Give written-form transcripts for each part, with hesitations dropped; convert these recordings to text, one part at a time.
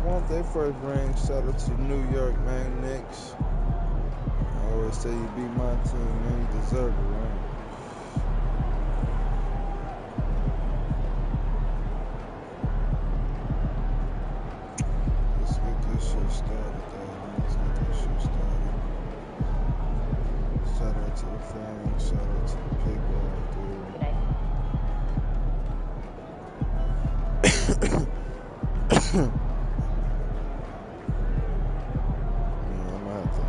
want their first ring. Shout out to New York, man. Knicks. I always say you beat my team, man. You deserve it, right? Let's get this shit started, though. Let's get this shit started. Shout out to the family. Shout out to the people out there. Yeah, I'm gonna have to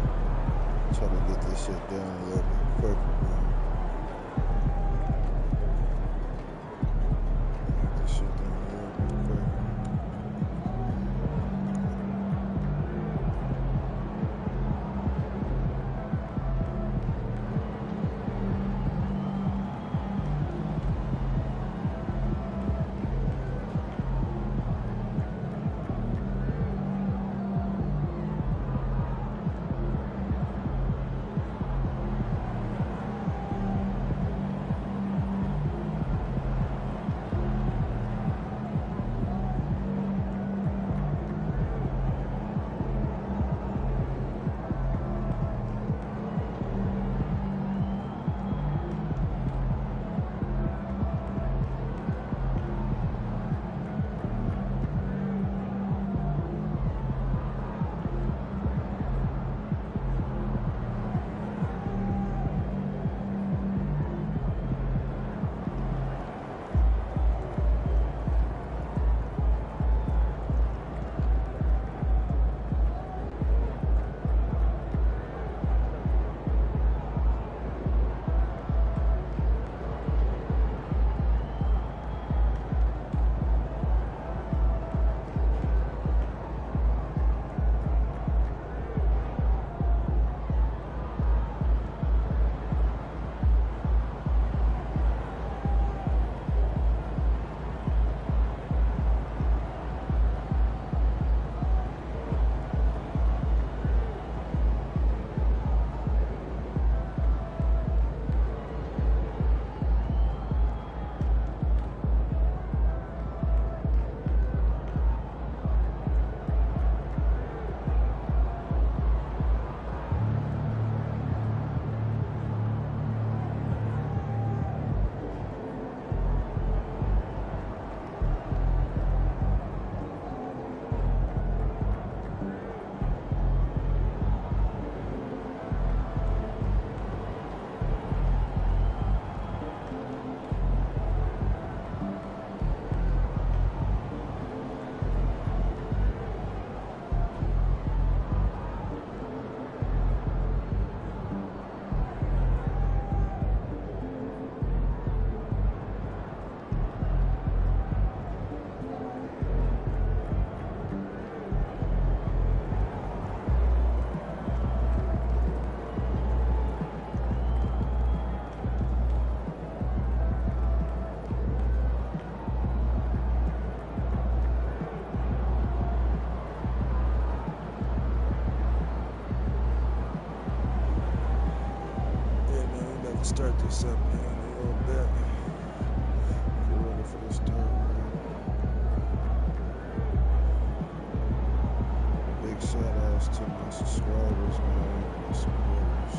try to get this shit done a little bit quicker, man. Get this shit done a little bit quicker. Start this up, man, a little bit. Get ready for the start, man. Big shout outs to my subscribers, man, my supporters.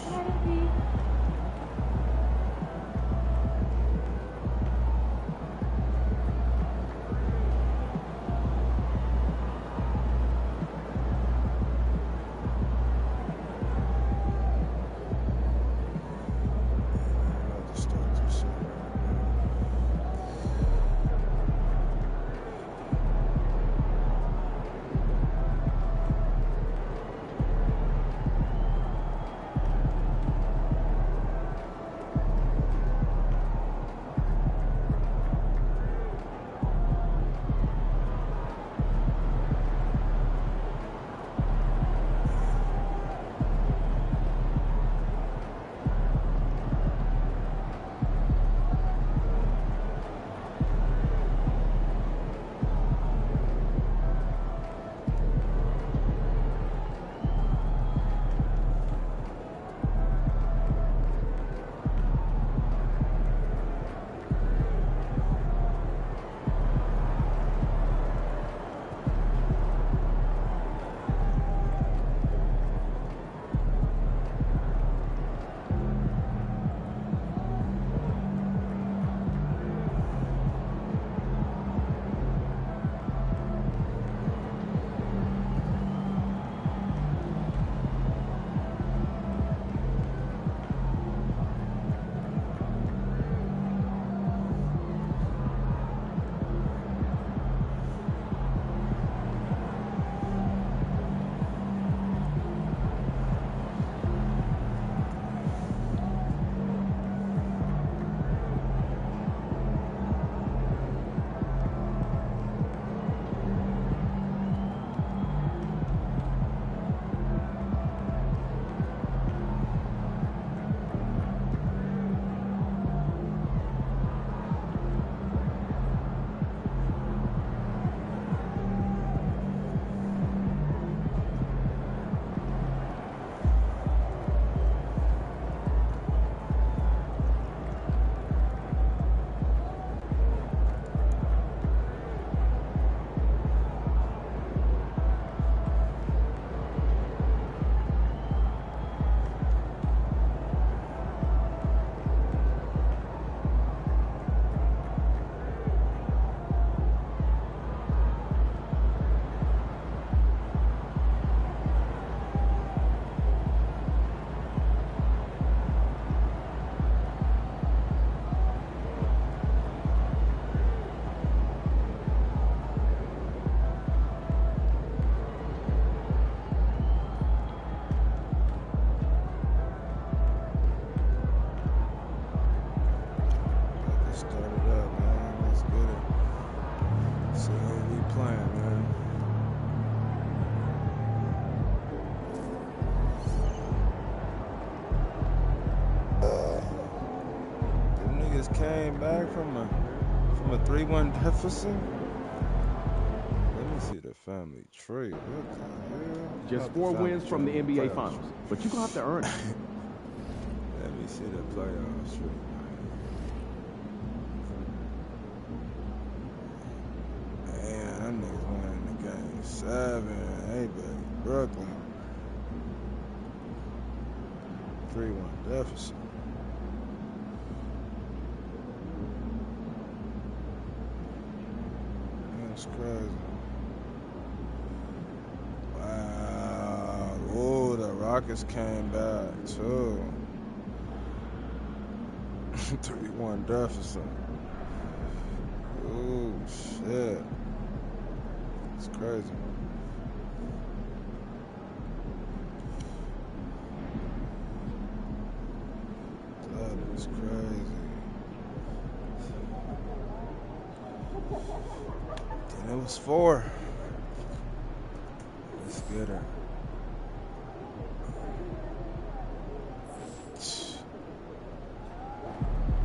get it. So we playing, man. Them niggas came back from a 3-1 deficit. Let me see the family tree. What the hell? Just 4 wins from the NBA Finals, but you're going to have to earn it. Let me see the playoff streak. Man, them niggas winning the game 7. Hey, baby, Brooklyn. 3-1 deficit. That's crazy. Wow. Ooh, the Rockets came back, too. 3-1 deficit. Ooh, shit. It's crazy. That is crazy. Then it was 4. Let's get her.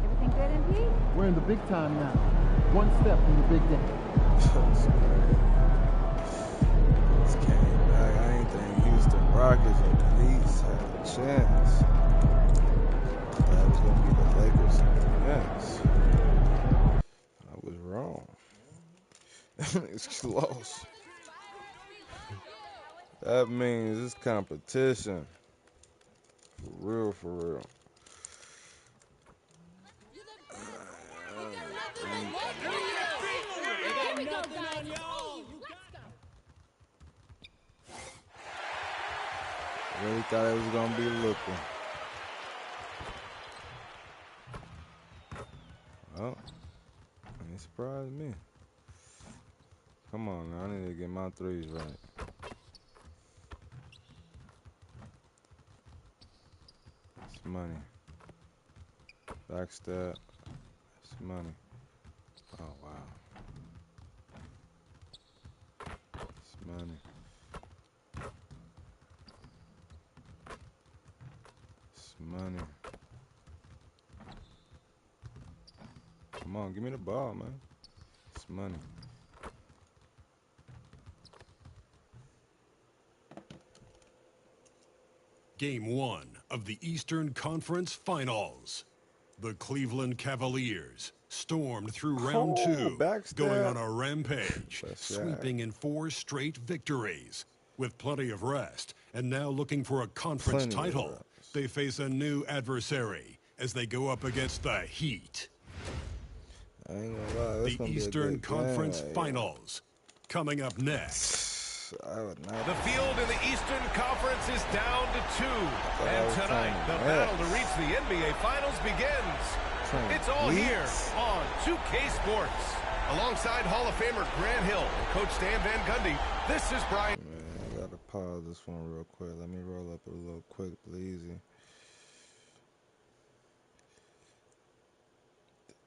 Everything good, MP? We're in the big time now. One step from the big day. That's crazy. This came back. I ain't think Houston Rockets or the Heat had a chance. That was gonna be the Lakers and the Nets. I was wrong. It's close. That means it's competition. For real, for real. Really thought it was gonna be looking. Oh, ain't surprised me. Come on now, I need to get my threes right. It's money. Backstep. It's money. Oh wow. It's money. It's money. Come on, give me the ball, man. It's money. Game 1 of the Eastern Conference Finals. The Cleveland Cavaliers stormed through round 2, going on a rampage, sweeping in 4 straight victories. With plenty of rest, and now looking for a conference title, they face a new adversary as they go up against the Heat. I ain't gonna lie, the Eastern Conference Finals. Coming up next. The field in the Eastern Conference is down to 2. And tonight, the battle to reach the NBA Finals begins. It's all here on 2K Sports. Alongside Hall of Famer Grant Hill and Coach Stan Van Gundy, this is Brian. Man, I gotta pause this one real quick. Let me roll up a little quick, please.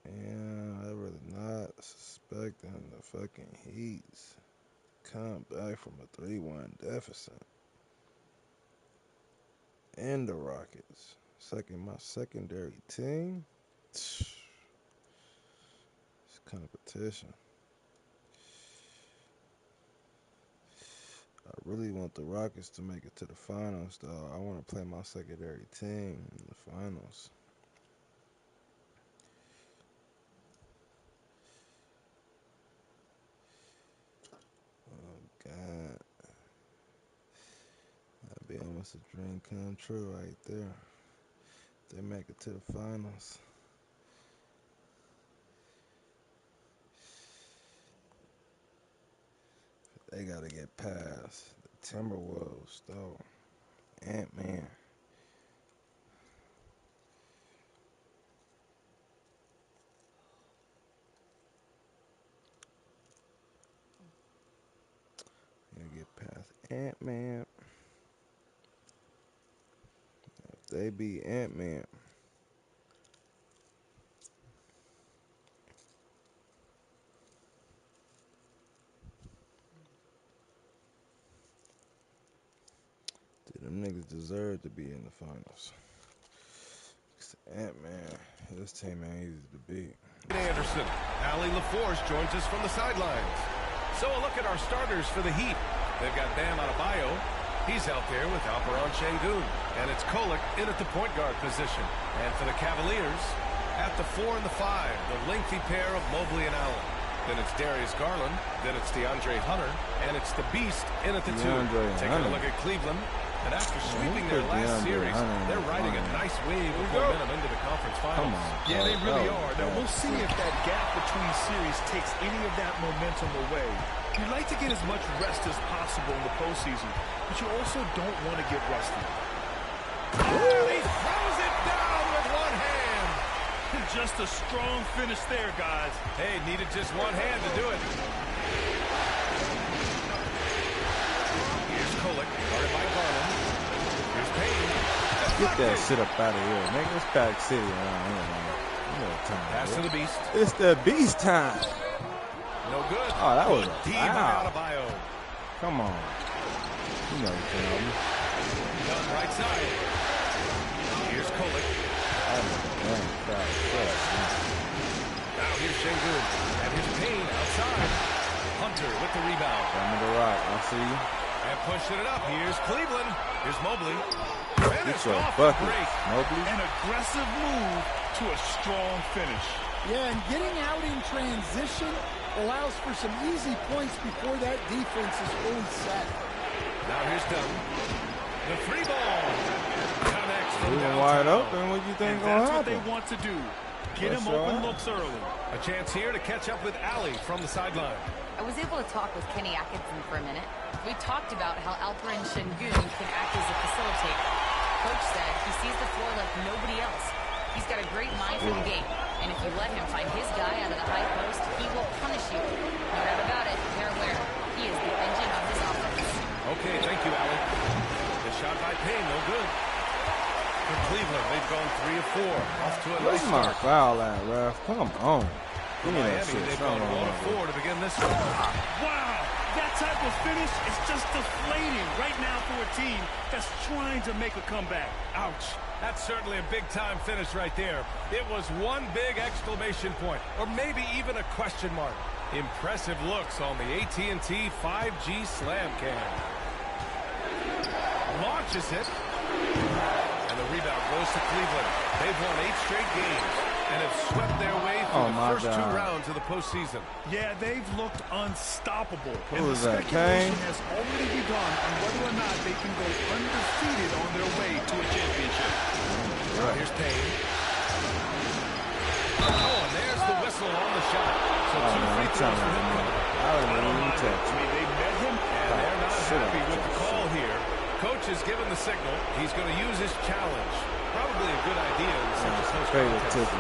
Yeah, I really not suspecting the fucking Heats come back from a 3-1 deficit. And the Rockets. My secondary team. It's competition. I really want the Rockets to make it to the finals, though. I want to play my secondary team in the finals. Oh, God. That'd be almost a dream come true right there. They make it to the finals. They got to get past the Timberwolves, though. Ant-Man. Gotta get past Ant-Man. If they beat Ant-Man, deserve to be in the finals. Ant-Man, this team ain't easy to beat. Anderson. Ali LaForce joins us from the sidelines. So a look at our starters for the Heat. They've got Bam Adebayo. He's out there with Alperen Şengün. And it's Kolek in at the point guard position. And for the Cavaliers, at the 4 and the 5, the lengthy pair of Mobley and Allen. Then it's Darius Garland. Then it's DeAndre Hunter. And it's the Beast in at the 2. Taking a look at Cleveland. And after sweeping their last series, they're riding a nice wave of momentum into the conference finals. Yeah, they really are. Now, we'll see if that gap between series takes any of that momentum away. You'd like to get as much rest as possible in the postseason, but you also don't want to get rusty. Oh, he throws it down with one hand. Just a strong finish there, guys. Hey, needed just one hand to do it. Here's Kolek, guarded by Garland. Here's Payne. Get that shit up out of here. Make this Pack City around here, man. Pass to the Beast. It's the Beast time. No good. Oh, that was a D foul. Adebayo. Come on. You know you can help me. Down right side. Here's Kolek. Now here's Şengün. And here's Payne outside. Hunter with the rebound. I'm the rock. I see you. And pushing it up. Here's Cleveland. Here's Mobley. Get your bucket, Mobley. An aggressive move to a strong finish. Yeah, and getting out in transition allows for some easy points before that defense is fully set. Now here's Dunn. The 3 ball. Connects from Moving downtown. wide open. What do you think And gonna that's what happen? they want to do. Get him open looks early. A chance here to catch up with Ali from the sideline. I was able to talk with Kenny Atkinson for a minute. We talked about how Alperen Şengün can act as a facilitator. Coach said he sees the floor like nobody else. He's got a great mind for the game, and if you let him find his guy out of the high post, he will punish you. No doubt about it, they're aware. He is the engine of his offense. Okay, thank you, Ali. The shot by Payne, no good. For Cleveland, they've gone 3 of 4. Off to a nice Where's my start. foul at, ref? Come on. For Give me that Miami, shit. they've gone 1 of 4 to begin this one. Wow, that type of finish is just deflating right now for a team that's trying to make a comeback. Ouch. That's certainly a big-time finish right there. It was one big exclamation point, or maybe even a question mark. Impressive looks on the AT&T 5G Slam Cam. Launches it. And the rebound goes to Cleveland. They've won 8 straight games and have swept their way through the first 2 rounds of the postseason. Yeah, they've looked unstoppable. Who and is the that, speculation Kane? has already begun on whether or not they can go undefeated on their way to a championship. Here's Payne. Oh, and there's the whistle on the shot. So 2 free throws for him. They met him, And they're not happy with the call here. Coach has given the signal. He's going to use his challenge. Probably a good idea in such a close contest.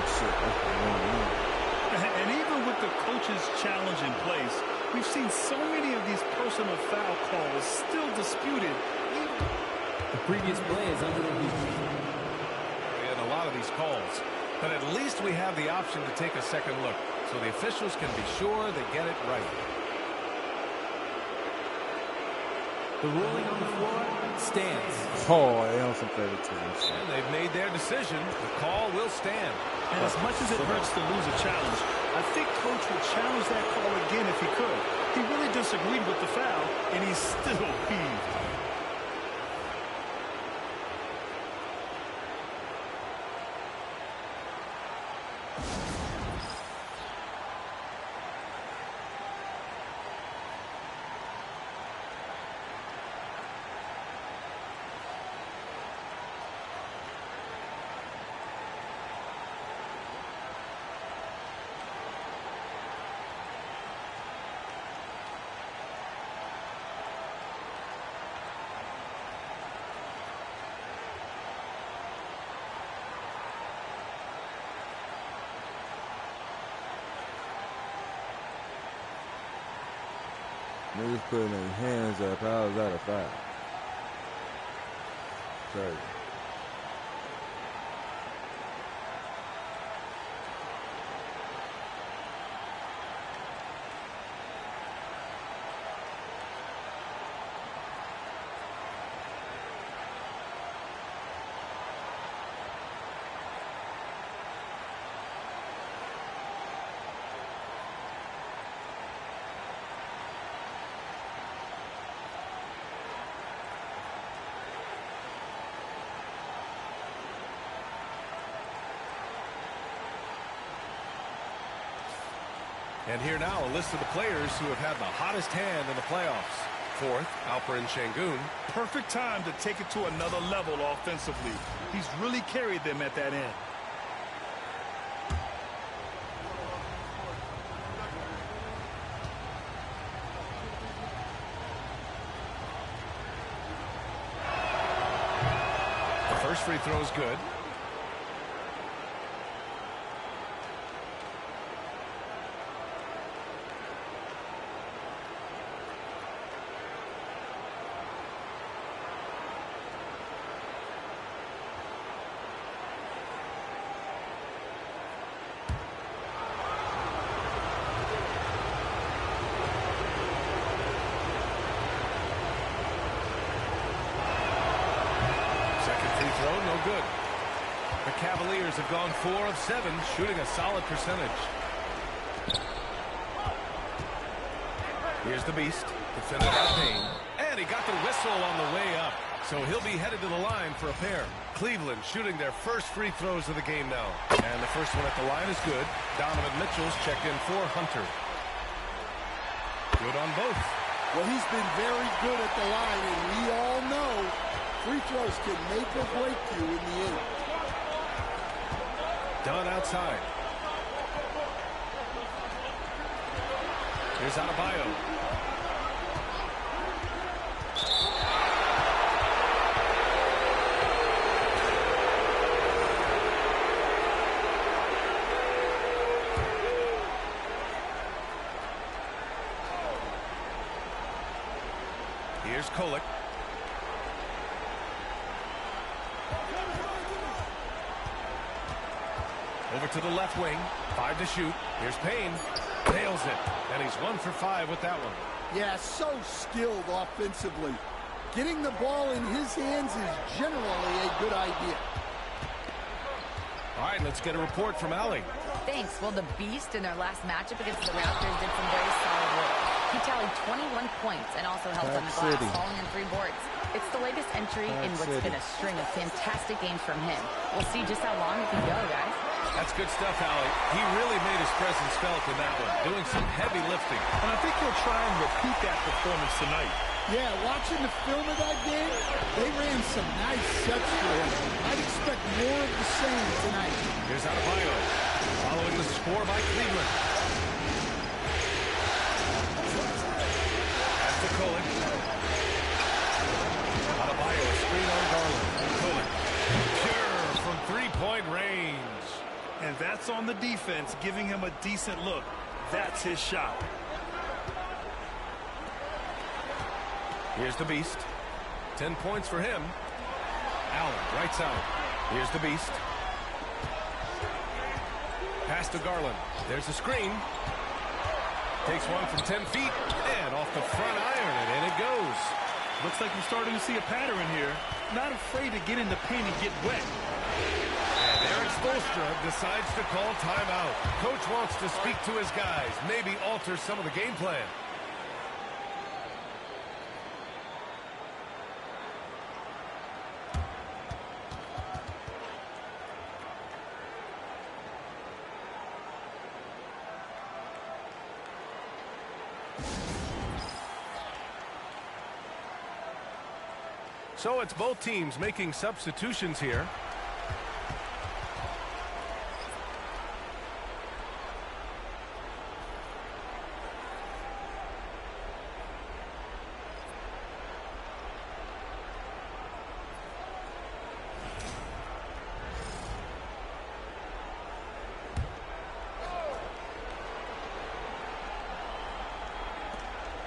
And even with the coach's challenge in place, we've seen so many of these personal foul calls still disputed. The previous play is under review. In a lot of these calls. But at least we have the option to take a second look, so the officials can be sure they get it right. The ruling on the floor stands. Oh, they on some favoritism. And they've made their decision. The call will stand. And as much as it hurts to lose a challenge, I think Coach would challenge that call again if he could. He really disagreed with the foul, and he still heaved. Niggas putting their hands up. How is that a foul? Crazy. And here now, a list of the players who have had the hottest hand in the playoffs. Fourth, Alperen Şengün. Perfect time to take it to another level offensively. He's really carried them at that end. The first free throw is good. Good. The Cavaliers have gone 4 of 7, shooting a solid percentage. Here's the beast, defended by Payne. And he got the whistle on the way up. So he'll be headed to the line for a pair. Cleveland shooting their first free throws of the game now. And the first one at the line is good. Donovan Mitchell's checked in for Hunter. Good on both. Well, he's been very good at the line, and we all know free throws can make or break you in the end. Done outside. Here's Adebayo. Here's Kolek. Over to the left wing. 5 to shoot. Here's Payne. Nails it. And he's 1 for 5 with that one. Yeah, so skilled offensively. Getting the ball in his hands is generally a good idea. All right, let's get a report from Allie. Thanks. Well, the Beast in their last matchup against the Raptors did some very solid work. He tallied 21 points and also helped on the glass, hauling in 3 boards. It's the latest entry in what's been a string of fantastic games from him. We'll see just how long he can go, guys. That's good stuff, Allie. He really made his presence felt in that one, doing some heavy lifting. And I think he'll try and repeat that performance tonight. Yeah, watching the film of that game, they ran some nice sets for him. I'd expect more of the same tonight. Here's Adebayo, following the score by Cleveland. That's to Kolek. Adebayo, a screen on Garland. Kolek, pure from three-point range. And that's on the defense, giving him a decent look. That's his shot. Here's the Beast. 10 points for him. Allen, right side. Here's the Beast. Pass to Garland. There's the screen. Takes one from 10 feet. And off the front iron, and in it goes. Looks like we're starting to see a pattern here. Not afraid to get in the paint and get wet. And Erik Spoelstra decides to call timeout. Coach wants to speak to his guys, maybe alter some of the game plan. So it's both teams making substitutions here.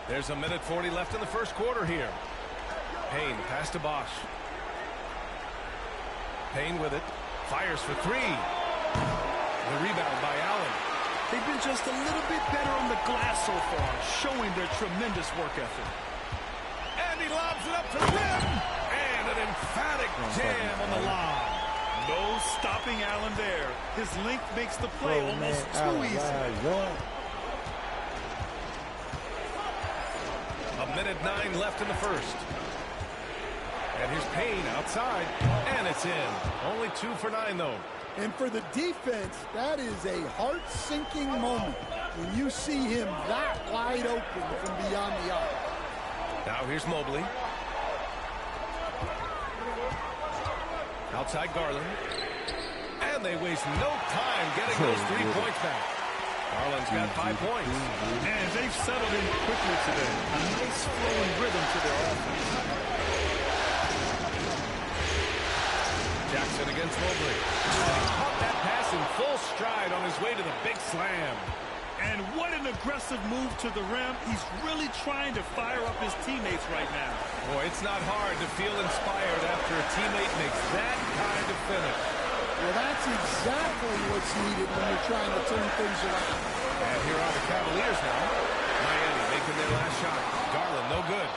There's a minute 40 left in the first quarter here. Payne, pass to Bosch. Payne with it. Fires for 3. The rebound by Allen. They've been just a little bit better on the glass so far, showing their tremendous work ethic. And he lobs it up to the rim. And an emphatic jam on the lob. No stopping Allen there. His length makes the play almost too easy. A minute 9 left in the first. And here's Payne outside, and it's in. Only 2 for 9, though. And for the defense, that is a heart-sinking moment. when you see him that wide open from beyond the arc. Now here's Mobley. Outside Garland. And they waste no time getting those 3 points back. Garland's got 5 points. And they've settled in quickly today. A nice flowing rhythm to their offense. Jackson against Mobley. He caught that pass in full stride on his way to the big slam. And what an aggressive move to the rim. He's really trying to fire up his teammates right now. Boy, it's not hard to feel inspired after a teammate makes that kind of finish. Well, that's exactly what's needed when you're trying to turn things around. And here are the Cavaliers now. Miami making their last shot. Garland, no good.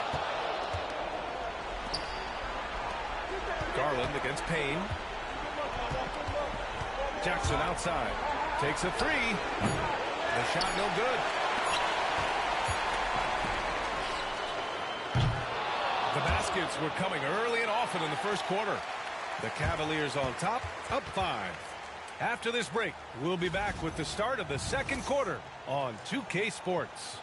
Garland against Payne. Jackson outside. Takes a three. The shot no good. The baskets were coming early and often in the first quarter. The Cavaliers on top, up 5. After this break, we'll be back with the start of the second quarter on 2K Sports.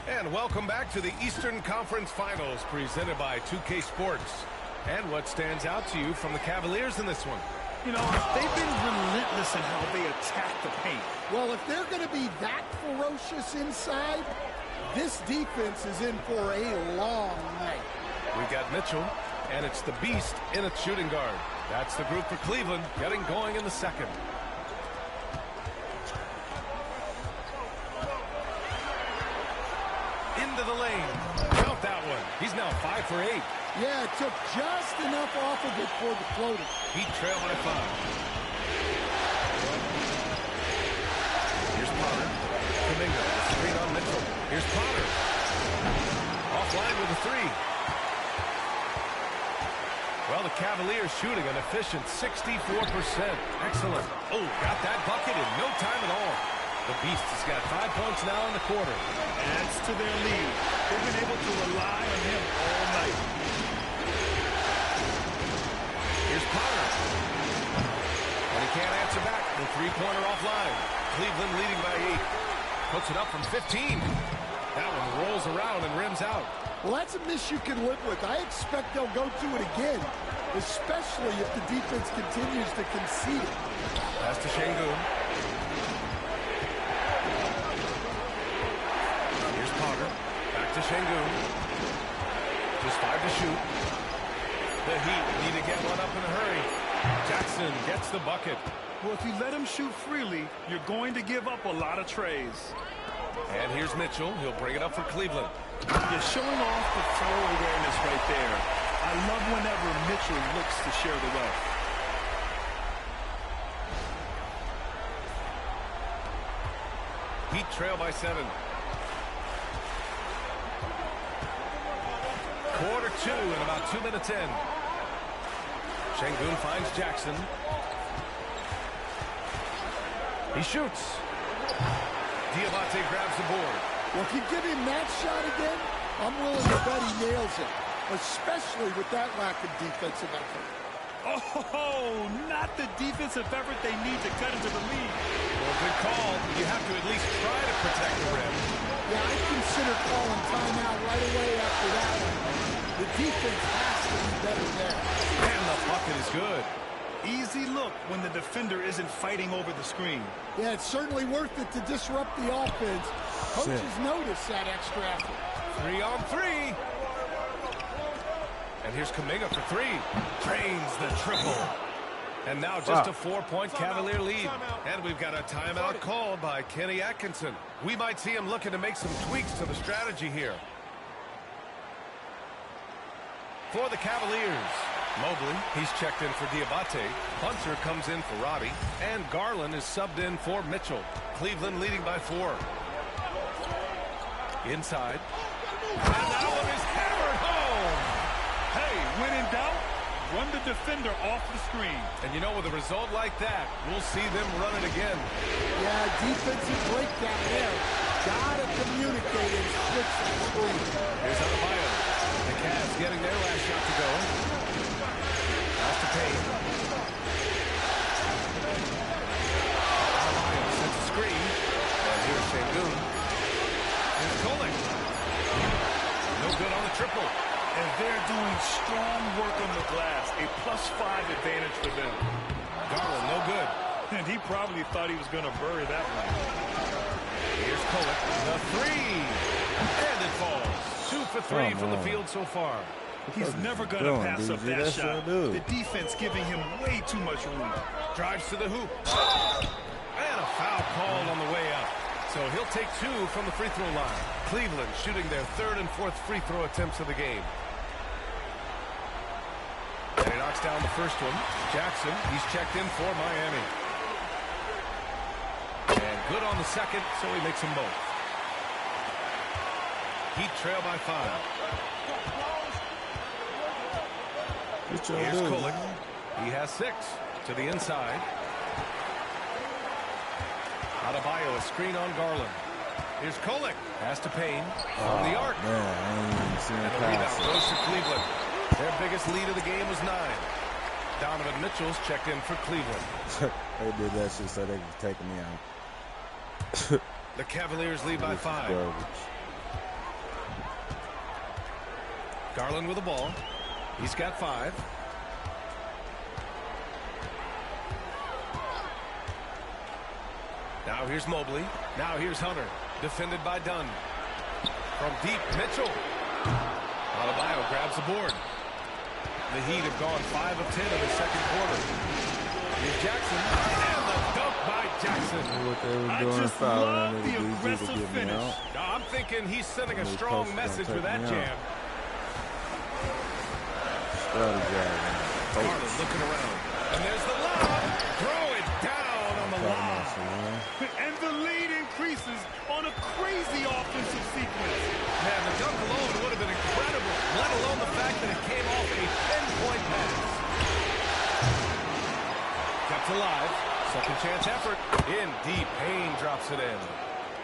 And welcome back to the Eastern Conference Finals presented by 2K Sports. And what stands out to you from the Cavaliers in this one? You know, they've been relentless in how they attack the paint. Well, if they're going to be that ferocious inside, this defense is in for a long night. We've got Mitchell, and it's the Beast in its shooting guard. That's the group for Cleveland getting going in the second. Into the lane. Count that one. He's now 5 for 8. Yeah, it took just enough off of it for the floater. Heat trail by 5. Here's Potter. Kuminga, the screen on Mitchell. Here's Potter. Offline with a 3. Well, the Cavaliers shooting an efficient 64%. Excellent. Oh, got that bucket in no time at all. The Beast has got 5 points now in the quarter. Adds to their lead. They've been able to rely on him all night. Here's Potter. And he can't answer back. The three-pointer offline. Cleveland leading by 8. Puts it up from 15. That one rolls around and rims out. Well, that's a miss you can live with. I expect they'll go to it again, especially if the defense continues to concede it. Pass to Şengün. Here's Potter. Back to Şengün. Just 5 to shoot. The Heat need to get one up in a hurry. Jackson gets the bucket. Well, if you let him shoot freely, you're going to give up a lot of trays. And here's Mitchell. He'll bring it up for Cleveland. You're showing off the floor awareness right there. I love whenever Mitchell looks to share the wealth. Heat trail by 7. Quarter 2 and about 2 minutes in. Şengün finds Jackson. He shoots. Diabate grabs the board. Well, if you give him that shot again, I'm willing to bet he nails it, especially with that lack of defensive effort. Oh, not the defensive effort they need to cut into the lead. Well, good call. You have to at least try to protect the rim. Yeah, I'd consider calling timeout right away after that one. The defense has to be better there. And the bucket is good. Easy look when the defender isn't fighting over the screen. Yeah, it's certainly worth it to disrupt the offense. Coaches notice that extra effort. 3 on 3. And here's Kuminga for 3. Drains the triple. And now just a 4-point Cavalier lead. And we've got a timeout called by Kenny Atkinson. We might see him looking to make some tweaks to the strategy here. For the Cavaliers, Mobley, he's checked in for Diabate. Hunter comes in for Robbie. And Garland is subbed in for Mitchell. Cleveland leading by 4. Inside. And that one is hammered home. Hey, when in doubt, run the defender off the screen. And you know, with a result like that, we'll see them run it again. Yeah, defensive breakdown there. Gotta communicate and switch the screen. Here's Adebayo. The Cavs getting their last shot to go. Pass to Payne. Adebayo sets a screen. And here's Sengun. Here's Kolek. No good on the triple. And they're doing strong work on the glass. A +5 advantage for them. Garland, no good. And he probably thought he was going to bury that one. Here's Kolek. The three. And it falls. 2 for 3 from the field so far. He's never going to pass up that shot. The defense giving him way too much room. Drives to the hoop. And a foul called on the way up. So he'll take 2 from the free throw line. Cleveland shooting their 3rd and 4th free throw attempts of the game. And he knocks down the first one. Jackson, he's checked in for Miami. And good on the second, so he makes them both. Heat trail by 5. Here's Kolek. He has 6 to the inside. Adebayo, a screen on Garland. Here's Kolek. Pass to Payne. On the arc. Man, I ain't even seen And the rebound goes to Cleveland. Their biggest lead of the game was 9. Donovan Mitchell's checked in for Cleveland. They did that shit so they could take me out. The Cavaliers lead by 5. Garbage. Garland with the ball. He's got 5. Now here's Mobley. Now here's Hunter. Defended by Dunn. From deep, Mitchell. Adebayo grabs the board. The Heat have gone 5 of 10 in the second quarter. Here's Jackson. And the dunk by Jackson. I just love the aggressive finish. Now, I'm thinking he's sending a strong message with that jam. Garland looking around. And there's the lob. Throw it down on the lob. And the lead increases on a crazy offensive sequence. Man, the dunk alone would have been incredible, let alone the fact that it came off a 10-point pass. Kept alive. Second chance effort. In deep. Payne drops it in.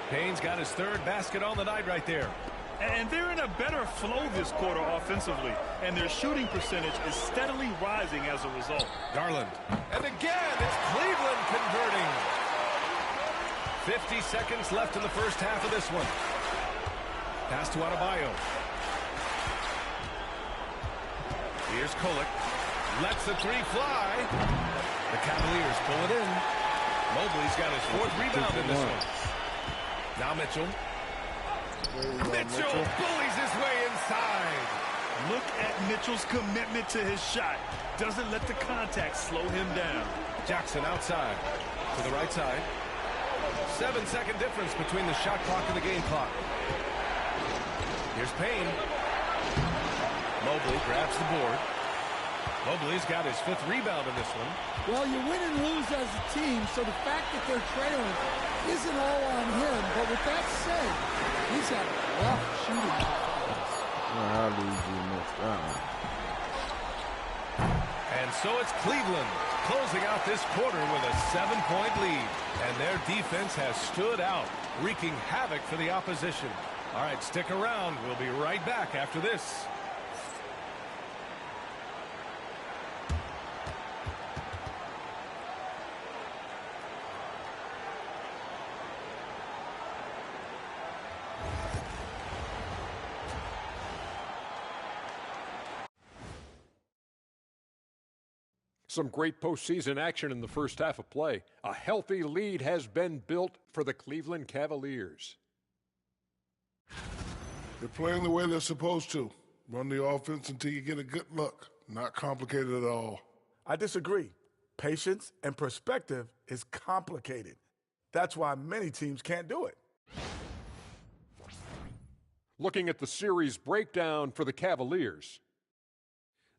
Payne's got his 3rd basket on the night right there. And they're in a better flow this quarter offensively. And their shooting percentage is steadily rising as a result. Garland. And again, it's Cleveland converting. 50 seconds left in the first half of this one. Pass to Adebayo. Here's Kolek. Lets the 3 fly. The Cavaliers pull it in. Mobley's got his 4th rebound in this one. Now Mitchell. Mitchell bullies his way inside. Look at Mitchell's commitment to his shot. Doesn't let the contact slow him down. Jackson outside. To the right side. 7-second difference between the shot clock and the game clock. Here's Payne. Mobley grabs the board. Mobley's got his 5th rebound in this one. Well, you win and lose as a team, so the fact that they're trailing isn't all on him. But with that said, he's had a rough shooting. How do you miss that one? And so it's Cleveland closing out this quarter with a 7-point lead. And their defense has stood out, wreaking havoc for the opposition. All right, stick around. We'll be right back after this. Some great postseason action in the first half of play. A healthy lead has been built for the Cleveland Cavaliers. They're playing the way they're supposed to. Run the offense until you get a good look. Not complicated at all. I disagree. Patience and perspective is complicated. That's why many teams can't do it. Looking at the series breakdown for the Cavaliers.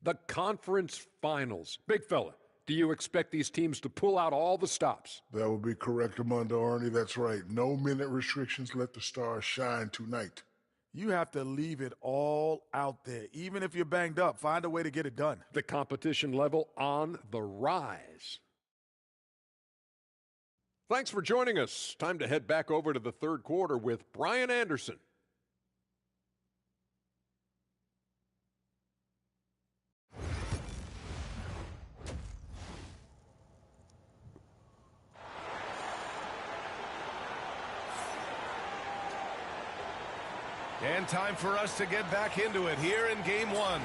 The conference finals. Big fella, do you expect these teams to pull out all the stops? That would be correct, Armando Arnie. That's right. No minute restrictions. Let the stars shine tonight. You have to leave it all out there. Even if you're banged up, find a way to get it done. The competition level on the rise. Thanks for joining us. Time to head back over to the third quarter with Brian Anderson. And time for us to get back into it here in Game 1.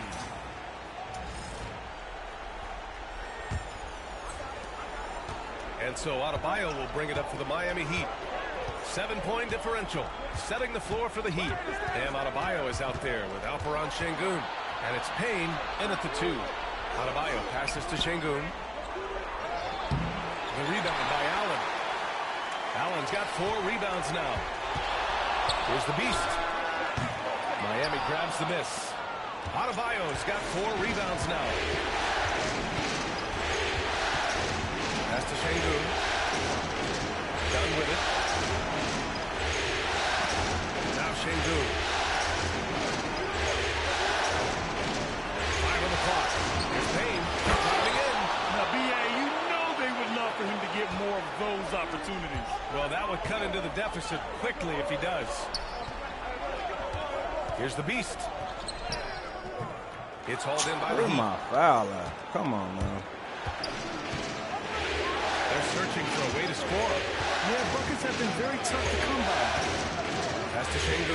And so Adebayo will bring it up for the Miami Heat. 7-point differential, setting the floor for the Heat. Bam Adebayo is out there with Alperen Sengun. And it's Payne in at the 2. Adebayo passes to Sengun. The rebound by Allen. Allen's got 4 rebounds now. Here's the Beast. Miami grabs the miss. Adebayo's got 4 rebounds now. Pass to Sengun. Done with it. Now Sengun. 5 on the clock. Here's Payne. Driving in. Now, B.A., you know they would love for him to get more of those opportunities. Well, that would cut into the deficit quickly if he does. Here's the Beast. It's hauled in by the Heat. My foul at? Come on, man. They're searching for a way to score. Yeah, buckets have been very tough to come by. Pass to Sengun.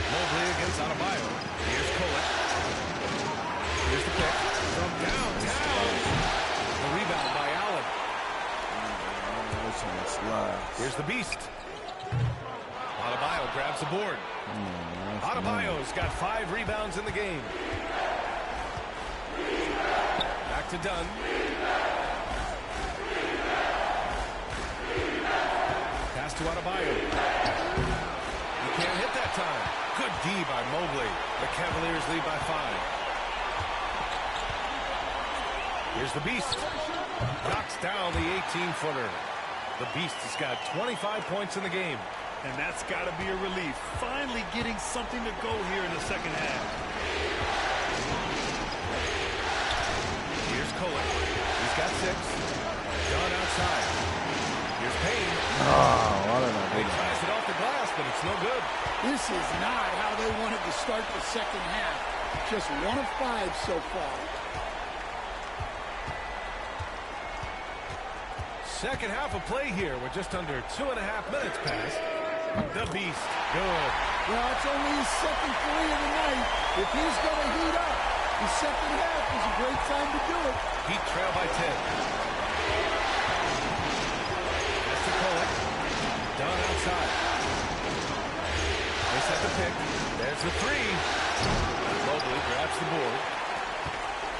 Mobley against Adebayo. Here's Kolek. Here's the pick. From downtown. The rebound by Allen. Here's the Beast. Adebayo grabs the board. Adebayo's got 5 rebounds in the game. Back to Dunn. Pass to Adebayo. He can't hit that time. Good D by Mobley. The Cavaliers lead by 5. Here's the Beast. Knocks down the 18-footer. The Beast has got 25 points in the game. And that's got to be a relief. Finally getting something to go here in the second half. Here's Kolek. He's got 6. John outside. Here's Payne. Oh, why did I do He tries it off the glass, but it's no good. This is not how they wanted to start the second half. Just 1 of 5 so far. Second half of play here with just under 2.5 minutes passed. The Beast, good. Well, it's only his second 3 of the night. If he's going to heat up, the second half is a great time to do it. Heat trail by 10. That's to Kolek. Down outside. They set the pick. There's the 3. Mobley grabs the board.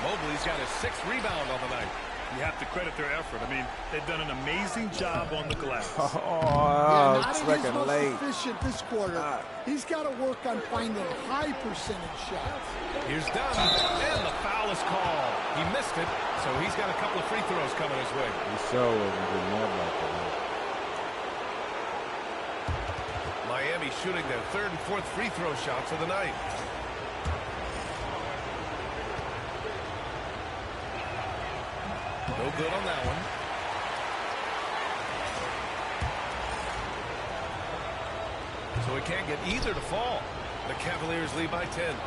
Mobley's got his 6th rebound on the night. You have to credit their effort. I mean, they've done an amazing job on the glass. Oh, it's like a late. Efficient this quarter. He's got to work on finding high percentage shots. Here's Dunn, and the foul is called. He missed it, so he's got a couple of free throws coming his way. He sure wasn't getting that like that. Miami shooting their 3rd and 4th free throw shots of the night. No good on that one. So he can't get either to fall. The Cavaliers lead by 10.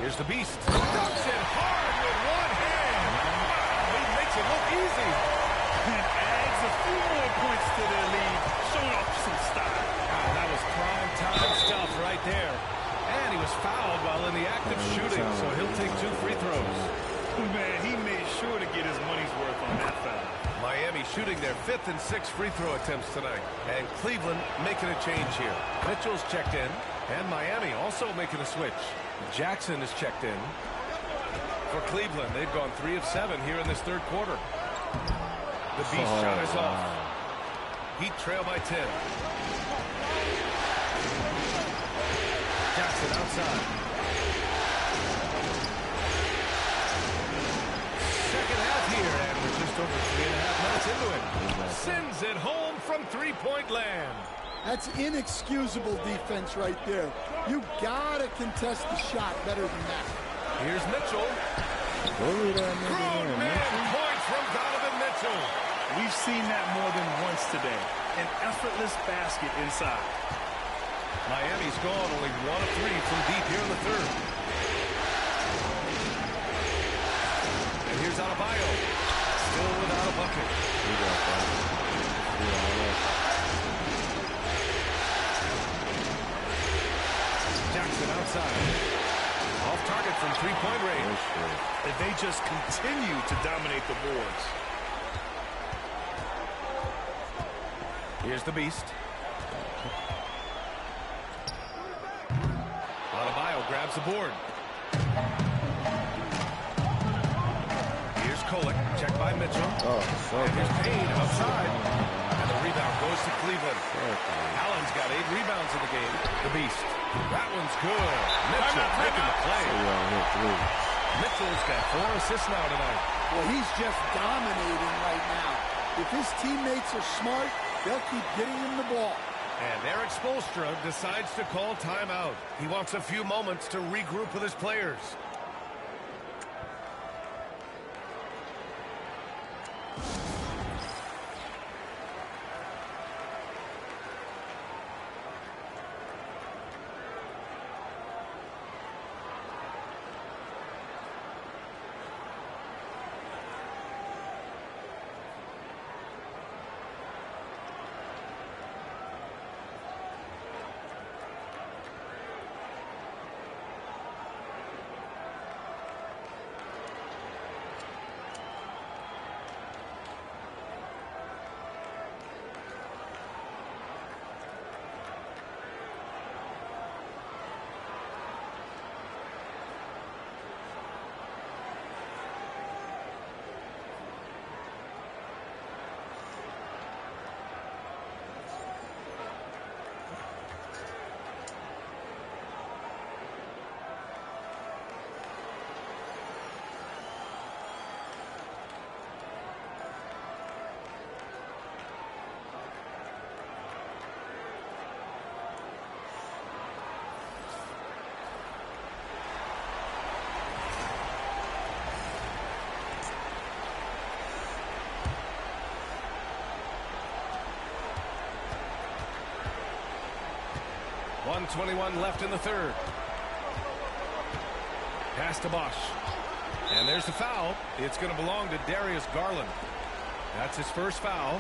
Here's the Beast. Ducks it hard with one hand. Wow, he makes it look easy. And adds a few more points to their lead, showing off some style. Wow, that was prime time stuff right there. And he was fouled while in the act of shooting, so he'll take 2 free throws. Man, he made sure to get his money's worth on that foul. Miami shooting their 5th and 6th free throw attempts tonight. And Cleveland making a change here. Mitchell's checked in. And Miami also making a switch. Jackson is checked in. For Cleveland, they've gone 3 of 7 here in this 3rd quarter. The Beast shot is off. Heat trail by 10. Jackson outside. Second half here, and we're just over 3.5 minutes into it. Sends it home from from three-point land. That's inexcusable defense right there. You gotta contest the shot better than that. Here's Mitchell. Grown man points from Donovan Mitchell. We've seen that more than once today. An effortless basket inside. Miami's gone only 1 of 3 from deep here in the third. And here's Adebayo. Still without a bucket. Jackson outside. Off target from three-point range. And they just continue to dominate the boards. Here's the Beast. Adebayo grabs the board. Here's Kolek. Checked by Mitchell. And here's Payne outside. And the rebound goes to Cleveland. Allen's got 8 rebounds in the game. The Beast. That one's good. Mitchell making the play. Mitchell's got 4 assists now tonight. Well, he's just dominating right now. If his teammates are smart, they'll keep getting him the ball. And Eric Spoelstra decides to call timeout. He wants a few moments to regroup with his players. .21 left in the third. Pass to Bosch. And there's the foul. It's going to belong to Darius Garland. That's his first foul.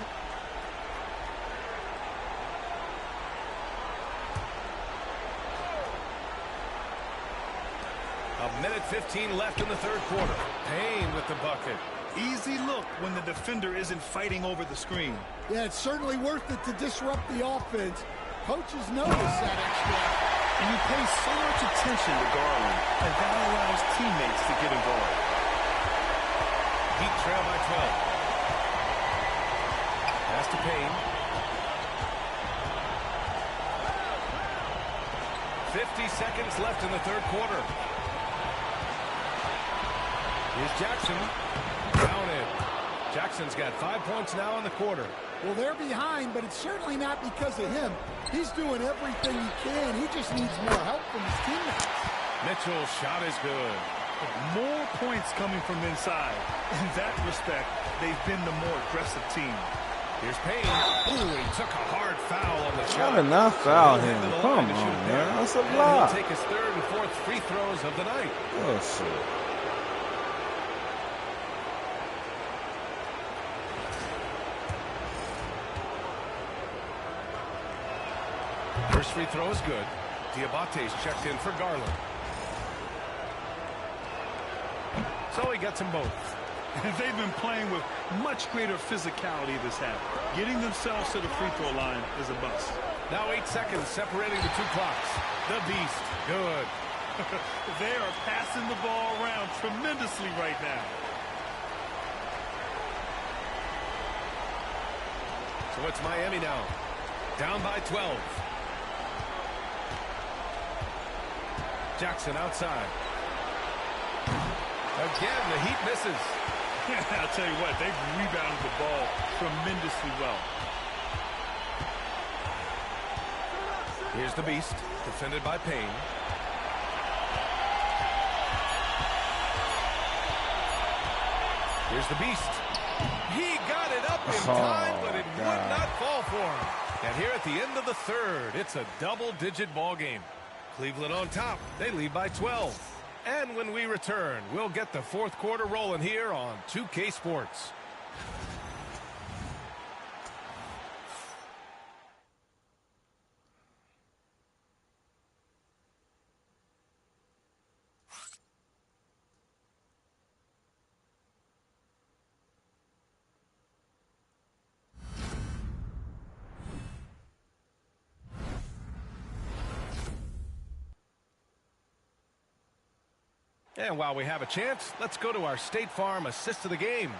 A minute 15 left in the third quarter. Payne with the bucket. Easy look when the defender isn't fighting over the screen. Yeah, it's certainly worth it to disrupt the offense. Coaches notice that extra. And you pay so much attention to Garland, and that allows teammates to get involved. Heat trail by 12. Pass to Payne. 50 seconds left in the third quarter. Here's Jackson. Down in. Jackson's got 5 points now in the quarter. Well, they're behind, but it's certainly not because of him. He's doing everything he can. He just needs more help from his teammates. Mitchell's shot is good. More points coming from inside. In that respect, they've been the more aggressive team. Here's Payne. Ooh, he took a hard foul on the shot. I did not foul him. Come on, man. That's a block. He'll take his third and fourth free throws of the night. Oh, shit. First free throw is good. Diabate's checked in for Garland. So he gets them both. They've been playing with much greater physicality this half. Getting themselves to the free throw line is a bust. Now 8 seconds separating the two clocks. The Beast. Good. They are passing the ball around tremendously right now. So it's Miami now. Down by 12. Jackson outside. Again, the Heat misses. I'll tell you what, they've rebounded the ball tremendously well. Here's the Beast, defended by Payne. Here's the Beast. He got it up in time, but it would not fall for him. And here at the end of the third, it's a double-digit ball game. Cleveland on top. They lead by 12. And when we return, we'll get the fourth quarter rolling here on 2K Sports. And while we have a chance, let's go to our State Farm assist of the game.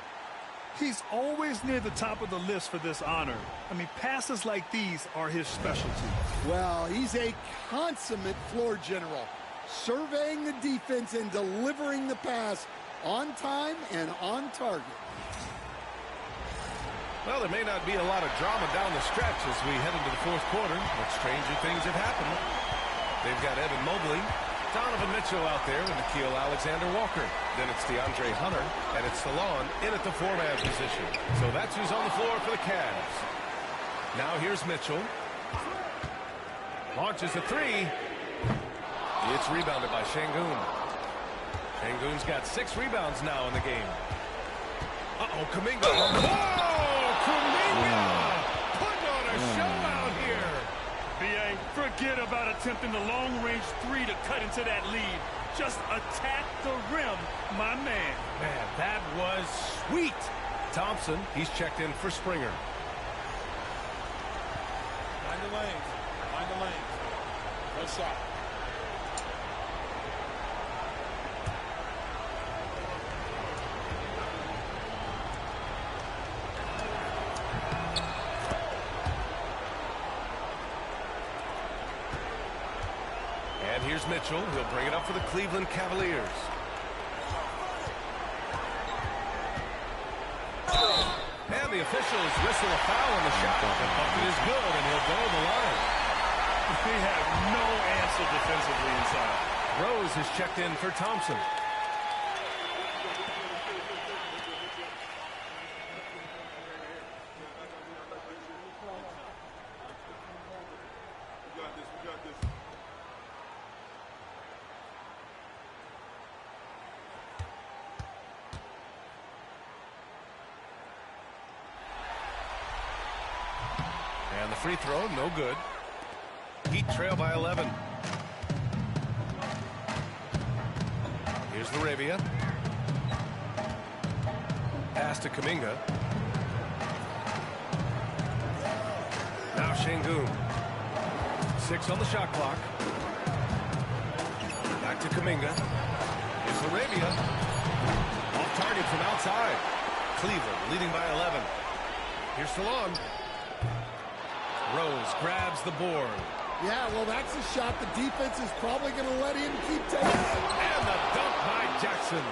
He's always near the top of the list for this honor. I mean, passes like these are his specialty. Well, he's a consummate floor general, surveying the defense and delivering the pass on time and on target. Well, there may not be a lot of drama down the stretch as we head into the fourth quarter, but stranger things have happened. They've got Evan Mobley, Donovan Mitchell out there with Nickeil Alexander-Walker. Then it's DeAndre Hunter, and it's Salon in at the four-man position. So that's who's on the floor for the Cavs. Now here's Mitchell. Launches a three. It's rebounded by Şengün. Şengün's got 6 rebounds now in the game. Uh-oh, Kuminga. Oh, Kuminga! Putting on a show out here. B.A., forget about attempting the long-range three to cut into that lead. Just attack the rim, my man. Man, that was sweet. Thompson, he's checked in for Springer. Find the lanes. Find the lanes. No shot. Here's Mitchell. He'll bring it up for the Cleveland Cavaliers. And the officials whistle a foul on the shot. The bucket is good, and he'll go to the line. They have no answer defensively inside. Rose has checked in for Thompson. And the free throw, no good. Heat trail by 11. Here's Laravia. Pass to Kuminga. Now Şengün. 6 on the shot clock. Back to Kuminga. Here's Laravia. Off target from outside. Cleveland leading by 11. Here's Salon. Rose grabs the board. Yeah, well, that's a shot the defense is probably going to let him keep taking. And the dunk by Jackson.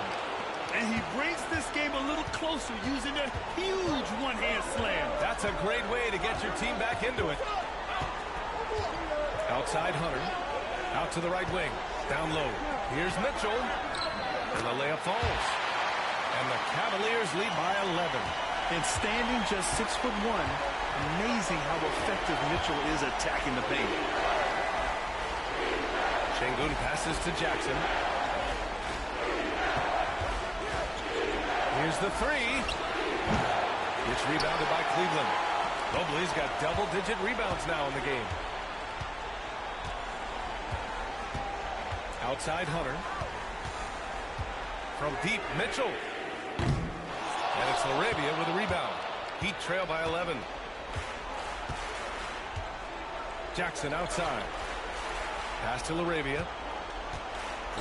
And he brings this game a little closer using a huge one-hand slam. That's a great way to get your team back into it. Outside Hunter. Out to the right wing. Down low. Here's Mitchell. And the layup falls. And the Cavaliers lead by 11. And standing just 6'1", amazing how effective Mitchell is attacking the paint. Şengün passes to Jackson. Here's the three. It's rebounded by Cleveland. Mobley's got double-digit rebounds now in the game. Outside Hunter. From deep, Mitchell. And it's Laravia with a rebound. Heat trail by 11. Jackson outside. Pass to Laravia.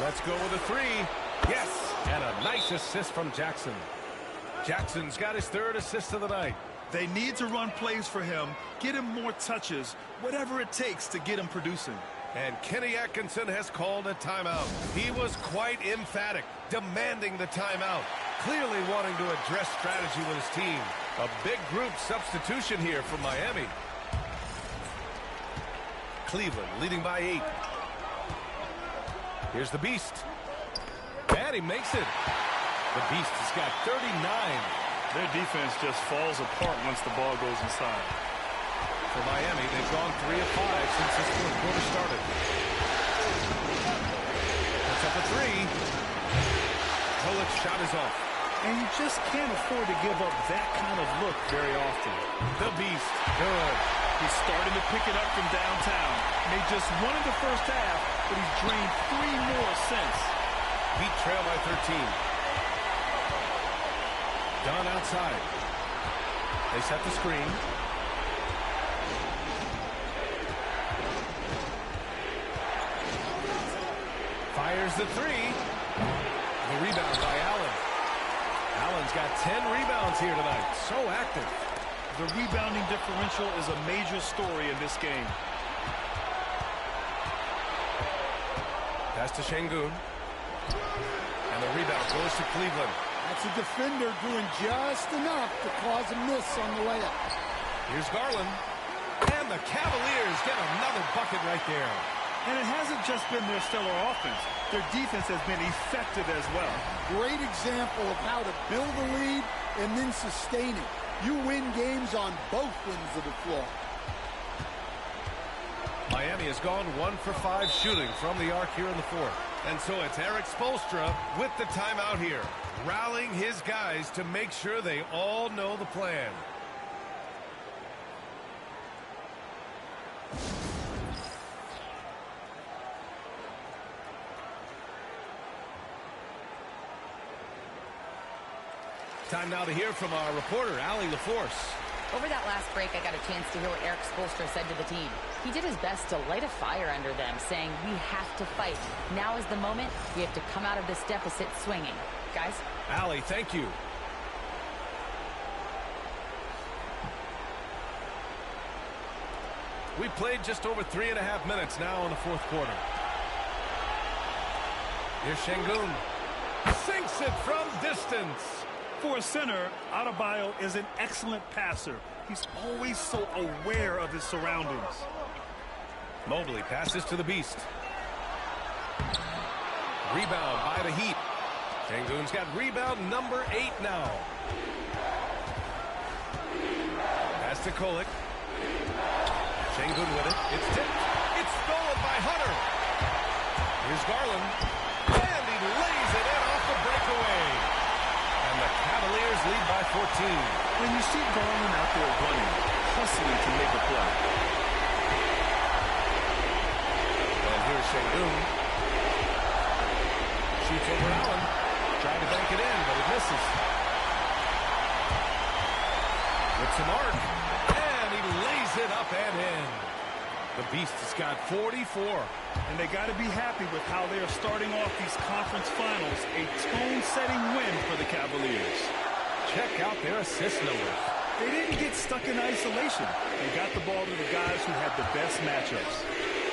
Let's go with a three. Yes! And a nice assist from Jackson. Jackson's got his 3rd assist of the night. They need to run plays for him, get him more touches, whatever it takes to get him producing. And Kenny Atkinson has called a timeout. He was quite emphatic, demanding the timeout, clearly wanting to address strategy with his team. A big group substitution here for Miami. Cleveland leading by 8. Here's the Beast. And he makes it. The Beast has got 39. Their defense just falls apart once the ball goes inside. For Miami, they've gone 3 of 5 since this fourth quarter started. Puts up a 3. Kolik's shot is off. And you just can't afford to give up that kind of look very often. The Beast, good. He's starting to pick it up from downtown. Made just 1 in the first half, but he's drained 3 more since. Heat trail by 13. Don outside. They set the screen. Fires the 3. The rebound by Allen. Allen's got 10 rebounds here tonight. So active. The rebounding differential is a major story in this game. Pass to Şengün. And the rebound goes to Cleveland. That's a defender doing just enough to cause a miss on the layup. Here's Garland. And the Cavaliers get another bucket right there. And it hasn't just been their stellar offense. Their defense has been effective as well. Great example of how to build a lead and then sustain it. You win games on both ends of the floor. Miami has gone 1 for 5 shooting from the arc here in the fourth. And so it's Erik Spoelstra with the timeout here, rallying his guys to make sure they all know the plan. Time now to hear from our reporter, Allie LaForce. Over that last break, I got a chance to hear what Erik Spoelstra said to the team. He did his best to light a fire under them, saying, we have to fight. Now is the moment. We have to come out of this deficit swinging. Guys? Allie, thank you. We played just over 3.5 minutes now in the fourth quarter. Here's Şengün. Sinks it from distance. For a center, Adebayo is an excellent passer. He's always so aware of his surroundings. Mobley passes to the Beast. Rebound by the Heat. Şengün's got rebound number 8 now. Pass to Kolik. Şengün with it. It's tipped. It's stolen by Hunter. Here's Garland. And he lays it in off the breakaway. And the Cavaliers lead by 14. When you see Garland out there running, hustling to make a play. And here's Şengün. Shoots over Allen. Trying to bank it in, but it misses. With some arc. And he lays it up and in. The Beast has got 44. And they got to be happy with how they are starting off these conference finals. A tone-setting win for the Cavaliers. Check out their assist numbers. They didn't get stuck in isolation. They got the ball to the guys who had the best matchups.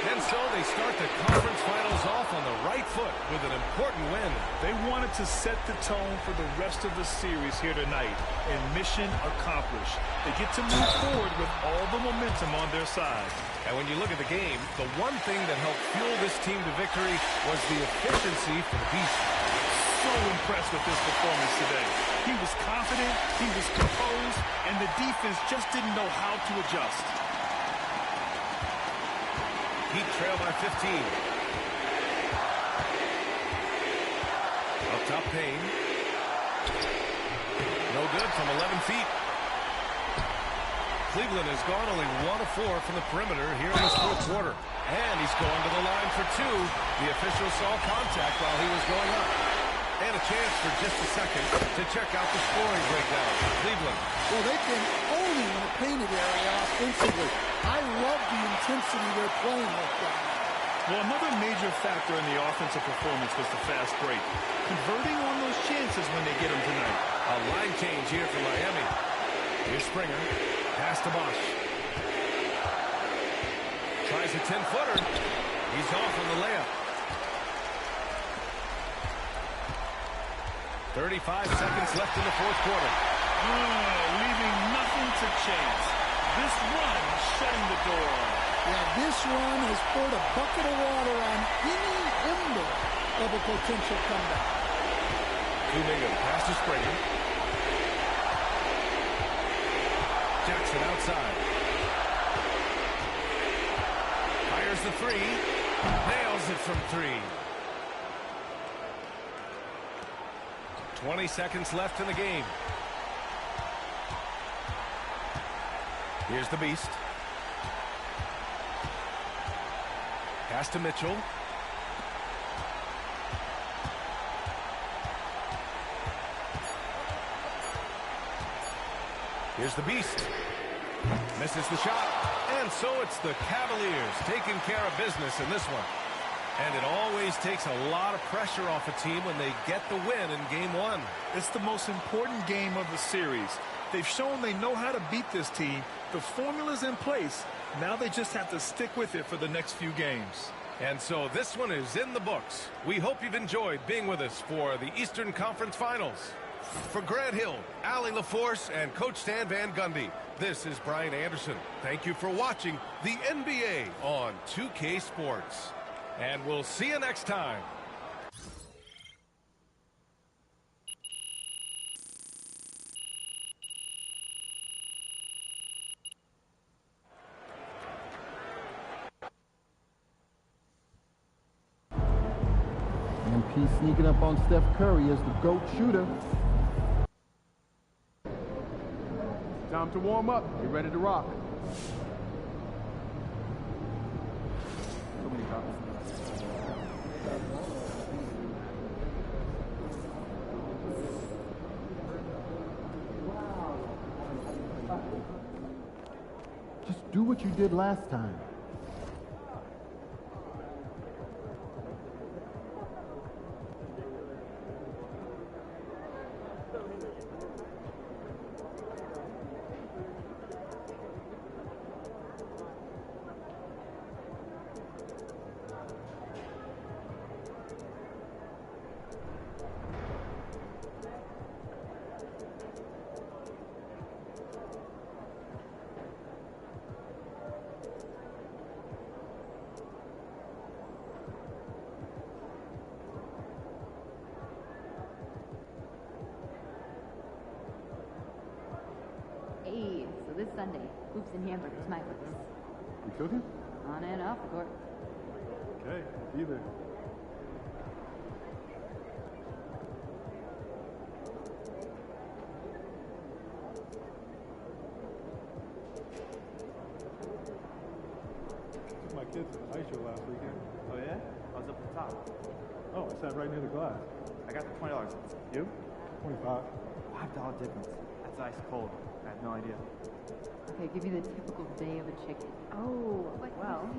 And so they start the conference finals off on the right foot with an important win. They wanted to set the tone for the rest of the series here tonight, and mission accomplished. They get to move forward with all the momentum on their side. And when you look at the game, the one thing that helped fuel this team to victory was the efficiency for the Beast. So impressed with this performance today. He was confident, he was composed, and the defense just didn't know how to adjust. Heat trail by 15. Up top, Payne. No good from 11 feet. Cleveland has gone only 1 of 4 from the perimeter here in this fourth quarter. And he's going to the line for 2. The official saw contact while he was going up. And a chance for just a second to check out the scoring breakdown. Cleveland. Well, they've been owning the painted area offensively. I love the intensity they're playing with right now. Well, another major factor in the offensive performance was the fast break. Converting on those chances when they get them tonight. A line change here for Miami. Here's Springer. Pass to Bosch. Tries a 10-footer. He's off on the layup. 35 seconds left in the fourth quarter. Leaving nothing to chance. This run shutting the door. Yeah, this run has poured a bucket of water on any ember of a potential comeback. Kuminga, pass to Springer. Jackson outside. Fires the three. Nails it from three. 20 seconds left in the game. Here's the Beast. Pass to Mitchell. Here's the Beast. Misses the shot. And so it's the Cavaliers taking care of business in this one. And it always takes a lot of pressure off a team when they get the win in game one. It's the most important game of the series. They've shown they know how to beat this team. The formula's in place. Now they just have to stick with it for the next few games. And so this one is in the books. We hope you've enjoyed being with us for the Eastern Conference Finals. For Grant Hill, Allie LaForce, and Coach Stan Van Gundy, this is Brian Anderson. Thank you for watching the NBA on 2K Sports. And we'll see you next time. MP sneaking up on Steph Curry as the GOAT shooter. Time to warm up. Get ready to rock. So many drops. Just do what you did last time. Hey, so this Sunday, hoops and hamburgers, my place. You cooking? On and off the court. Okay, be there. Took my kids to the ice show last weekend. Oh yeah? I was up at the top. Oh, I sat right near the glass. I got the $20. You? 25. $5 difference. That's ice cold. I had no idea. Okay, give me the typical day of a chicken. Oh, well,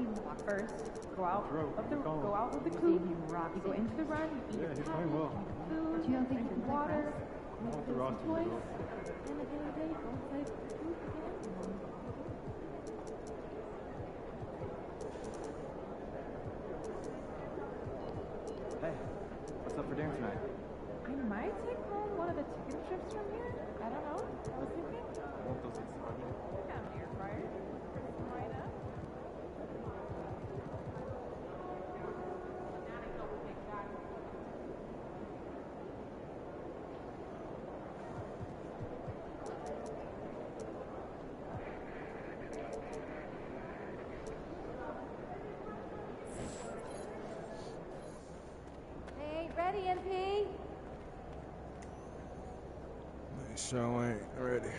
first, go out of the coop, you go into the run, you eat your playing well. food, you don't think you drink water, I want the roster toys, result. and at the end of the day, go play the coop again. Hey, what's up for dinner tonight? I might take home one of the chicken strips from here. I don't know. I was thinking. I want those expensive. I got an air fryer. Right up. Hey, ready, MP? They sure ain't ready.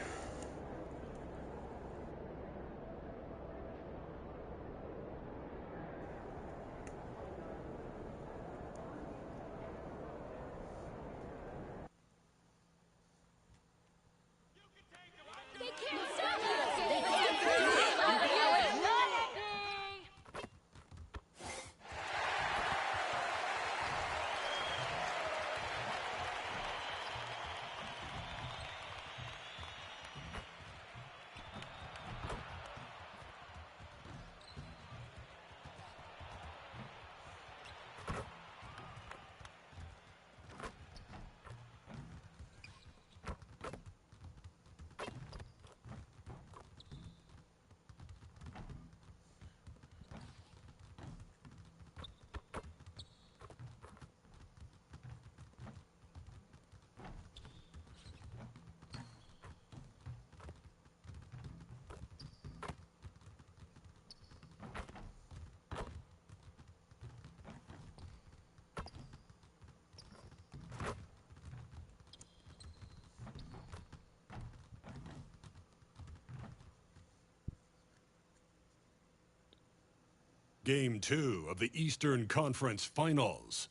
Game 2 of the Eastern Conference Finals.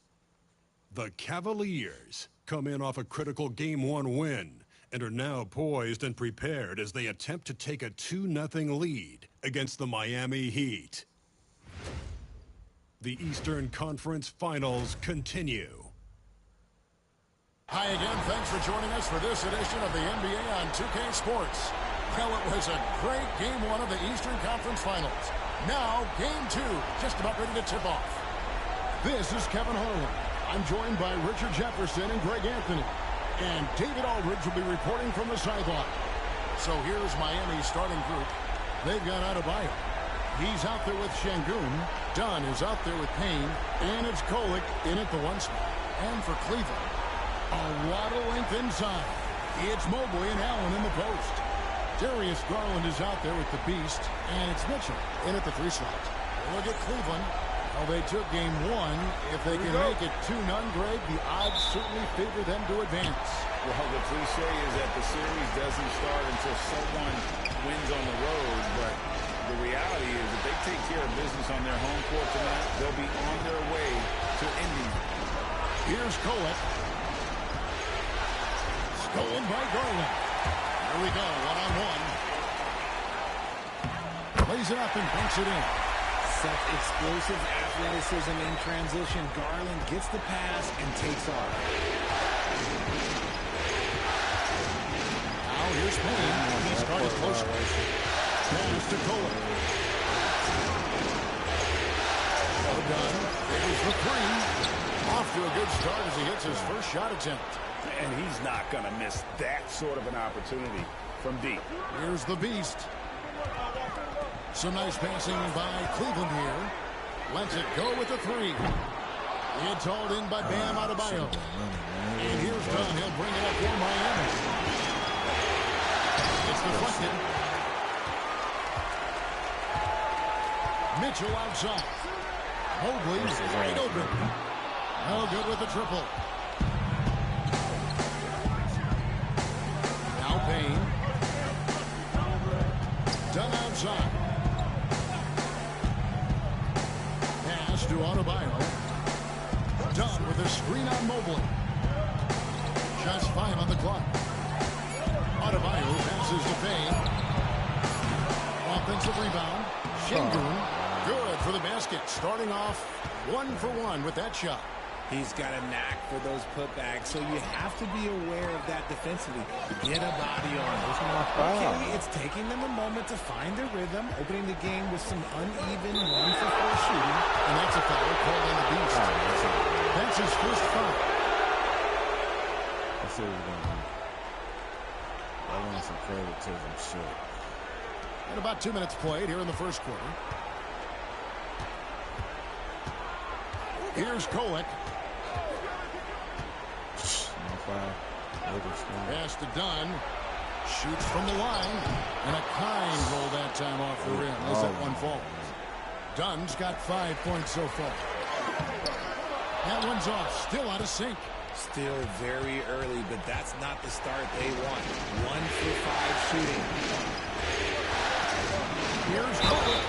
The Cavaliers come in off a critical Game 1 win and are now poised and prepared as they attempt to take a 2-0 lead against the Miami Heat. The Eastern Conference Finals continue. Hi again, thanks for joining us for this edition of the NBA on 2K Sports. Well, it was a great Game 1 of the Eastern Conference Finals. Now, Game 2, just about ready to tip off. This is Kevin Harlan. I'm joined by Richard Jefferson and Greg Anthony. And David Aldridge will be reporting from the sideline. So here's Miami's starting group. They've got Adebayo. He's out there with Şengün. Dunn is out there with Payne. And it's Kolek in at the 1 spot. And for Cleveland, a lot of length inside. It's Mobley and Allen in the post. Darius Garland is out there with the Beast, and it's Mitchell in at the 3 slot. Look at Cleveland. Well, they took Game 1. If they can make it 2-0, Greg, the odds certainly favor them to advance. Well, the cliche is that the series doesn't start until someone wins on the road, but the reality is if they take care of business on their home court tonight, they'll be on their way to ending. Here's Kolek. Stolen by Garland. Here we go, one-on-one. Plays it up and banks it in. Such explosive athleticism in transition. Garland gets the pass and takes off. Now here's Payne. He's guarded closely. Pass to Kolek. Well done. There's the 3. Off to a good start as he hits his first shot attempt. And he's not going to miss that sort of an opportunity from deep. Here's the Beast. Some nice passing by Cleveland here. Lets it go with the 3. It's hauled in by Bam Adebayo. And here's Dunn. He'll bring it up for Miami. It's deflected. Mitchell outside. Mobley's wide open. No good with the triple. Now Payne. Dunn outside. Pass to Adebayo. Dunn with a screen on Mobley. Just 5 on the clock. Adebayo passes to Payne. Offensive rebound. Şengün. Good for the basket. Starting off 1 for 1 with that shot. He's got a knack for those putbacks, so you have to be aware of that defensively. Get a body on it. Okay, it's taking them a moment to find their rhythm, opening the game with some uneven 1-for-4 shooting. And that's a foul called on the Beast. That's his first foul. I see what we're going to do. I want some favoritism shit. And about 2 minutes played here in the first quarter. Here's Kolek. Pass to Dunn. Shoots from the line. And a kind roll that time off the rim as that one falls. Dunn's got 5 points so far. That one's off. Still out of sync. Still very early, but that's not the start they want. 1 for 5 shooting. Here's Kolek.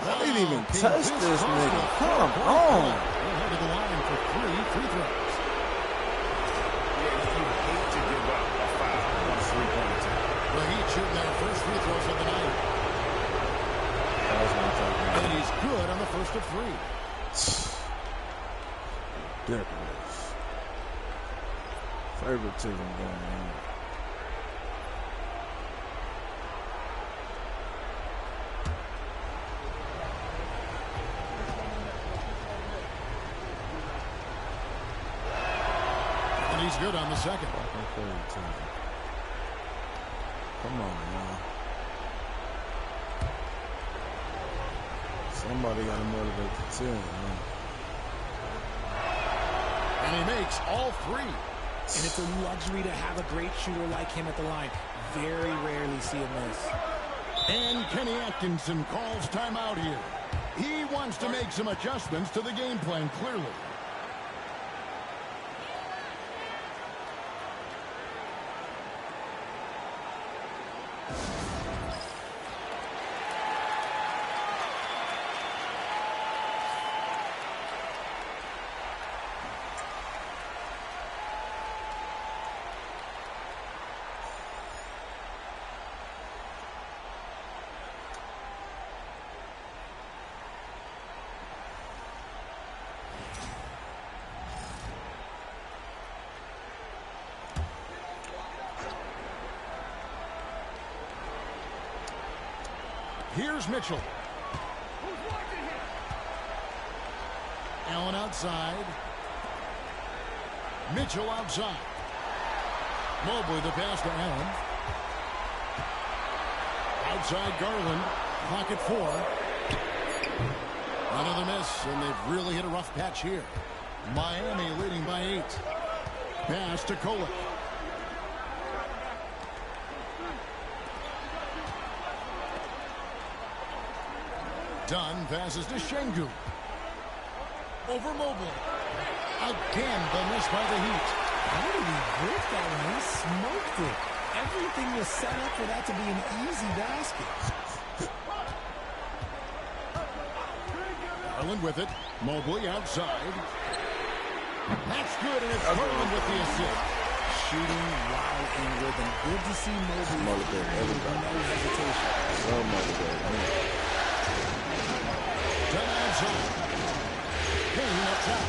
I didn't even touch this nigga. Come on. We'll head to the line for 3 free throws. You hate to give up a foul on a 3-point attempt. The Heat shooting their first free throws of the night. And he's good on the first of 3. Ridiculous. Favoritism going on. He's good on the second. Come on, man. Somebody got to motivate the team, man. And he makes all 3. And it's a luxury to have a great shooter like him at the line. Very rarely see a miss. And Kenny Atkinson calls timeout here. He wants to make some adjustments to the game plan, clearly. Here's Mitchell. Allen outside. Mitchell outside. Mobley the pass to Allen. Outside Garland. Clock at 4. Another miss, and they've really hit a rough patch here. Miami leading by 8. Pass to Kolek. Dunn passes to Şengün. Over Mobley. Again, the miss by the Heat. How did he break that one? He smoked it. Everything was set up for that to be an easy basket. Garland with it. Mobley outside. That's good, and it's Garland with the assist. Shooting while in rhythm. Good to see Mobley. No hesitation. So motivated. Dunn outside. Payne up top.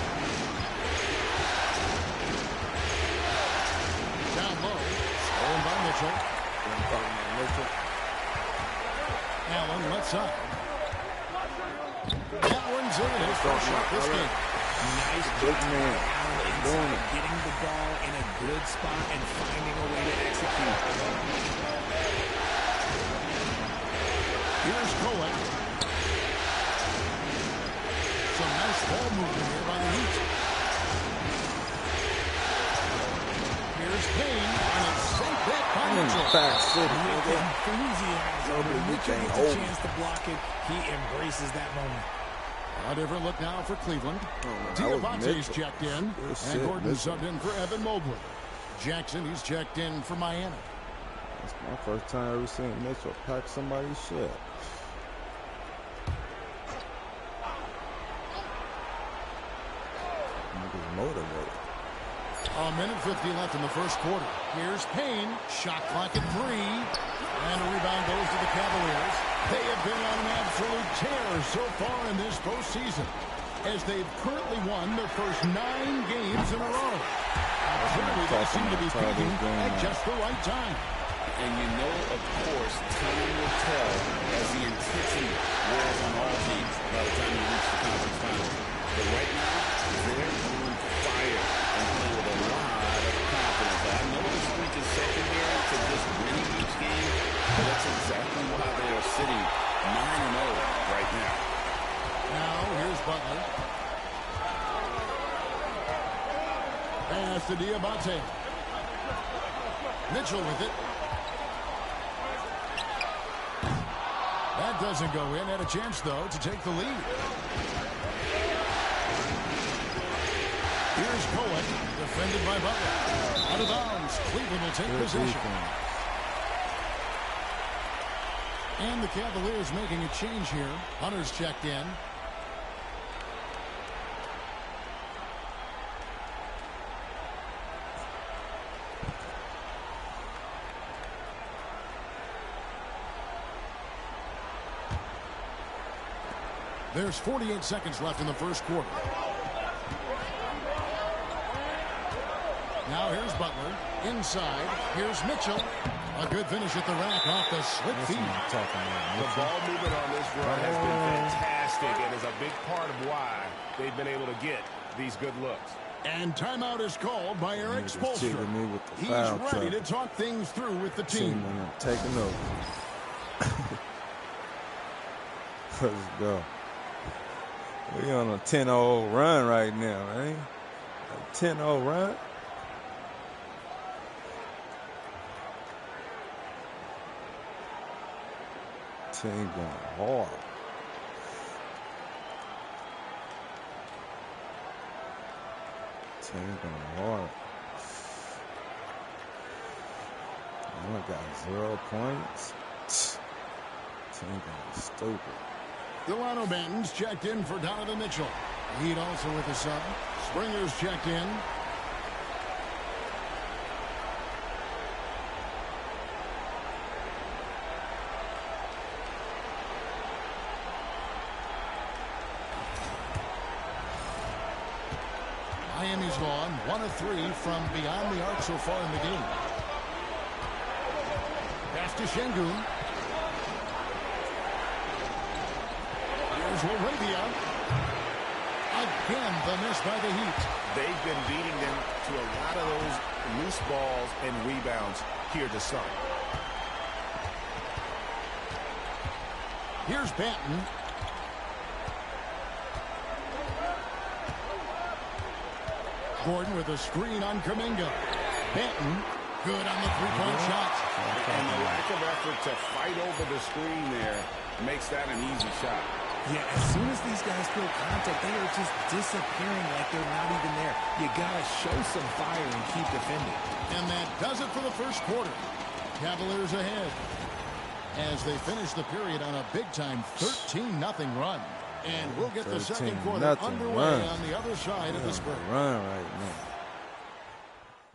Down low. Stolen by Mitchell. Allen left side. Allen's in his first shot this game. Nice big man. Getting the ball in a good spot and finding a way to execute. Here's Kolek. Some nice ball movement here by the Heat. Here's Payne, and it's safe hit by Mitchell. Enthusiasm. Mitchell gets a chance to block it. He embraces that moment. A different look now for Cleveland. Diabate's checked in, and Gordon subbed in for Evan Mobley. Jackson, he's checked in for Miami. That's my first time ever seeing Mitchell pack somebody's shit. Niggas motivated. A minute 50 left in the first quarter. Here's Payne. Shot clock at 3. And a rebound goes to the Cavaliers. They have been on an absolute tear so far in this postseason, as they've currently won their first 9 games in a row. Clearly, they seem to be peaking at just the right time. And you know, of course, time will tell as the intensity wears on all teams by the time you reach the conference finals. But right now, they're on fire and playing with a lot of confidence. I know the streak is secondary to just winning each game, but that's exactly why they are sitting 9-0 right now. Now, here's Butler. Pass to Diabate. Mitchell with it. That doesn't go in. Had a chance, though, to take the lead. Here's Kolek, defended by Butler. Out of bounds. Cleveland will take possession. And the Cavaliers making a change here. Hunter's checked in. There's 48 seconds left in the first quarter. Now here's Butler. Inside. Here's Mitchell. A good finish at the rack off the slip feed. The ball movement on this run has been fantastic and is a big part of why they've been able to get these good looks. And timeout is called by Eric Spoelstra. He's ready to talk things through with the team. Taking over. Let's go. We on a 10-0 run right now, right? A 10-0 run. Team going hard. Team going hard. I got 0 points. Team going stupid. Delano Banton's checked in for Donovan Mitchell. Heat also with the sub. Springer's checked in. Miami's gone 1 of 3 from beyond the arc so far in the game. Pass to Şengün. LaRavia. Again, the miss by the Heat. They've been beating them to a lot of those loose balls and rebounds here to start. Here's Banton. Gordon with a screen on Kuminga. Banton, good on the three-point shot. And the lack of effort to fight over the screen there makes that an easy shot. Yeah, as soon as these guys feel contact, they are just disappearing like they're not even there. You gotta show some fire and keep defending. And that does it for the first quarter. Cavaliers ahead as they finish the period on a big-time 13-0 run. And we'll get the second quarter underway on the other side of the spurt. Run right now.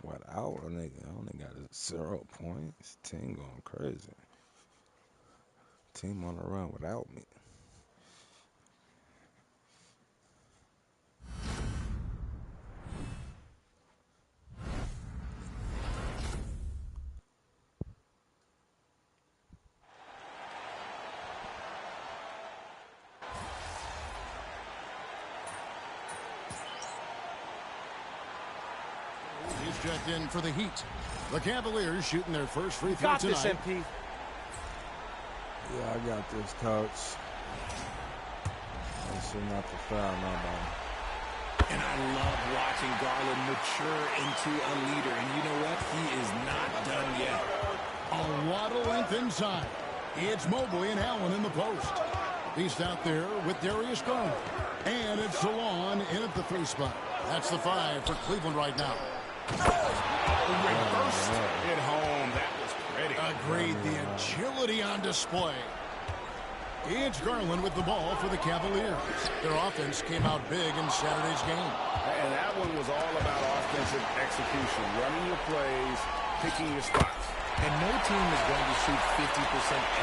Without a nigga, I only got 0 points. Team going crazy. Team on the run without me. Checked in for the Heat. The Cavaliers shooting their first free throw tonight. Got this, MP. Yeah, I got this, coach. I should not to foul nobody. And I love watching Garland mature into a leader. And you know what? He is not done yet. A lot of length inside. It's Mobley and Allen in the post. Beast out there with Darius Garland. And it's Salon in at the 3 spot. That's the 5 for Cleveland right now. Reversed at home. That was pretty. Agreed. The agility on display. It's Garland with the ball for the Cavaliers. Their offense came out big in Saturday's game. And that one was all about offensive execution. Running your plays, picking your spots. And no team is going to shoot 50%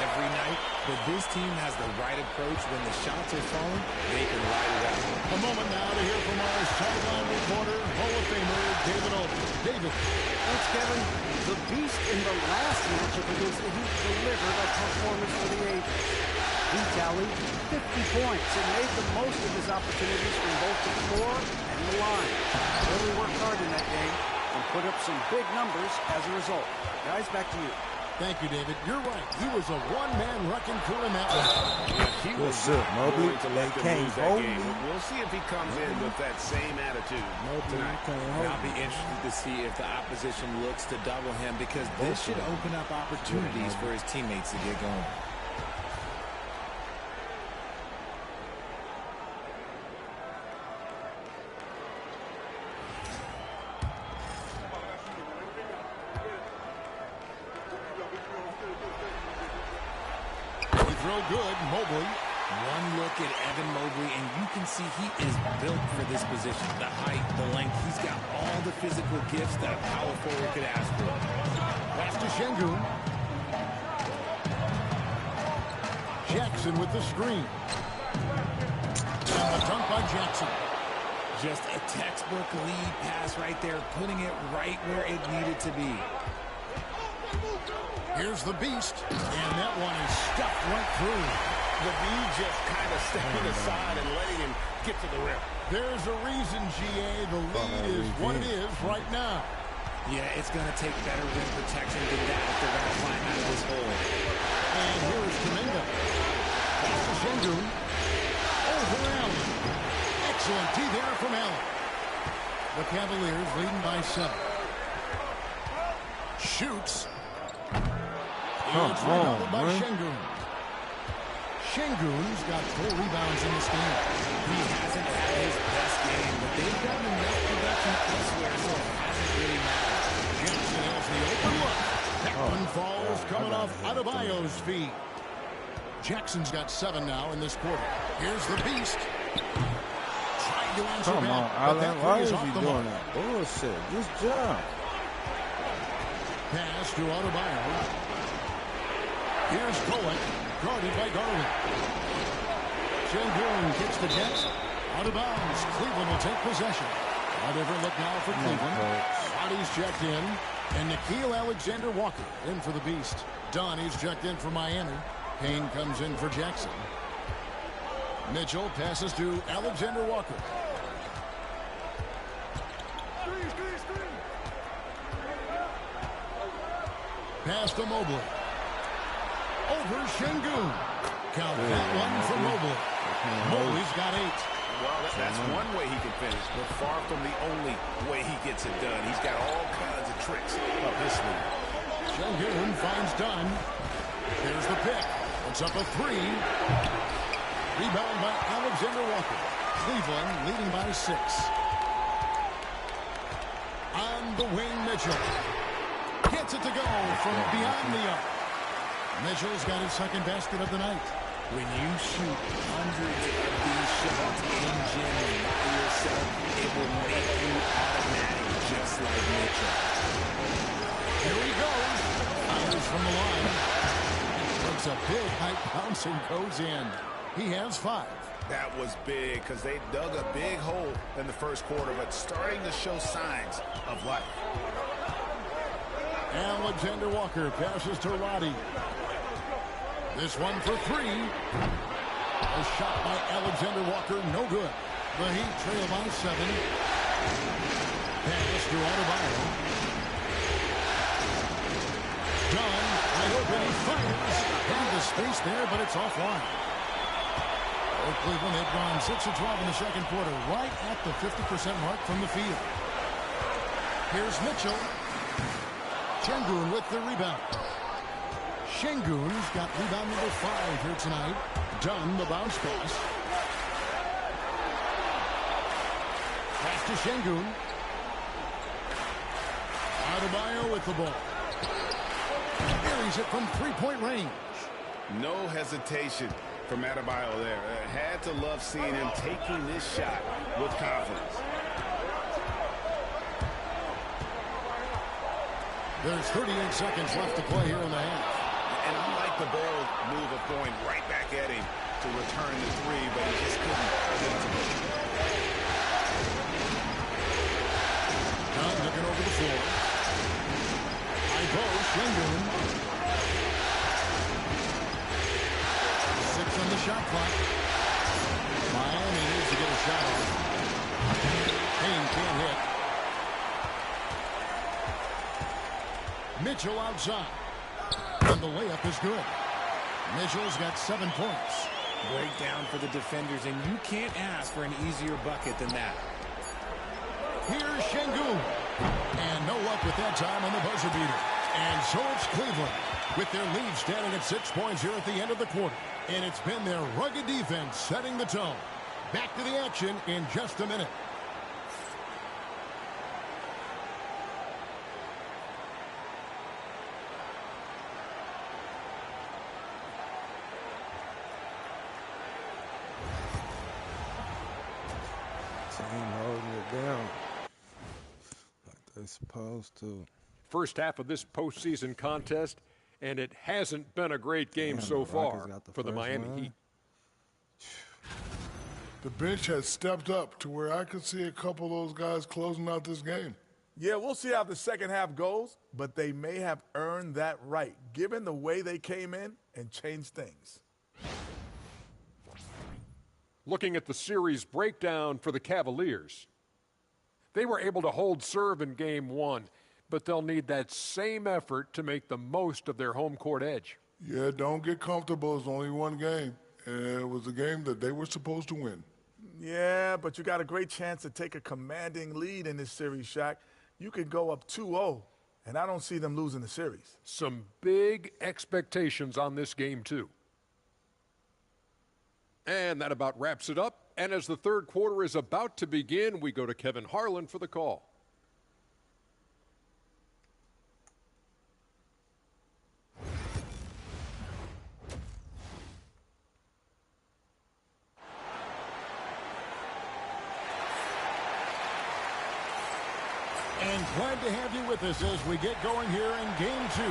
every night, but this team has the right approach. When the shots are falling, they can ride it out. A moment now to hear from our sideline reporter, Hall of Famer David Aldridge. David. Thanks, Kevin. The Beast in the last matchup against the Heat delivered a performance for the Aces. He tallied 50 points and made the most of his opportunities from both the floor and the line. Really worked hard in that game and put up some big numbers as a result. Guys, back to you. Thank you, David. You're right. He was a one-man wrecking crew in that one. He was Mobley. going to let them lose that game. We'll see if he comes in with that same attitude tonight. And I'll be interested to see if the opposition looks to double him, because this should open up opportunities for his teammates to get going. Good, Mobley. One look at Evan Mobley, and you can see he is built for this position. The height, the length, he's got all the physical gifts that a power forward could ask for. Pass to Şengün. Jackson with the screen. And the dunk by Jackson. Just a textbook lead pass right there, putting it right where it needed to be. Here's the Beast, and that one is stuffed right through. The Beast just kind of stepping aside and letting him get to the rim. There's a reason, GA. The lead is what it is right now. Yeah, it's going to take better rim protection than that if they're going to climb out of this hole. And here's Kuminga. Pass to Şengün. Over Allen. Excellent D there from Allen. The Cavaliers leading by 7. Shoots. It's rebounded by Şengün. Şengün's got 4 rebounds in this game. He hasn't had his best game, but they've gotten enough production elsewhere, so it hasn't really mattered. Jackson has the open look. That one falls coming off Adebayo's feet. Jackson's got 7 now in this quarter. Here's the Beast. Trying to answer Come on, Allen. Why is he doing that? Bullshit. Just jump. Pass to Adebayo. Here's Cohen, guarded by Garland. Şengün kicks to Jackson. Out of bounds. Cleveland will take possession. A different look now for Cleveland. Bodies checked in. And Nickeil Alexander-Walker in for the Beast. Donnie's checked in for Miami. Payne comes in for Jackson. Mitchell passes to Alexander Walker. Pass to Mobley. Over Şengün. Count that one for Mobley. Mobley's got 8. Well, that's one way he can finish, but far from the only way he gets it done. He's got all kinds of tricks up his sleeve. Şengün finds Dunn. There's the pick. It's up a 3. Rebound by Alexander Walker. Cleveland leading by 6. On the wing, Mitchell. Gets it to go from beyond the arc. Mitchell's got his second basket of the night. When you shoot hundreds of these shots in general by yourself, it will make you automatic, just like Mitchell. Here he goes. Fires from the line. Takes a big height bounce and goes in. He has 5. That was big because they dug a big hole in the first quarter, but starting to show signs of life. Alexander Walker passes to Roddy. This one for 3. A shot by Alexander Walker, no good. The Heat trail by 7. Pass to Adebayo. Dunn, wide open, he fires. Into the space there, but it's offline. Cleveland, they've gone 6 of 12 in the second quarter, right at the 50% mark from the field. Here's Mitchell. Şengün with the rebound. Şengün's got rebound number 5 here tonight. Dunn, the bounce pass. Pass to Şengün. Adebayo with the ball. Buries it from 3-point range. No hesitation from Adebayo there. Had to love seeing him taking this shot with confidence. There's 38 seconds left to play here in the half. And unlike the ball move of going right back at him to return the 3, but he just couldn't get it to go. Dunn looking over the floor. Ivo, Şengün. 6 on the shot clock. Miami needs to get a shot off. Payne can't hit. Mitchell outside. And the layup is good. Mitchell's got 7 points. Breakdown for the defenders, and you can't ask for an easier bucket than that. Here's Şengün. And no luck with that time on the buzzer beater. And so it's Cleveland with their lead standing at 6 points here at the end of the quarter. And it's been their rugged defense setting the tone. Back to the action in just a minute. Team holding it down like they're supposed to. First half of this postseason contest, and it hasn't been a great game so far for the Miami Heat. The bench has stepped up to where I could see a couple of those guys closing out this game. Yeah, we'll see how the second half goes, but they may have earned that right, given the way they came in and changed things. Looking at the series breakdown for the Cavaliers, they were able to hold serve in Game 1, but they'll need that same effort to make the most of their home court edge. Yeah, don't get comfortable. It's only one game, and it was a game that they were supposed to win. Yeah, but you got a great chance to take a commanding lead in this series, Shaq. You could go up 2-0, and I don't see them losing the series. Some big expectations on this game, too. And that about wraps it up. And as the third quarter is about to begin, we go to Kevin Harlan for the call. And glad to have you with us as we get going here in Game 2.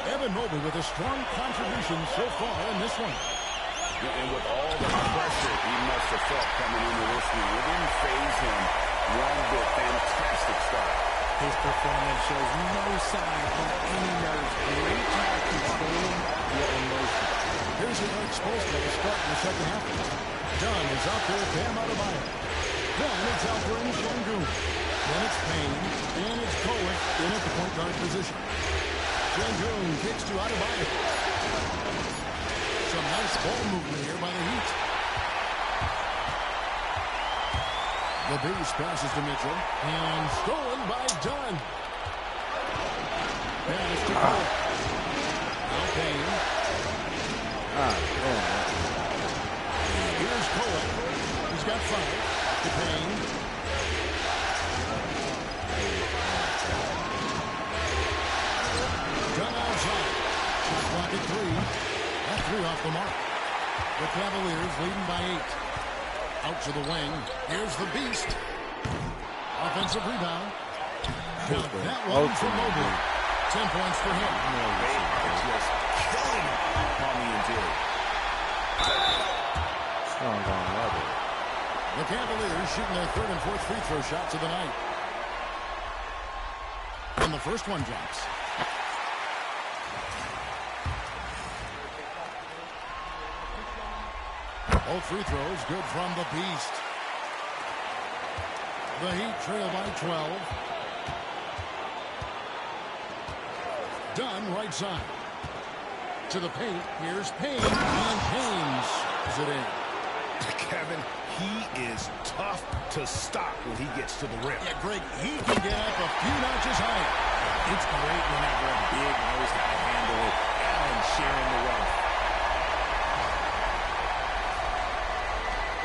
Evan Mobley with a strong contribution so far in this one. And with all the pressure he must have felt coming into this one, it didn't faze him one bit. Fantastic start. His performance shows no sign of any nerves. Great job controlling your emotions. Here's Erik Spoelstra to start in the second half. Dunn is out there, Bam Adebayo. Then it's Alperen Sengun. Then it's Payne. And it's Cohen in at the point guard position. Sengun kicks to Adebayo. Some nice ball movement here by the Heat. The Beast passes to Mitchell. And stolen by Dunn. And it's to Cohen. Now Payne. Here's Cohen. He's got 5. To Payne. Dunn outside. Shot clock at 3. That 3 off the mark. The Cavaliers leading by 8. Out to the wing. Here's the Beast. Offensive rebound. Now that one from Mobley. 10 points for him. They are just killing on the interior. Strong on level. The Cavaliers shooting their 3rd and 4th free throw shots of the night. And the first one drops. Both free throws good from the Beast. The Heat trail by 12. Dunn right side. To the paint. Here's Payne. And Payne is it in. Kevin, he is tough to stop when he gets to the rim. Yeah, Greg, he can get up a few notches higher. It's great whenever a big knows how to handle it. Allen sharing the wealth.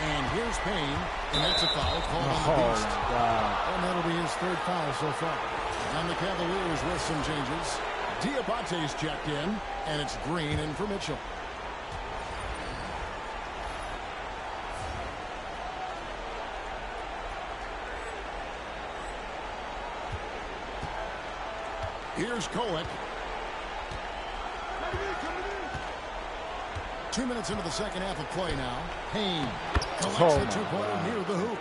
And here's Payne, and that's a foul called on the Beast. And that'll be his 3rd foul so far. And the Cavaliers with some changes. Diabate's checked in, and it's Green in for Mitchell. Here's Kowick. 2 minutes into the second half of play now. Payne collects the 2-pointer near the hoop.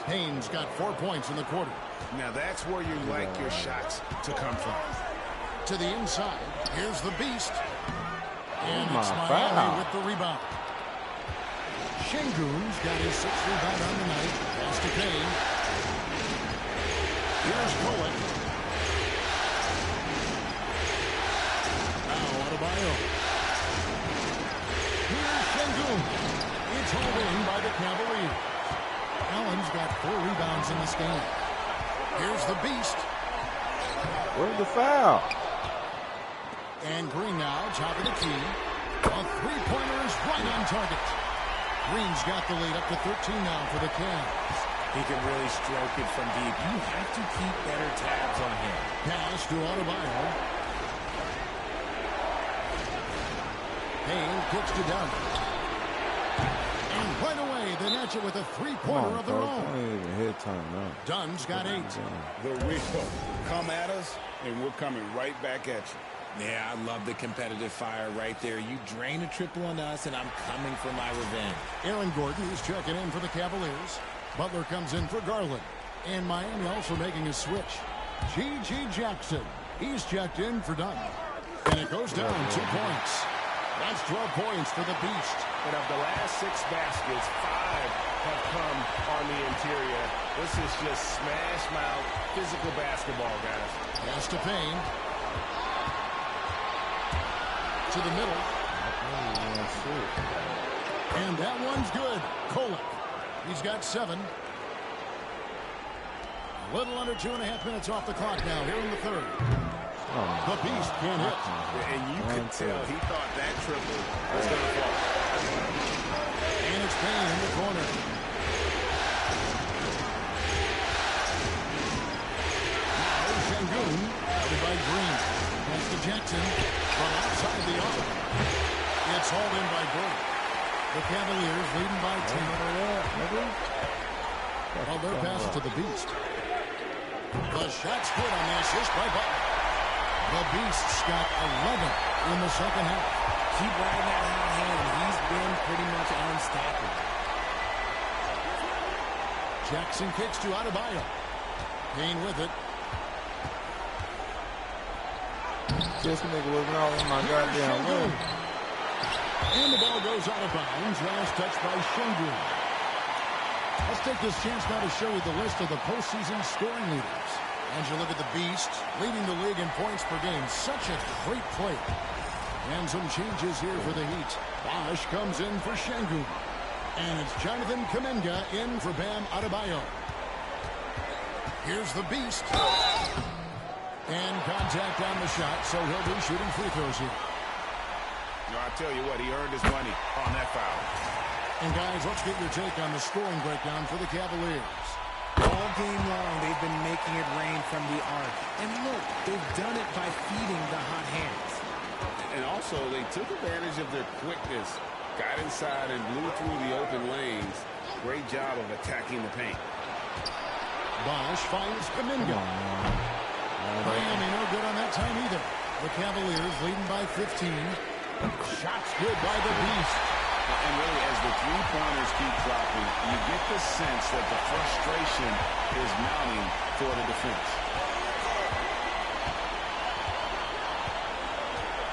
Payne's got 4 points in the quarter. Now that's where you like your shots to come from. To the inside. Here's the Beast. And it's Miami with the rebound. Sengun's got his 6th rebound on the night. Pass to Payne. Here's Kowick. Adebayo. Here's Sengun. It's hauled in by the Cavaliers. Allen's got 4 rebounds in this game. Here's the Beast. Where's the foul? And Green now, top of the key. A 3-pointer is right on target. Green's got the lead up to 13 now for the Cavs. He can really stroke it from deep. You have to keep better tabs on him. Pass to Adebayo. Payne kicks to Dunn. And right away, they match it with a 3-pointer of their own. Dunn's got 8. The real come at us, and we're coming right back at you. Yeah, I love the competitive fire right there. You drain a triple on us, and I'm coming for my revenge. Aaron Gordon is checking in for the Cavaliers. Butler comes in for Garland. And Miami also making a switch. G.G. Jackson. He's checked in for Dunn. And it goes down 2 points. That's 12 points for the Beast. And of the last 6 baskets, 5 have come on the interior. This is just smash mouth physical basketball, guys. Pass to Payne. To the middle. And that one's good. Kolek. He's got 7. A little under 2.5 minutes off the clock now here in the 3rd. The Beast can't hit. And you could tell he thought that triple was going to fall. And it's Payne in the corner. Now Sengun, covered by Green. Pass to Jackson from outside the arc. It's hauled in by Gordon. The Cavaliers leading by 10. Well, their pass to the Beast. The shot's good on the assist by Butler. The Beast's got 11 in the second half. Keep riding that hot hand. He's been pretty much unstoppable. Jackson kicks to Adebayo. Payne with it. This nigga was not on my goddamn room. And the ball goes goes out of bounds. Last touch by Şengün. Let's take this chance now to show you the list of the postseason scoring leaders. And you look at the Beast, leading the league in points per game. Such a great play. And some changes here for the Heat. Bosch comes in for Şengün. And it's Jonathan Kuminga in for Bam Adebayo. Here's the Beast. And contact on the shot, so he'll be shooting free throws here. No, I tell you what, he earned his money on that foul. And guys, let's get your take on the scoring breakdown for the Cavaliers. All game long, they've been making it rain from the arc. And look, they've done it by feeding the hot hands. And also, they took advantage of their quickness, got inside and blew through the open lanes. Great job of attacking the paint. Bosch finds Kuminga. Miami no good on that time either. The Cavaliers leading by 15. Shots good by the Beast. And really, as the three-pointers keep dropping, you get the sense that the frustration is mounting for the defense.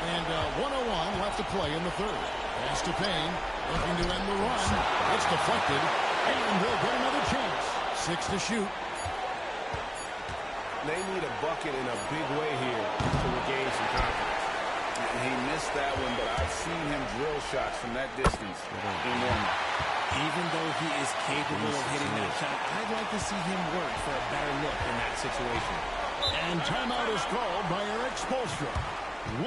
And 1:01 left to play in the third. Pass to Payne, looking to end the run. It's deflected, and they'll get another chance. 6 to shoot. They need a bucket in a big way here to regain some confidence. And he missed that one, but I've seen him drill shots from that distance in one. Even though he is capable of hitting that shot, I'd like to see him work for a better look in that situation. And timeout is called by Erik Spoelstra.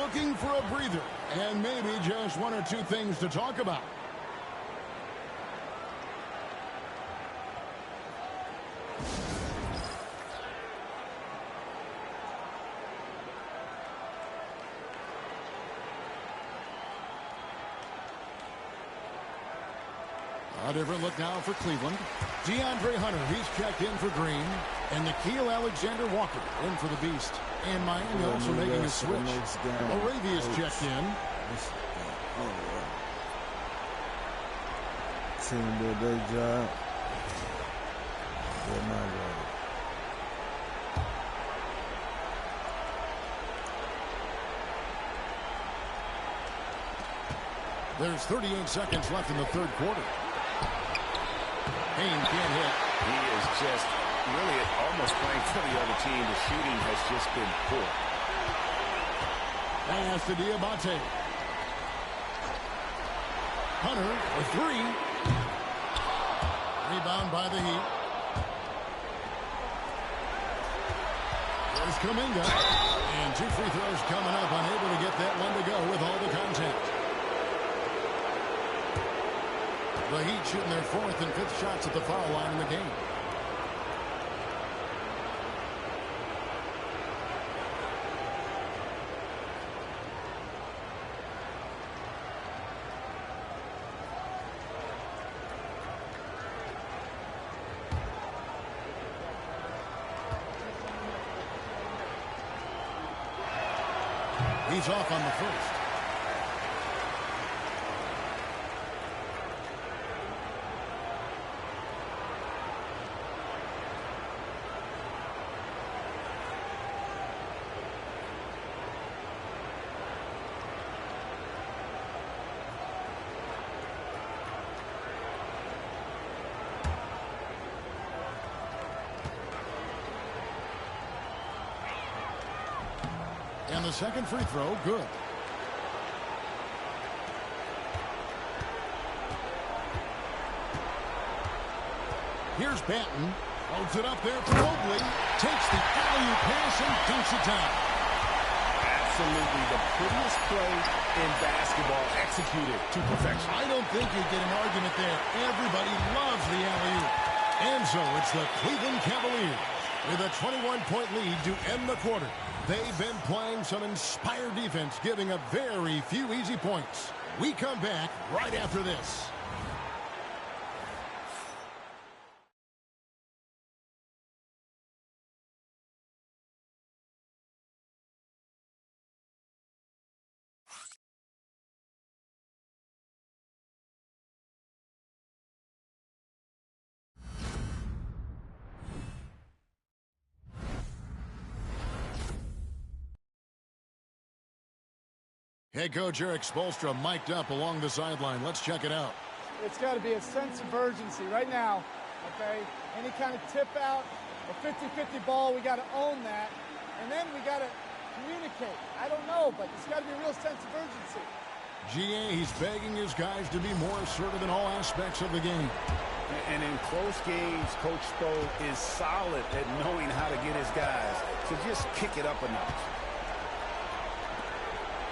Looking for a breather, and maybe just one or two things to talk about. A different look now for Cleveland. DeAndre Hunter, he's checked in for Green. And Nickeil Alexander-Walker in for the Beast. And Miami also making a switch. Aravia's checked in. Seen him do a great job. Good night, There's 38 seconds left in the third quarter. Payne can't hit. He is just really almost playing for the other team. The shooting has just been poor. Pass to Diabate. Hunter, a three. Rebound by the Heat. There's Kuminga. And 2 free throws coming up. Unable to get that one to go with all the contact. The Heat shooting their 4th and 5th shots at the foul line in the game. He's off on the first. And the second free throw, good. Here's Banton. Holds it up there for Mobley. Takes the alley-oop pass and dunks it down. Absolutely the prettiest play in basketball, executed to perfection. I don't think you get an argument there. Everybody loves the alley-oop. And so it's the Cleveland Cavaliers with a 21-point lead to end the quarter. They've been playing some inspired defense, giving up very few easy points. We come back right after this. Head coach Eric Spoelstra mic'd up along the sideline. Let's check it out. It's got to be a sense of urgency right now, okay? Any kind of tip out, a 50-50 ball, we got to own that. And then we got to communicate. I don't know, but it's got to be a real sense of urgency. GA, he's begging his guys to be more assertive in all aspects of the game. And in close games, Coach Spo is solid at knowing how to get his guys. So just kick it up a notch.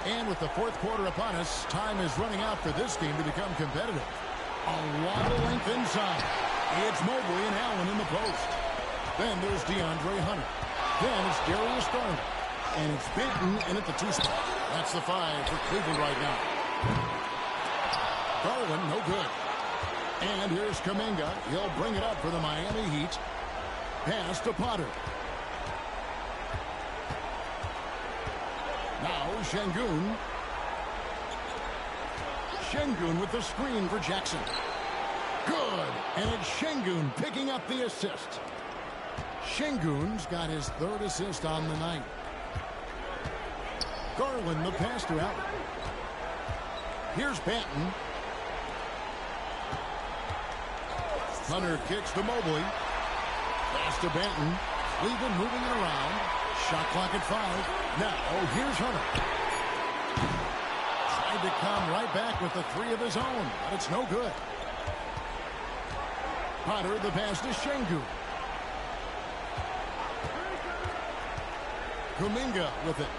And with the fourth quarter upon us, time is running out for this game to become competitive. A lot of length inside. It's Mobley and Allen in the post. Then there's DeAndre Hunter. Then it's Darius Garland. And it's Benton in at the 2 spot. That's the 5 for Cleveland right now. Garland, no good. And here's Kuminga. He'll bring it up for the Miami Heat. Pass to Potter. Now Şengün. Şengün with the screen for Jackson. Good. And it's Şengün picking up the assist. Şengün's got his 3rd assist on the night. Garland, the pass to Allen. Here's Benton. Hunter kicks to Mobley. Pass to Benton. Cleveland moving it around. Shot clock at 5. Now, here's Hunter. Tried to come right back with the 3 of his own, but it's no good. Potter, the pass to Şengün. Kuminga with it.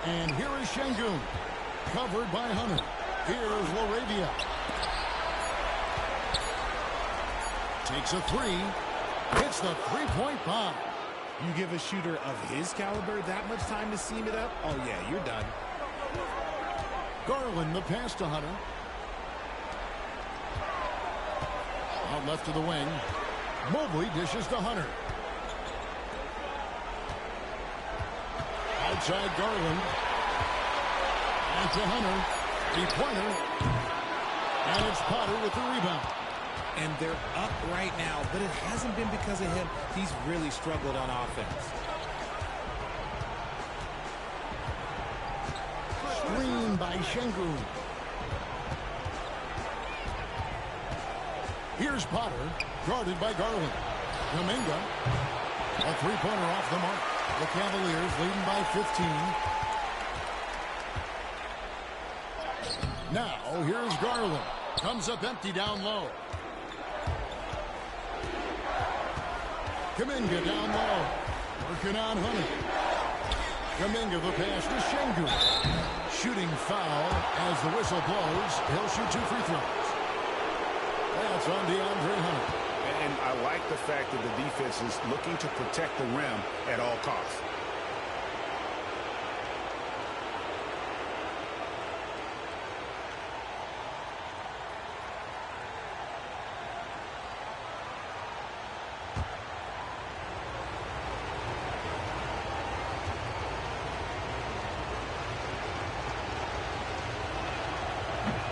And here is Şengün. Covered by Hunter. Here's LaRavia. Takes a 3. Hits the 3-point bomb. You give a shooter of his caliber that much time to seam it up? Oh, yeah, you're done. Garland, the pass to Hunter. Out left to the wing. Mobley dishes to Hunter. Outside Garland. And to Hunter. 3-pointer. And it's Potter with the rebound. And they're up right now, but it hasn't been because of him. He's really struggled on offense. Screen by Şengün. Here's Potter, guarded by Garland. Kuminga. A 3-pointer off the mark. The Cavaliers leading by 15. Now, here's Garland. Comes up empty down low. Kuminga down low. Working on Hunter. Kuminga the pass to Şengün. Shooting foul as the whistle blows. He'll shoot 2 free throws. That's on DeAndre Hunter. And I like the fact that the defense is looking to protect the rim at all costs.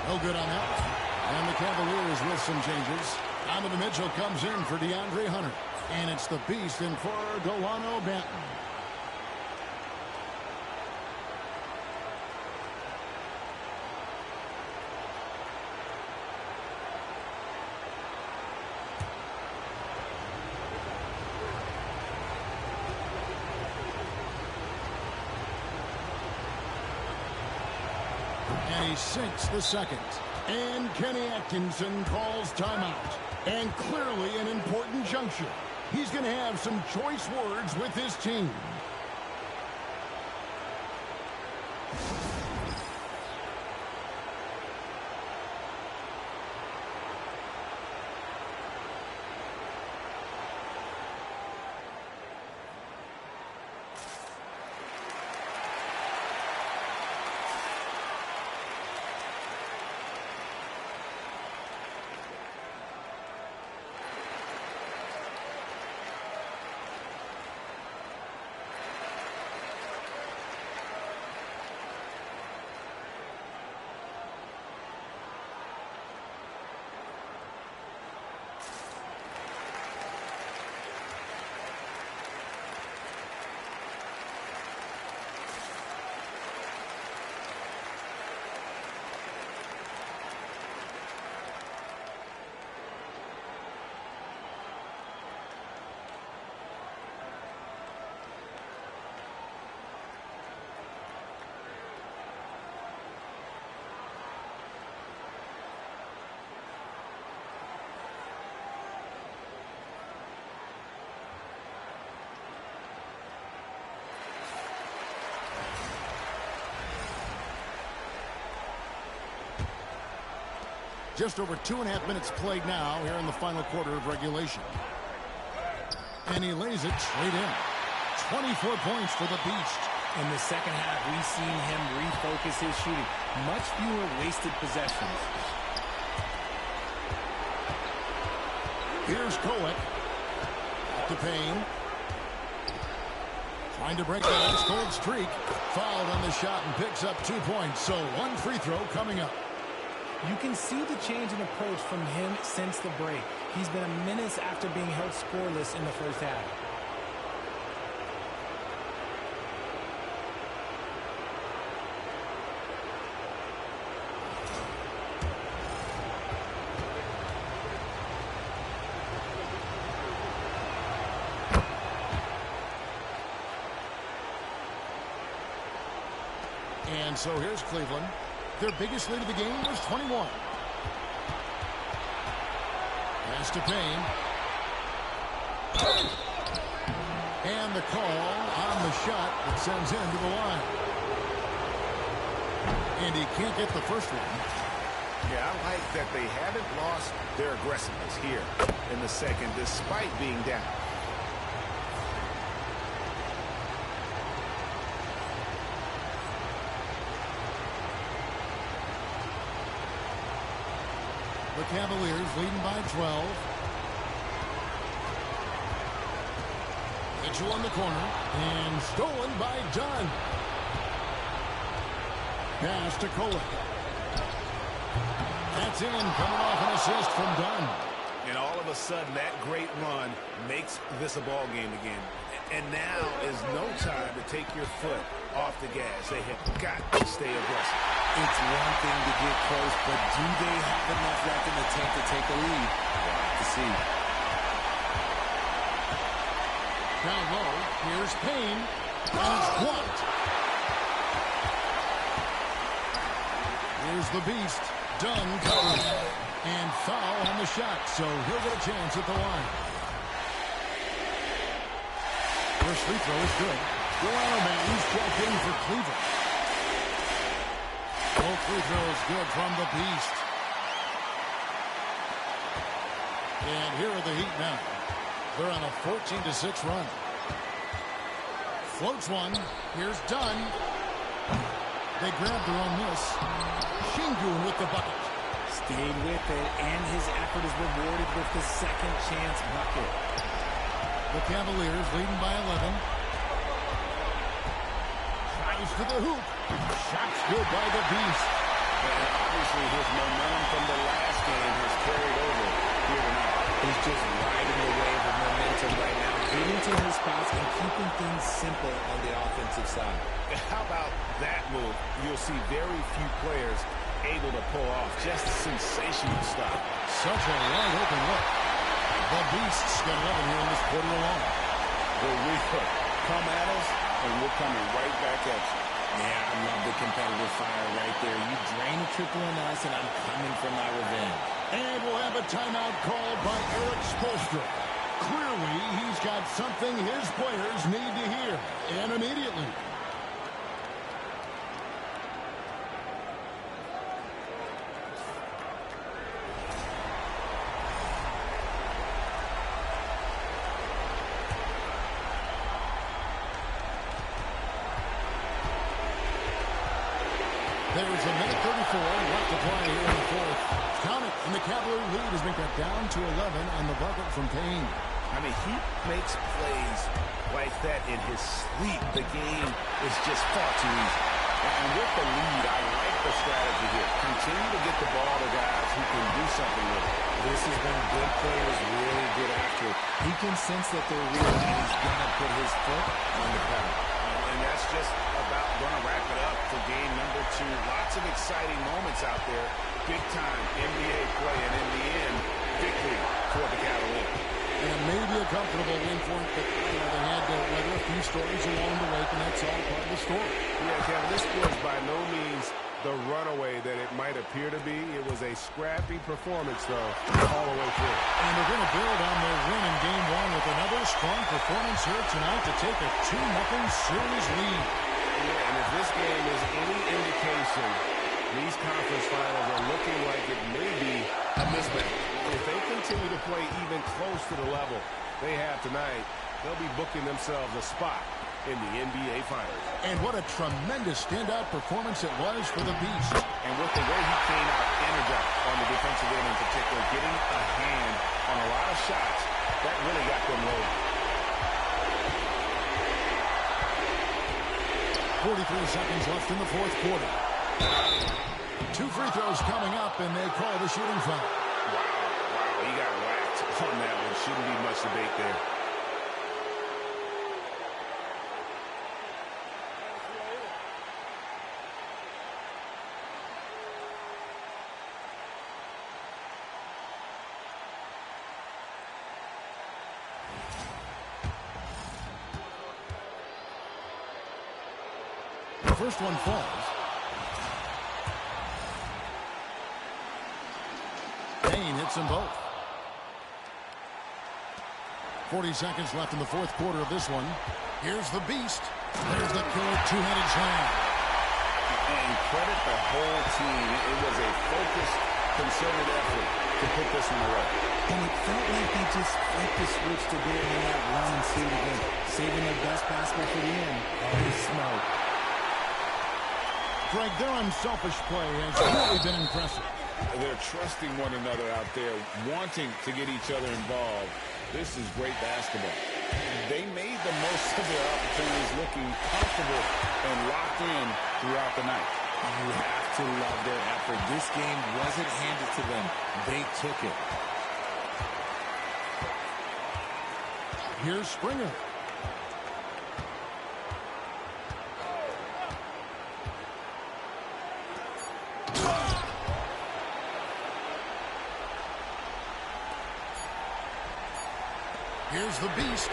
No good on that one. And the Cavaliers with some changes. Donovan Mitchell comes in for DeAndre Hunter. And it's the beast in for Delano Banton. And he sinks the second. And Kenny Atkinson calls timeout. And clearly an important juncture. He's going to have some choice words with his team. Just over 2.5 minutes played now here in the final quarter of regulation. And he lays it straight in. 24 points for the Beast. In the second half, we've seen him refocus his shooting. Much fewer wasted possessions. Here's Kolek. To Payne. Trying to break that ice-cold streak. Fouled on the shot and picks up 2 points. So one free throw coming up. You can see the change in approach from him since the break. He's been a menace after being held scoreless in the first half. And so here's Cleveland. Their biggest lead of the game was 21. Pass to Payne. And the call on the shot that sends him to the line. And he can't get the first one. Yeah, I like that they haven't lost their aggressiveness here in the second, despite being down. The Cavaliers leading by 12. Mitchell in the corner. And stolen by Dunn. Pass to Kolek. That's in, coming off an assist from Dunn. And all of a sudden, that great run makes this a ball game again. And now is no time to take your foot off the gas. They have got to stay aggressive. It's one thing to get close, but do they have enough left in the tank to take a lead? We'll have to see. Down low, here's Payne. And it's blocked. Here's the Beast. Dunn covers. And foul on the shot, so he'll get a chance at the line. First free throw is good. Delano Bangs checked in for Cleveland. Both free throws good from the Beast. And here are the Heat now. They're on a 14-6 run. Floats one. Here's Dunn. They grabbed their own miss. Şengün with the bucket. Stayed with it, and his effort is rewarded with the second chance bucket. The Cavaliers leading by 11. Tries to the hoop. Shot's good by the Beast. And obviously his momentum from the last game has carried over here tonight. He's just riding the wave of momentum right now, getting to his spots and keeping things simple on the offensive side. How about that move? You'll see very few players able to pull off just sensational stuff. Such a wide open look. The Beasts get 11 here in this quarter alone. Well, we come at us, and we're coming right back at you. Yeah, I love the competitive fire right there. You drain a triple on us, and I'm coming for my revenge. And we'll have a timeout called by Erik Spoelstra. Clearly, he's got something his players need to hear, and immediately. There's a minute 34 left to play here in the fourth. Count it, and the Cavalier lead has been cut down to 11 on the bucket from Payne. I mean, he makes plays like that in his sleep. The game is just far too easy. And with the lead, I like the strategy here. Continue to get the ball to guys who can do something with it. This has been good players really good after it. He can sense that they're real, and he's going to put his foot on the pedal. And that's just about going to wrap it up for game number 2. Lots of exciting moments out there. Big-time NBA play, and in the end, victory for the Cavaliers. And maybe a comfortable win for it, but they had to weather a few stories along the way, and that's all part of the story. Yeah, Kevin, this was by no means the runaway that it might appear to be. It was a scrappy performance, though, all the way through. And they're going to build on their win in Game 1 with another strong performance here tonight to take a 2-0 series lead. Yeah, and if this game is any indication, these conference finals are looking like it may be play even close to the level they have tonight, they'll be booking themselves a spot in the NBA Finals. And what a tremendous standout performance it was for the Beast. And with the way he came out energized on the defensive end in particular, getting a hand on a lot of shots, that really got them rolling. 43 seconds left in the fourth quarter. 2 free throws coming up, and they call the shooting foul. Wow, he got whacked on that one. Shouldn't be much debate there. The first one falls. Payne hits them both. 40 seconds left in the fourth quarter of this one. Here's the Beast. There's the killer two-handed slam. And credit the whole team. It was a focused, concerted effort to put this one away. And it felt like they just flipped the switch to go on that run and see it again. Saving their best basketball for the end. Oh, smoke. Greg, their unselfish play has really been impressive. They're trusting one another out there, wanting to get each other involved. This is great basketball. They made the most of their opportunities, looking comfortable and locked in throughout the night. You have to love their effort. This game wasn't handed to them. They took it. Here's Springer. Here's the Beast.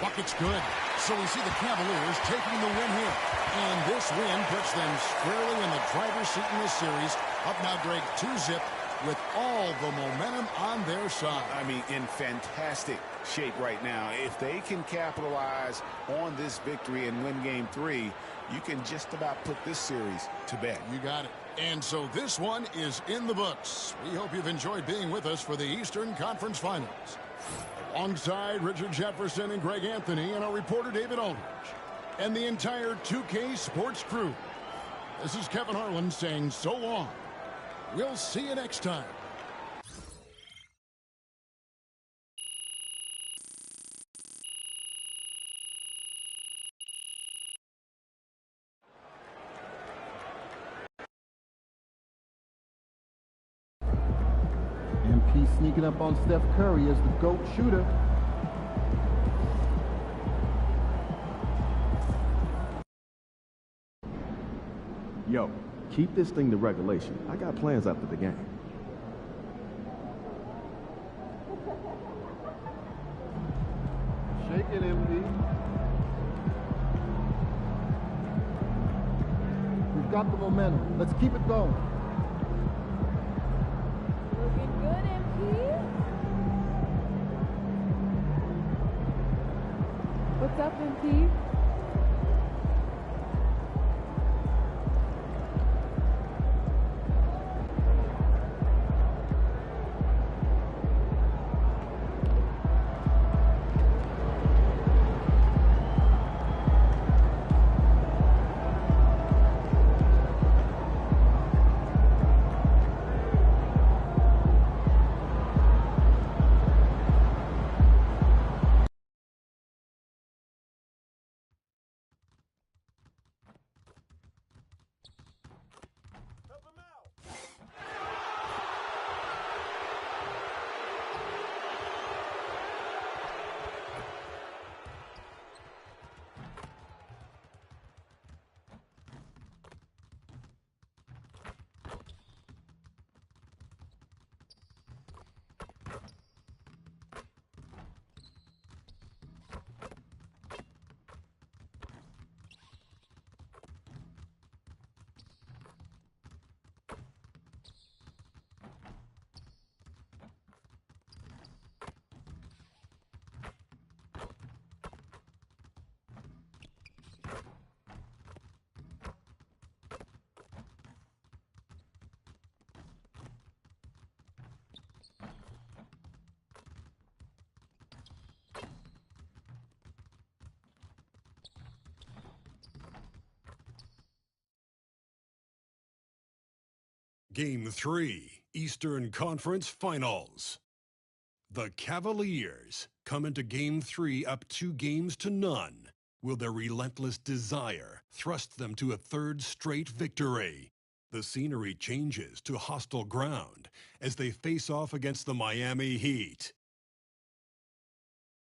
Bucket's good. So we see the Cavaliers taking the win here. And this win puts them squarely in the driver's seat in this series. Up now, Greg, 2-zip with all the momentum on their side. I mean, in fantastic shape right now. If they can capitalize on this victory and win Game 3, you can just about put this series to bed. You got it. And so this one is in the books. We hope you've enjoyed being with us for the Eastern Conference Finals. Alongside Richard Jefferson and Greg Anthony and our reporter David Aldridge and the entire 2K Sports crew, this is Kevin Harlan saying so long. We'll see you next time. MP sneaking up on Steph Curry as the GOAT shooter. Yo, keep this thing to regulation. I got plans after the game. Shake it, MP. We've got the momentum. Let's keep it going. Looking good, MP. What's up, MP? Game 3, Eastern Conference Finals. The Cavaliers come into Game 3 up 2-0. Will their relentless desire thrust them to a third straight victory? The scenery changes to hostile ground as they face off against the Miami Heat.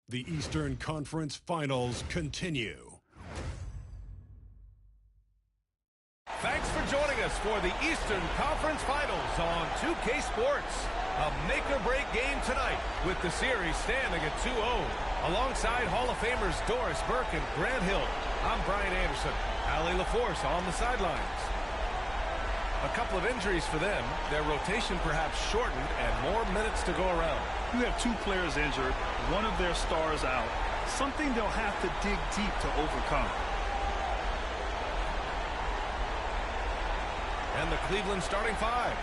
The Eastern Conference Finals continue. Thanks for joining us for the Eastern Conference Finals on 2K Sports. A make-or-break game tonight with the series standing at 2-0. Alongside Hall of Famers Doris Burke and Grant Hill, I'm Brian Anderson. Allie LaForce on the sidelines. A couple of injuries for them. Their rotation perhaps shortened and more minutes to go around. You have two players injured, one of their stars out. Something they'll have to dig deep to overcome. And the Cleveland starting five.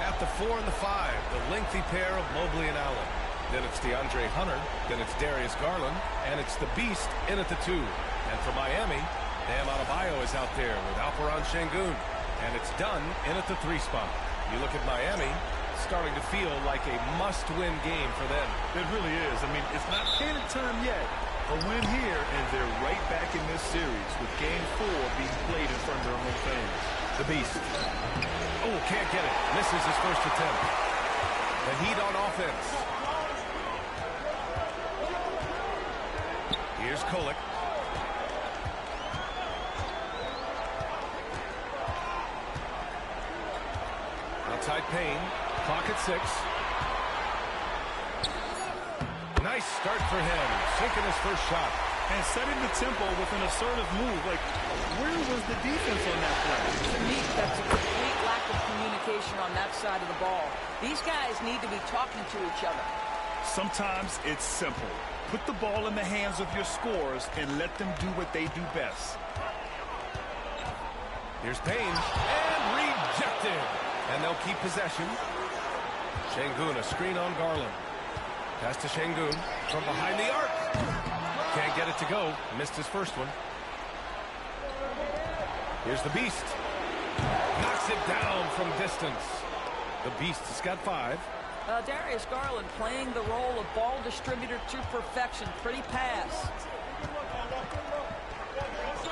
At the 4 and the 5, the lengthy pair of Mobley and Allen. Then it's DeAndre Hunter, then it's Darius Garland, and it's the Beast in at the 2. And for Miami, Bam Adebayo is out there with Alperen Sengun. And it's Dunn in at the 3 spot. You look at Miami, starting to feel like a must-win game for them. It really is. I mean, it's not panic time yet. A win here, and they're right back in this series with Game 4 being played in front of their home fans. The Beast. Oh, can't get it. Misses his first attempt. The Heat on offense. Here's Kolek. Outside Payne. Clock at 6. Nice start for him. Sinking his first shot. And setting the tempo with an assertive move. Like, where was the defense on that play? To me, that's a complete lack of communication on that side of the ball. These guys need to be talking to each other. Sometimes it's simple. Put the ball in the hands of your scorers and let them do what they do best. Here's Payne. And rejected. And they'll keep possession. Sengun, a screen on Garland. Pass to Sengun from behind the arc. Can't get it to go. Missed his first one. Here's the Beast. Knocks it down from distance. The Beast has got 5. Darius Garland playing the role of ball distributor to perfection. Pretty pass.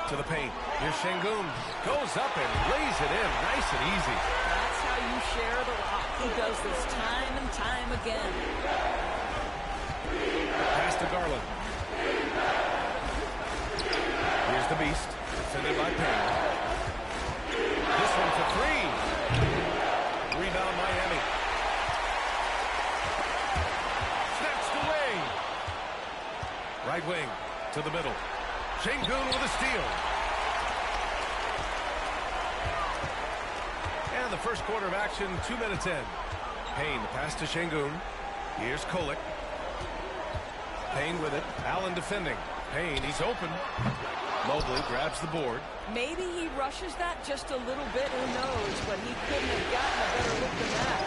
To the paint. Here's Sengun. Goes up and lays it in. Nice and easy. That's how you share the rock. He does this time and time again. Pass to Garland. Here's the Beast. Defended by Payne. This one for 3. Rebound Miami. Snatched away. Right wing to the middle. Sengun with a steal. And the first quarter of action, 2 minutes in. Payne, the pass to Sengun. Here's Kolek. Payne with it. Allen defending. Payne, he's open. Mobley grabs the board. Maybe he rushes that just a little bit, who knows, but he couldn't have gotten a better look than that.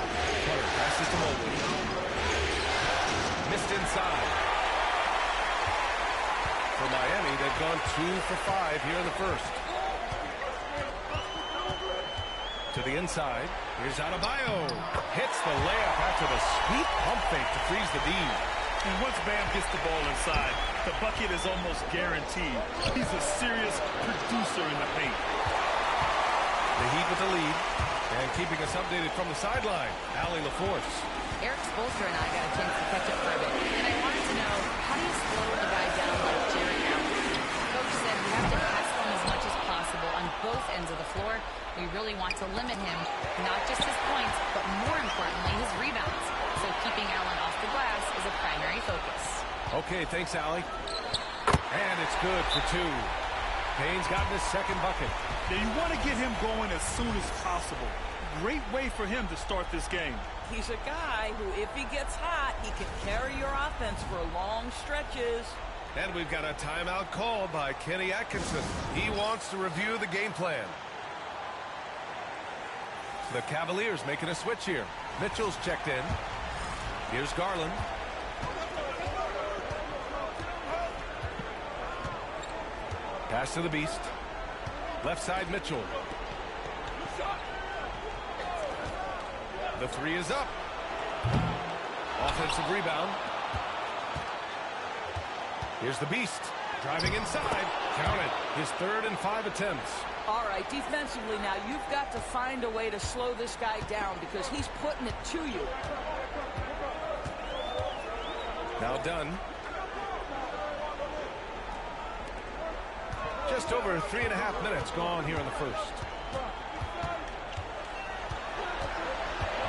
Hunter passes to Mobley. Missed inside. For Miami, they've gone 2 for 5 here in the first. To the inside. Here's Adebayo. Hits the layup after the sweet pump fake to freeze the D. And once Bam gets the ball inside, the bucket is almost guaranteed. He's a serious producer in the paint. The Heat with the lead. And keeping us updated from the sideline, Allie LaForce. Eric Spoelstra and I got a chance to catch up for a bit. And I wanted to know, how do you slow the guy down like Jarrett Allen? Coach said we have to pass him as much as possible on both ends of the floor. We really want to limit him, not just his points, but more importantly, his rebounds. So keeping Allen off the glass is a primary focus. Okay, thanks, Allie. And it's good for 2. Payne's gotten his second bucket. Now you want to get him going as soon as possible. Great way for him to start this game. He's a guy who, if he gets hot, he can carry your offense for long stretches. And we've got a timeout called by Kenny Atkinson. He wants to review the game plan. The Cavaliers making a switch here. Mitchell's checked in. Here's Garland. Pass to the Beast. Left side Mitchell. The three is up. Offensive rebound. Here's the Beast. Driving inside. Count it. His 3rd and 5 attempts. All right, defensively now, you've got to find a way to slow this guy down because he's putting it to you. Now done. Just over 3.5 minutes gone here in the first.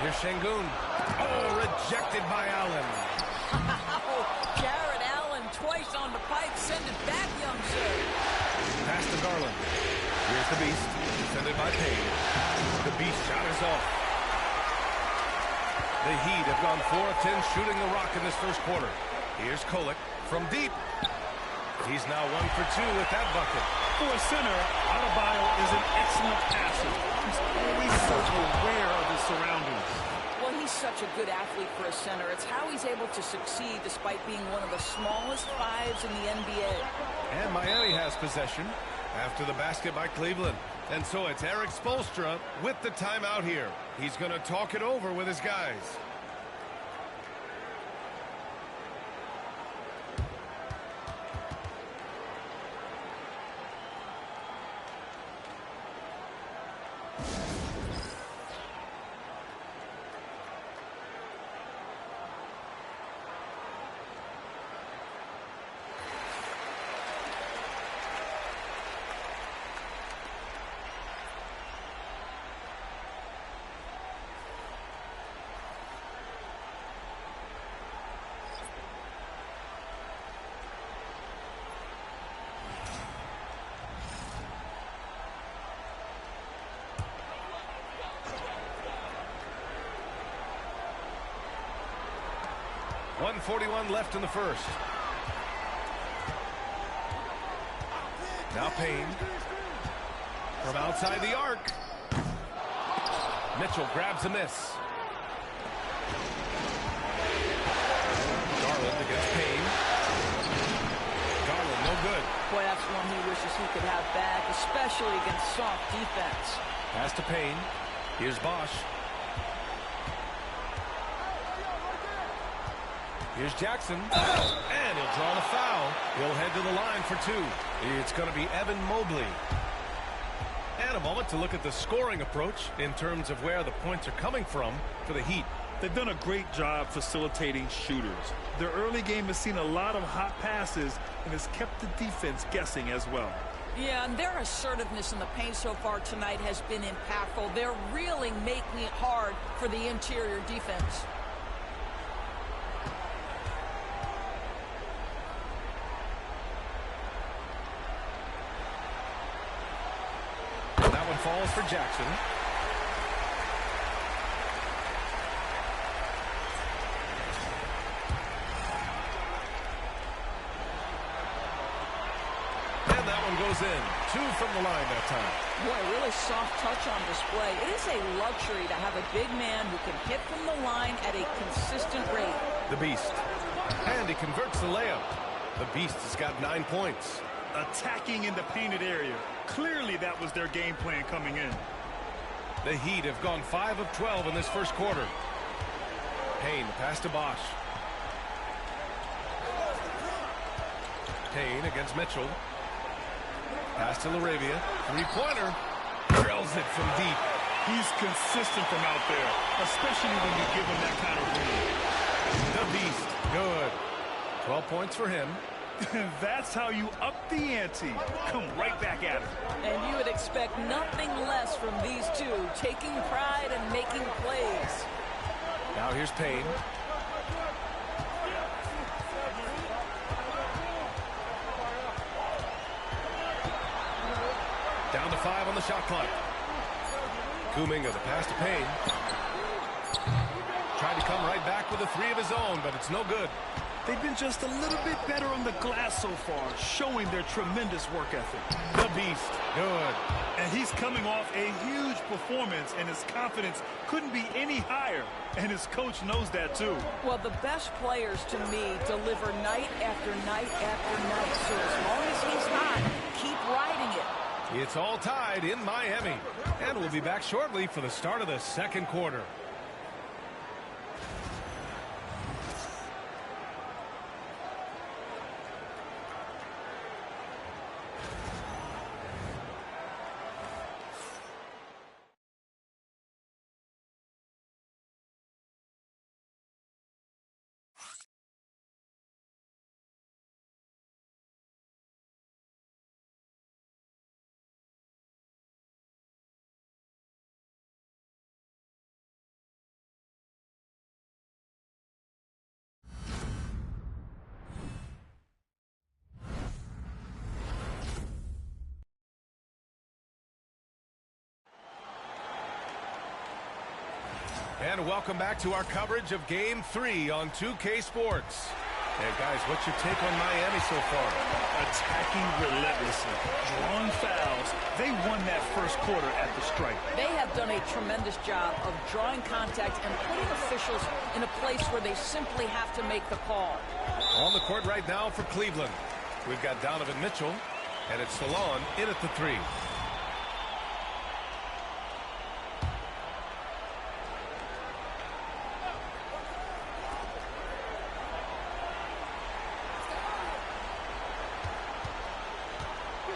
Here's Şengün. Oh, rejected by Allen. Jared Allen twice on the pipe. Send it back, young sir. Pass to Garland. Here's the Beast. Defended by Payne. The Beast shot is off. The Heat have gone 4 of 10 shooting the rock in this first quarter. Here's Kolek from deep. He's now 1 for 2 with that bucket. For a center, Adebayo is an excellent passer. He's always so aware of his surroundings. Well, he's such a good athlete for a center. It's how he's able to succeed despite being one of the smallest 5s in the NBA. And Miami has possession after the basket by Cleveland. And so it's Erik Spoelstra with the timeout here. He's going to talk it over with his guys. .141 left in the first. Now Payne. From outside the arc. Mitchell grabs a miss. Garland against Payne. Garland, no good. Boy, that's one he wishes he could have back, especially against soft defense. Pass to Payne. Here's Bosch. Here's Jackson, and he'll draw the foul. He'll head to the line for 2. It's going to be Evan Mobley. And a moment to look at the scoring approach in terms of where the points are coming from for the Heat. They've done a great job facilitating shooters. Their early game has seen a lot of hot passes and has kept the defense guessing as well. Yeah, and their assertiveness in the paint so far tonight has been impactful. They're really making it hard for the interior defense. Falls for Jackson. And that one goes in. 2 from the line that time. Boy, really soft touch on display. It is a luxury to have a big man who can hit from the line at a consistent rate. The Beast. And he converts the layup. The Beast has got 9 points. Attacking in the painted area. Clearly that was their game plan coming in. The Heat have gone 5 of 12 in this first quarter. Payne, pass to Bosch. Payne against Mitchell. Pass to LaRavia. 3-pointer. Drills it from deep. He's consistent from out there, especially when you give him that kind of room. The Beast. Good. 12 points for him. That's how you up the ante. Come right back at it. And you would expect nothing less from these two, taking pride and making plays. Now here's Payne. Down to 5 on the shot clock. Kuminga, the pass to Payne. Tried to come right back with a 3 of his own, but it's no good. They've been just a little bit better on the glass so far, showing their tremendous work ethic. The Beast, good. And he's coming off a huge performance, and his confidence couldn't be any higher. And his coach knows that, too. Well, the best players, to me, deliver night after night after night. So as long as he's hot, keep riding it. It's all tied in Miami. And we'll be back shortly for the start of the second quarter. And welcome back to our coverage of Game 3 on 2K Sports. Hey, guys, what's your take on Miami so far? Attacking relentlessly, drawing fouls. They won that first quarter at the stripe. They have done a tremendous job of drawing contact and putting officials in a place where they simply have to make the call. On the court right now for Cleveland, we've got Donovan Mitchell, and it's Salon in at the 3.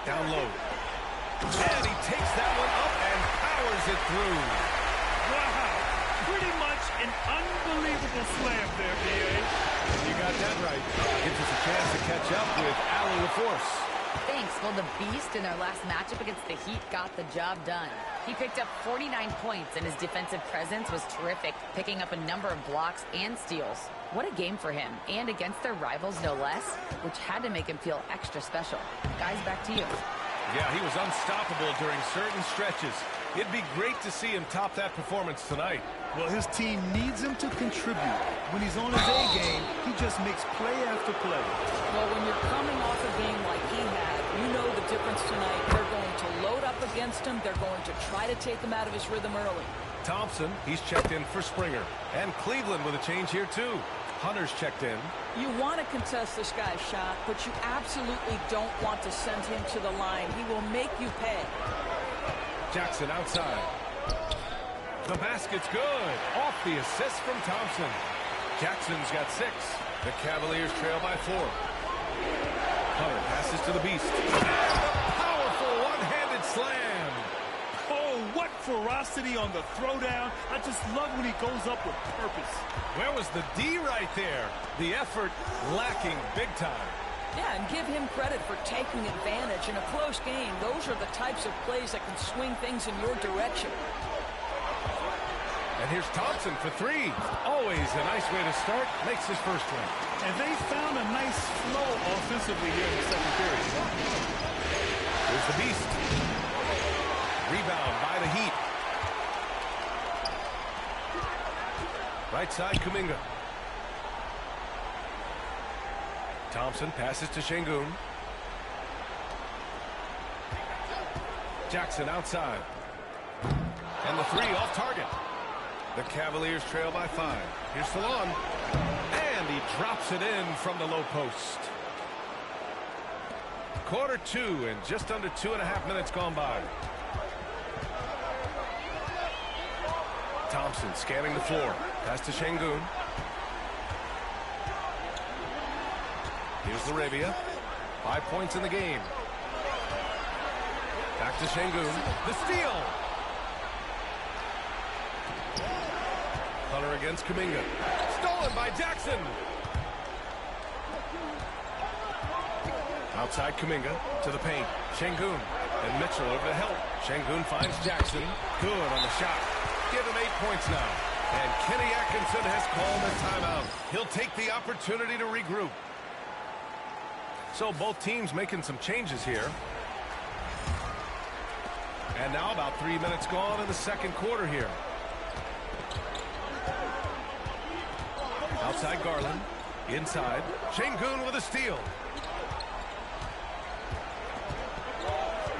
Down low. And he takes that one up and powers it through. Wow. Pretty much an unbelievable slam there, B.A. You got that right. Gives us a chance to catch up with Allen LaForce. Thanks. Well, the Beast in their last matchup against the Heat got the job done. He picked up 49 points, and his defensive presence was terrific, picking up a number of blocks and steals. What a game for him, and against their rivals, no less, which had to make him feel extra special. Guys, back to you. Yeah, he was unstoppable during certain stretches. It'd be great to see him top that performance tonight. Well, his team needs him to contribute. When he's on his A game, he just makes play after play. Well, when you're coming off a game like he had, you know the difference tonight. They're going to load up against him. They're going to try to take him out of his rhythm early. Thompson, he's checked in for Springer. And Cleveland with a change here, too. Hunter's checked in. You want to contest this guy's shot, but you absolutely don't want to send him to the line. He will make you pay. Jackson outside. The basket's good. Off the assist from Thompson. Jackson's got 6. The Cavaliers trail by 4. Hunter passes to the Beast. And a powerful one-handed slam. Oh, what ferocity on the throwdown. I just love when he goes up with purpose. Where was the D right there? The effort lacking big time. Yeah, and give him credit for taking advantage in a close game. Those are the types of plays that can swing things in your direction. And here's Thompson for 3. Always a nice way to start. Makes his first one. And they found a nice flow offensively here in the second period. Here's the Beast. Rebound by the Heat. Right side, Kuminga. Thompson passes to Şengün. Jackson outside. And the 3 off target. The Cavaliers trail by 5. Here's Salon. And he drops it in from the low post. Quarter 2 and just under 2.5 minutes gone by. Thompson scanning the floor. Pass to Şengün. Here's Laravia. 5 points in the game. Back to Şengün. The steal. Hunter against Kuminga. Stolen by Jackson. Outside Kuminga to the paint. Şengün and Mitchell over to help. Şengün finds Jackson. Good on the shot. Give him 8 points now. And Kenny Atkinson has called a timeout. He'll take the opportunity to regroup. So both teams making some changes here. And now about 3 minutes gone in the second quarter here. Outside Garland. Inside. Şengün with a steal.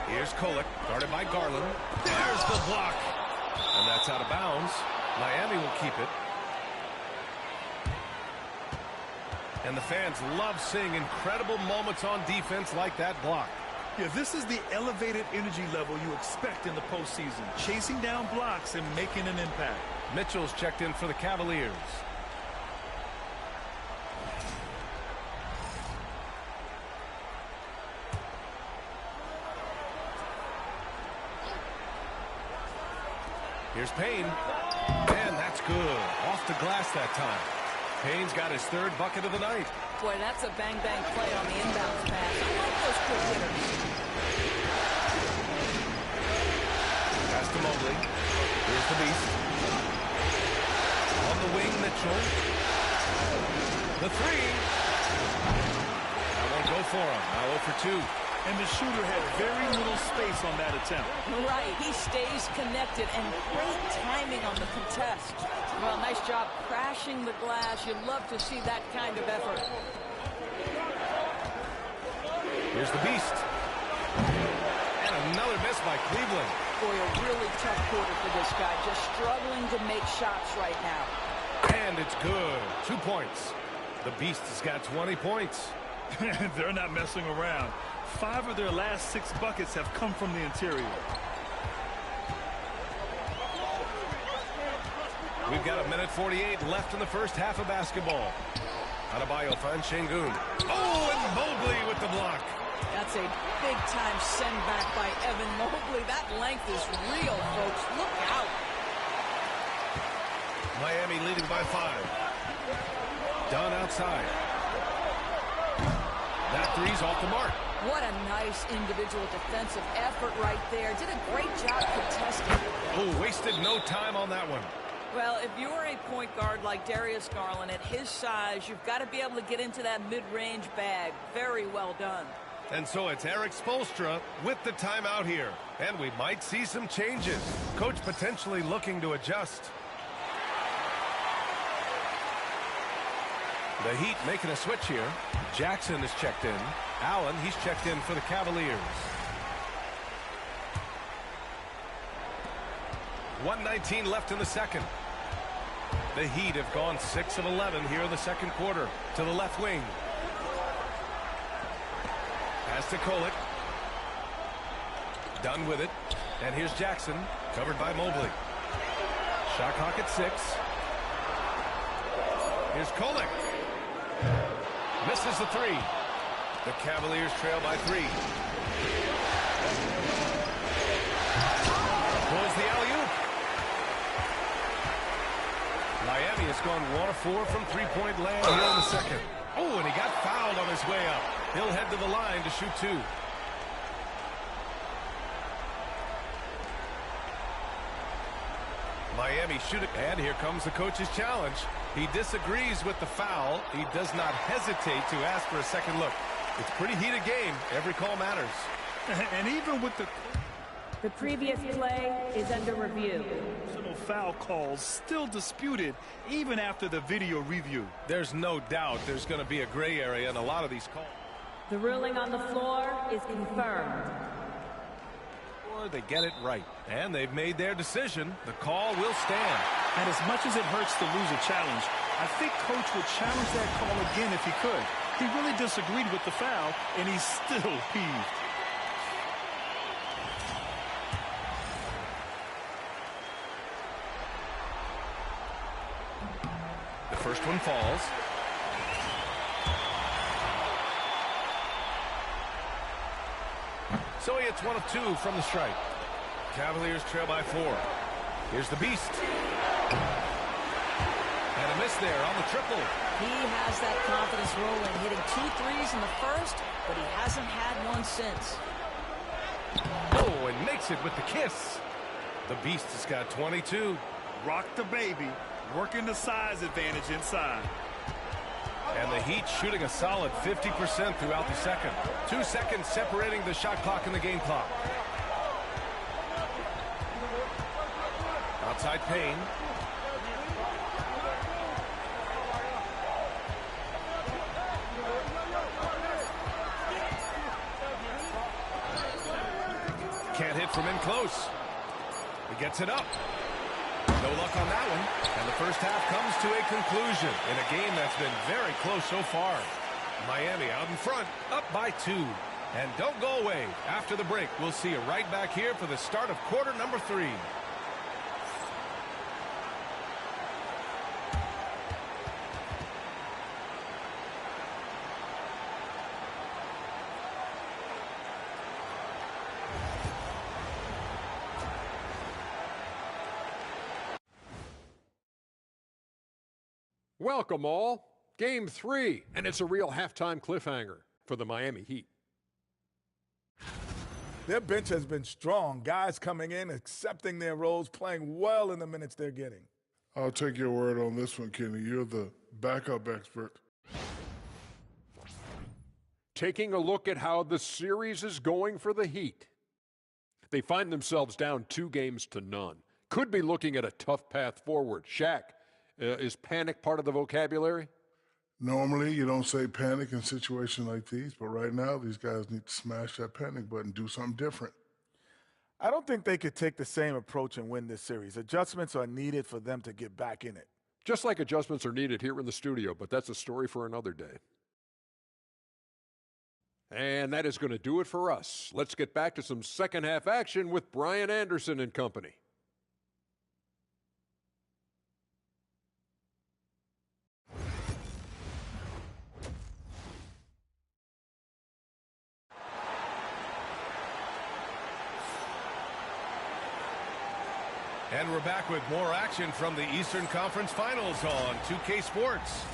Here's Kolek, guarded by Garland. There's the block. And that's out of bounds. Miami will keep it. And the fans love seeing incredible moments on defense like that block. Yeah, this is the elevated energy level you expect in the postseason. Chasing down blocks and making an impact. Mitchell's checked in for the Cavaliers. Here's Payne. And that's good. Off the glass that time. Payne's got his 3rd bucket of the night. Boy, that's a bang-bang play on the inbounds pass. I like those quick hitters. Pass to Mobley. Here's the Beast. On the wing, Mitchell. The 3. That won't go for him. Now 0 for 2. And the shooter had very little space on that attempt. Right. He stays connected, and great timing winning on the contest. Well, nice job crashing the glass. You love to see that kind of effort. Here's the Beast. And another miss by Cleveland. Boy, a really tough quarter for this guy. Just struggling to make shots right now. And it's good. 2 points. The Beast has got 20 points. They're not messing around. 5 of their last 6 buckets have come from the interior. We've got 1:48 left in the first half of basketball. Adebayo finds Şengün. Oh, and Mobley with the block. That's a big-time send-back by Evan Mobley. That length is real, folks. Look out. Miami leading by 5. Dunn outside. That three's off the mark. What a nice individual defensive effort right there. Did a great job contesting. Oh, wasted no time on that one. Well, if you're a point guard like Darius Garland, at his size, you've got to be able to get into that mid-range bag. Very well done. And so it's Erik Spoelstra with the timeout here. And we might see some changes. Coach potentially looking to adjust. The Heat making a switch here. Jackson is checked in. Allen, he's checked in for the Cavaliers. 1:19 left in the second. The Heat have gone 6 of 11 here in the second quarter. To the left wing. Pass to Kolek. Done with it. And here's Jackson, covered by Mobley. Shot clock at 6. Here's Kolek. Misses the 3. The Cavaliers trail by 3. Pulls the alley-oop. Miami has gone 1 of 4 from three-point land here in the second. Oh, and he got fouled on his way up. He'll head to the line to shoot 2. Miami shooting. And here comes the coach's challenge. He disagrees with the foul. He does not hesitate to ask for a second look. It's a pretty heated game. Every call matters. And even with the previous play is under review. Foul calls still disputed even after the video review. There's no doubt there's going to be a gray area in a lot of these calls. The ruling on the floor is confirmed. Or they get it right. And they've made their decision. The call will stand. And as much as it hurts to lose a challenge, I think Coach would challenge that call again if he could. He really disagreed with the foul, and he's still peeved. The first one falls. So he hits 1 of 2 from the stripe. Cavaliers trail by 4. Here's the Beast. And a miss there on the triple. He has that confidence rolling, hitting 2 threes in the first, but he hasn't had one since. Oh, and makes it with the kiss. The Beast has got 22. Rock the baby, working the size advantage inside. And the Heat shooting a solid 50% throughout the second. 2 seconds separating the shot clock and the game clock. Outside Payne. Can't hit from in close. He gets it up. No luck on that one. And the first half comes to a conclusion in a game that's been very close so far. Miami out in front, up by 2. And don't go away. After the break, we'll see you right back here for the start of quarter number 3. Welcome all. Game 3, and it's a real halftime cliffhanger for the Miami Heat. Their bench has been strong. Guys coming in, accepting their roles, playing well in the minutes they're getting. I'll take your word on this one, Kenny. You're the backup expert. Taking a look at how the series is going for the Heat. They find themselves down 2 games to none. could be looking at a tough path forward. Shaq, is panic part of the vocabulary? Normally, you don't say panic in situations like these, but right now, these guys need to smash that panic button, do something different. I don't think they could take the same approach and win this series. Adjustments are needed for them to get back in it. Just like adjustments are needed here in the studio, but that's a story for another day. And that is going to do it for us. Let's get back to some second half action with Brian Anderson and company. And we're back with more action from the Eastern Conference Finals on 2K Sports.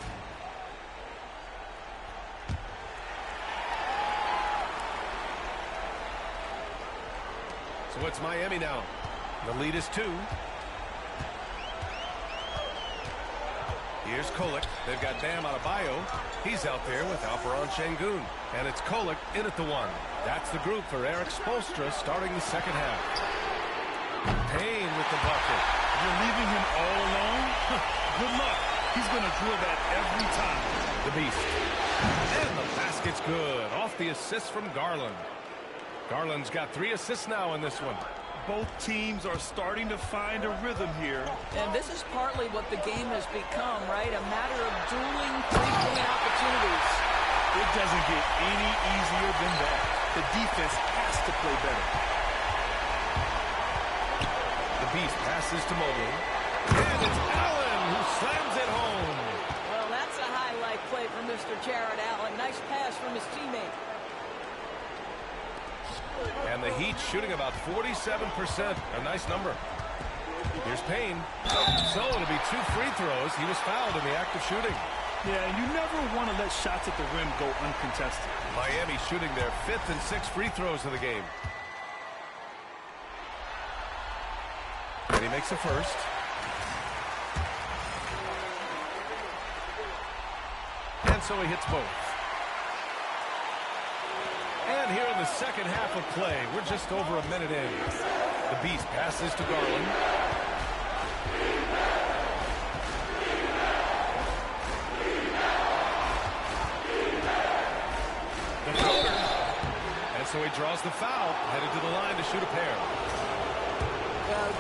So it's Miami now. The lead is 2. Here's Kolek. They've got Bam Adebayo. He's out there with Alperen Şengün. And it's Kolek in at the 1. That's the group for Erik Spoelstra starting the second half. Payne with the bucket. You're leaving him all alone? Good luck. He's going to drill that every time. The Beast. And the basket's good. Off the assist from Garland. Garland's got 3 assists now in this one. Both teams are starting to find a rhythm here. And this is partly what the game has become, right? A matter of dueling three-point opportunities. It doesn't get any easier than that. The defense has to play better. The Beast passes to Mobley. And it's Allen who slams it home. Well, that's a highlight play for Mr. Jared Allen. Nice pass from his teammate. And the Heat shooting about 47%. A nice number. Here's Payne. So it'll be 2 free throws. He was fouled in the act of shooting. Yeah, and you never want to let shots at the rim go uncontested. Miami shooting their 5th and 6th free throws of the game. And he makes a first. And so he hits both. And here in the second half of play, we're just over a minute in. The Beast passes to Garland. The floater. And so he draws the foul, headed to the line to shoot a pair.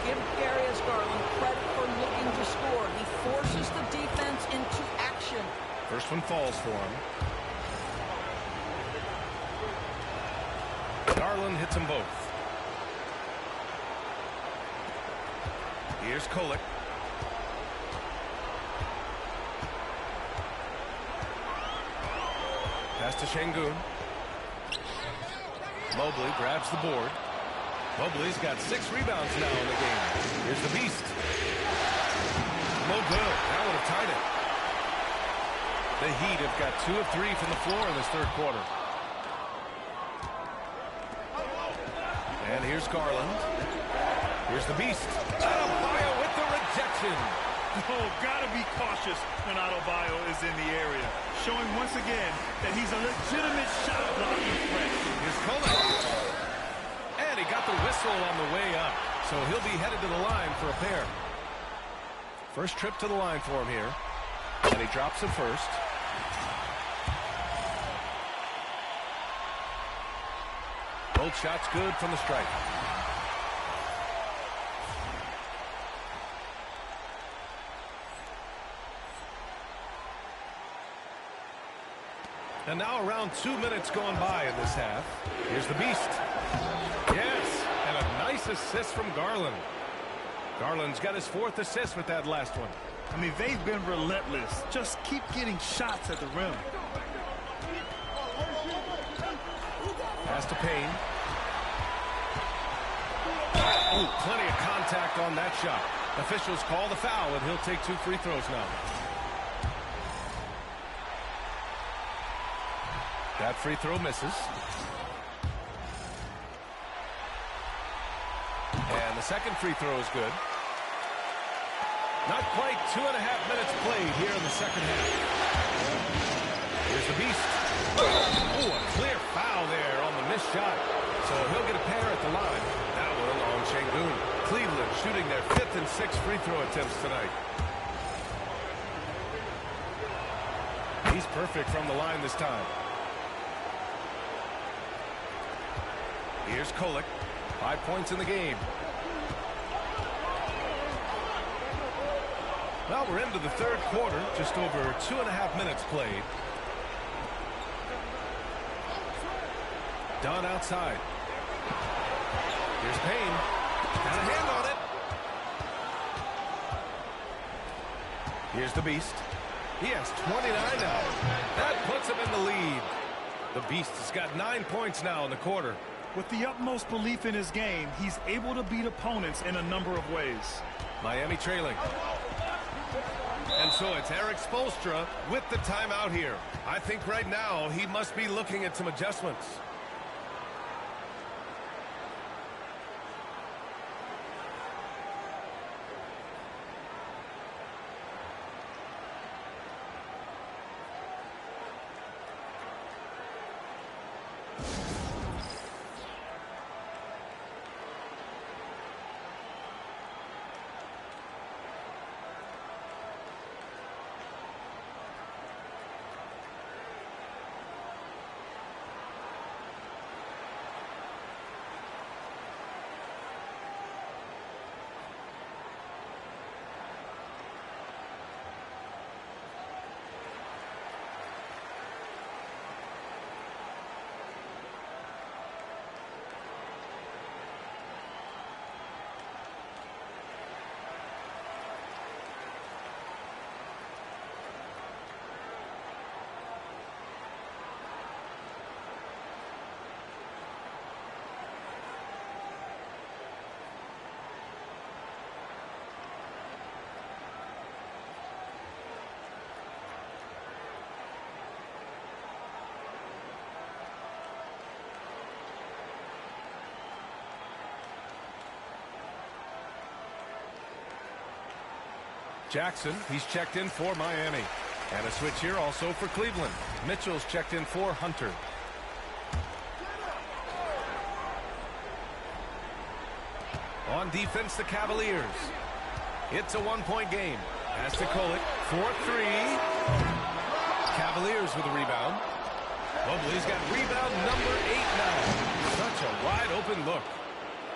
Give Darius Garland credit for looking to score. He forces the defense into action. First one falls for him. Garland hits them both. Here's Kolek. Pass to Şengün. Mobley grabs the board. Mobley's got 6 rebounds now in the game. Here's the Beast. No good. That would have tied it. The Heat have got 2 of 3 from the floor in this third quarter. And here's Garland. Here's the Beast. Adebayo with the rejection. Oh, gotta be cautious when Adebayo is in the area. Showing once again that he's a legitimate shot blocking threat. Here's Kolek. And he got the whistle on the way up. So he'll be headed to the line for a pair. First trip to the line for him here. And he drops it first. Both shots good from the stripe. And now around 2 minutes going by in this half. Here's the Beast. Yes, and a nice assist from Garland. Garland's got his 4th assist with that last one. I mean, they've been relentless. Just keep getting shots at the rim. Pass to Payne. Oh, plenty of contact on that shot. Officials call the foul, and he'll take 2 free throws now. That free throw misses. And the second free throw is good. Not quite 2.5 minutes played here in the second half. Here's the Beast. Oh, a clear foul there on the missed shot. So he'll get a pair at the line. That'll go a long Şengün. Cleveland shooting their 5th and 6th free throw attempts tonight. He's perfect from the line this time. Here's Kolek. 5 points in the game. Well, we're into the third quarter. Just over 2.5 minutes played. Dunn outside. Here's Payne. Got a hand on it. Here's the Beast. He has 29 now. That puts him in the lead. The Beast has got 9 points now in the quarter. With the utmost belief in his game, he's able to beat opponents in a number of ways. Miami trailing. And so it's Erik Spoelstra with the timeout here. I think right now he must be looking at some adjustments. Jackson, he's checked in for Miami. And a switch here also for Cleveland. Mitchell's checked in for Hunter. On defense, the Cavaliers. It's a 1-point game. Pass to Kolek for 3. Cavaliers with a rebound. Mobley's got rebound number 8 now. Such a wide open look.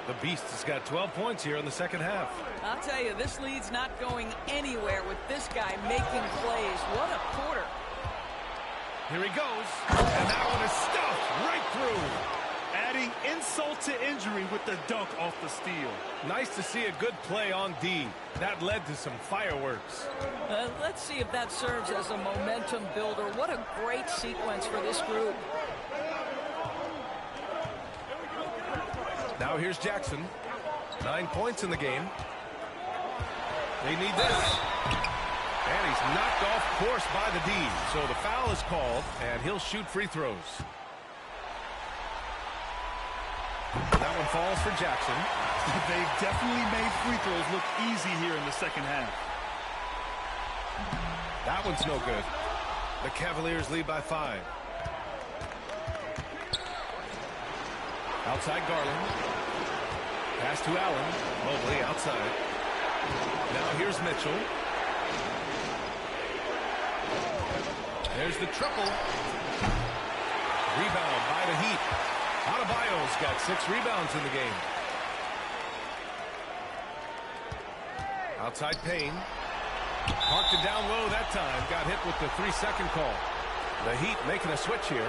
The Beast has got 12 points here in the second half. I'll tell you, this lead's not going anywhere with this guy making plays. What a quarter. Here he goes. And that one is stuffed right through. Adding insult to injury with the dunk off the steal. Nice to see a good play on D. That led to some fireworks. Let's see if that serves as a momentum builder. What a great sequence for this group. Now here's Jackson. 9 points in the game. They need this. And he's knocked off course by the D. So the foul is called, and he'll shoot free throws. That one falls for Jackson. They've definitely made free throws look easy here in the second half. That one's no good. The Cavaliers lead by 5. Outside Garland. Pass to Allen. Mobley outside. Now here's Mitchell. There's the triple. Rebound by the Heat. Adebayo's got 6 rebounds in the game. Outside Payne. Parked it down low that time. Got hit with the 3-second call. The Heat making a switch here.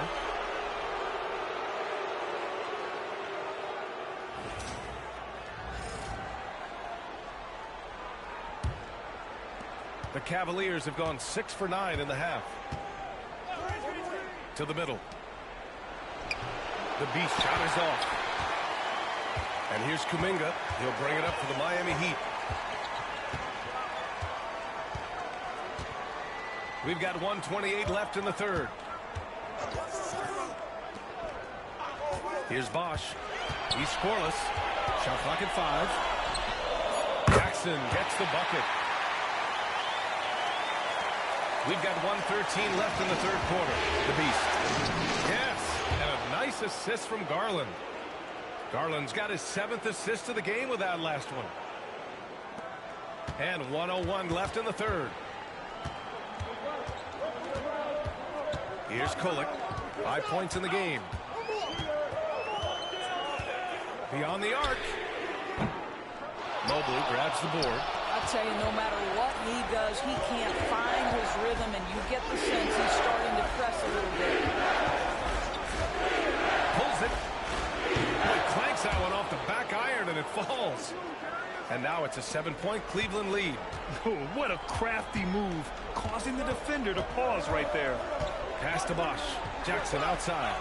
The Cavaliers have gone 6 for 9 in the half. To the middle. The Beast shot is off. And here's Kuminga. He'll bring it up for the Miami Heat. We've got 1:28 left in the third. Here's Bosch. He's scoreless. Shot clock at 5. Jackson gets the bucket. We've got 1:13 left in the third quarter. The Beast. Yes, and a nice assist from Garland. Garland's got his 7th assist of the game with that last one. And 1:01 left in the third. Here's Kulik. 5 points in the game. Beyond the arc. Mobley grabs the board. I'll tell you, no matter what he does, he can't find his rhythm, and you get the sense he's starting to press a little bit. Pulls it. He clanks that one off the back iron, and it falls. And now it's a 7-point Cleveland lead. Oh, what a crafty move, causing the defender to pause right there. Pass to Bosch. Jackson outside.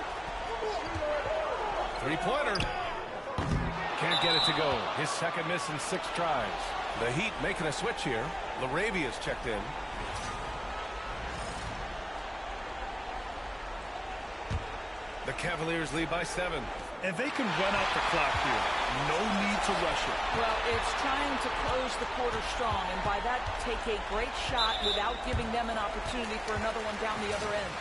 Three-pointer. Can't get it to go. His second miss in 6 tries. The Heat making a switch here. Laravia's checked in. The Cavaliers lead by 7. And they can run out the clock here. No need to rush it. Well, it's trying to close the quarter strong, and by that, take a great shot without giving them an opportunity for another one down the other end.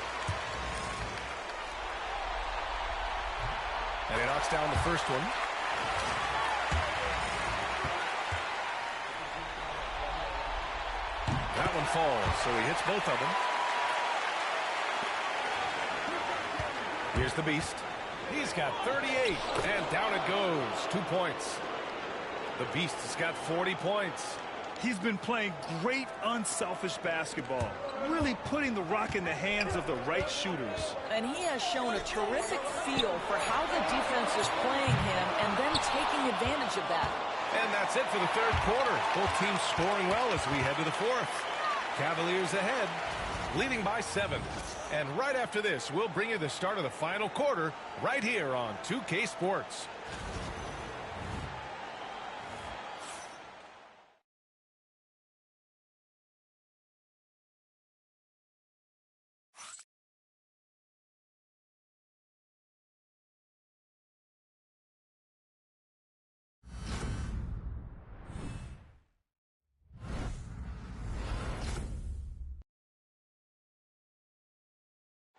And he knocks down the first one. That one falls, so he hits both of them. Here's the Beast. He's got 38, and down it goes. 2 points. The Beast has got 40 points. He's been playing great, unselfish basketball, really putting the rock in the hands of the right shooters. And he has shown a terrific feel for how the defense is playing him and then taking advantage of that. And that's it for the third quarter. Both teams scoring well as we head to the fourth. Cavaliers ahead, leading by 7. And right after this, we'll bring you the start of the final quarter right here on 2K Sports.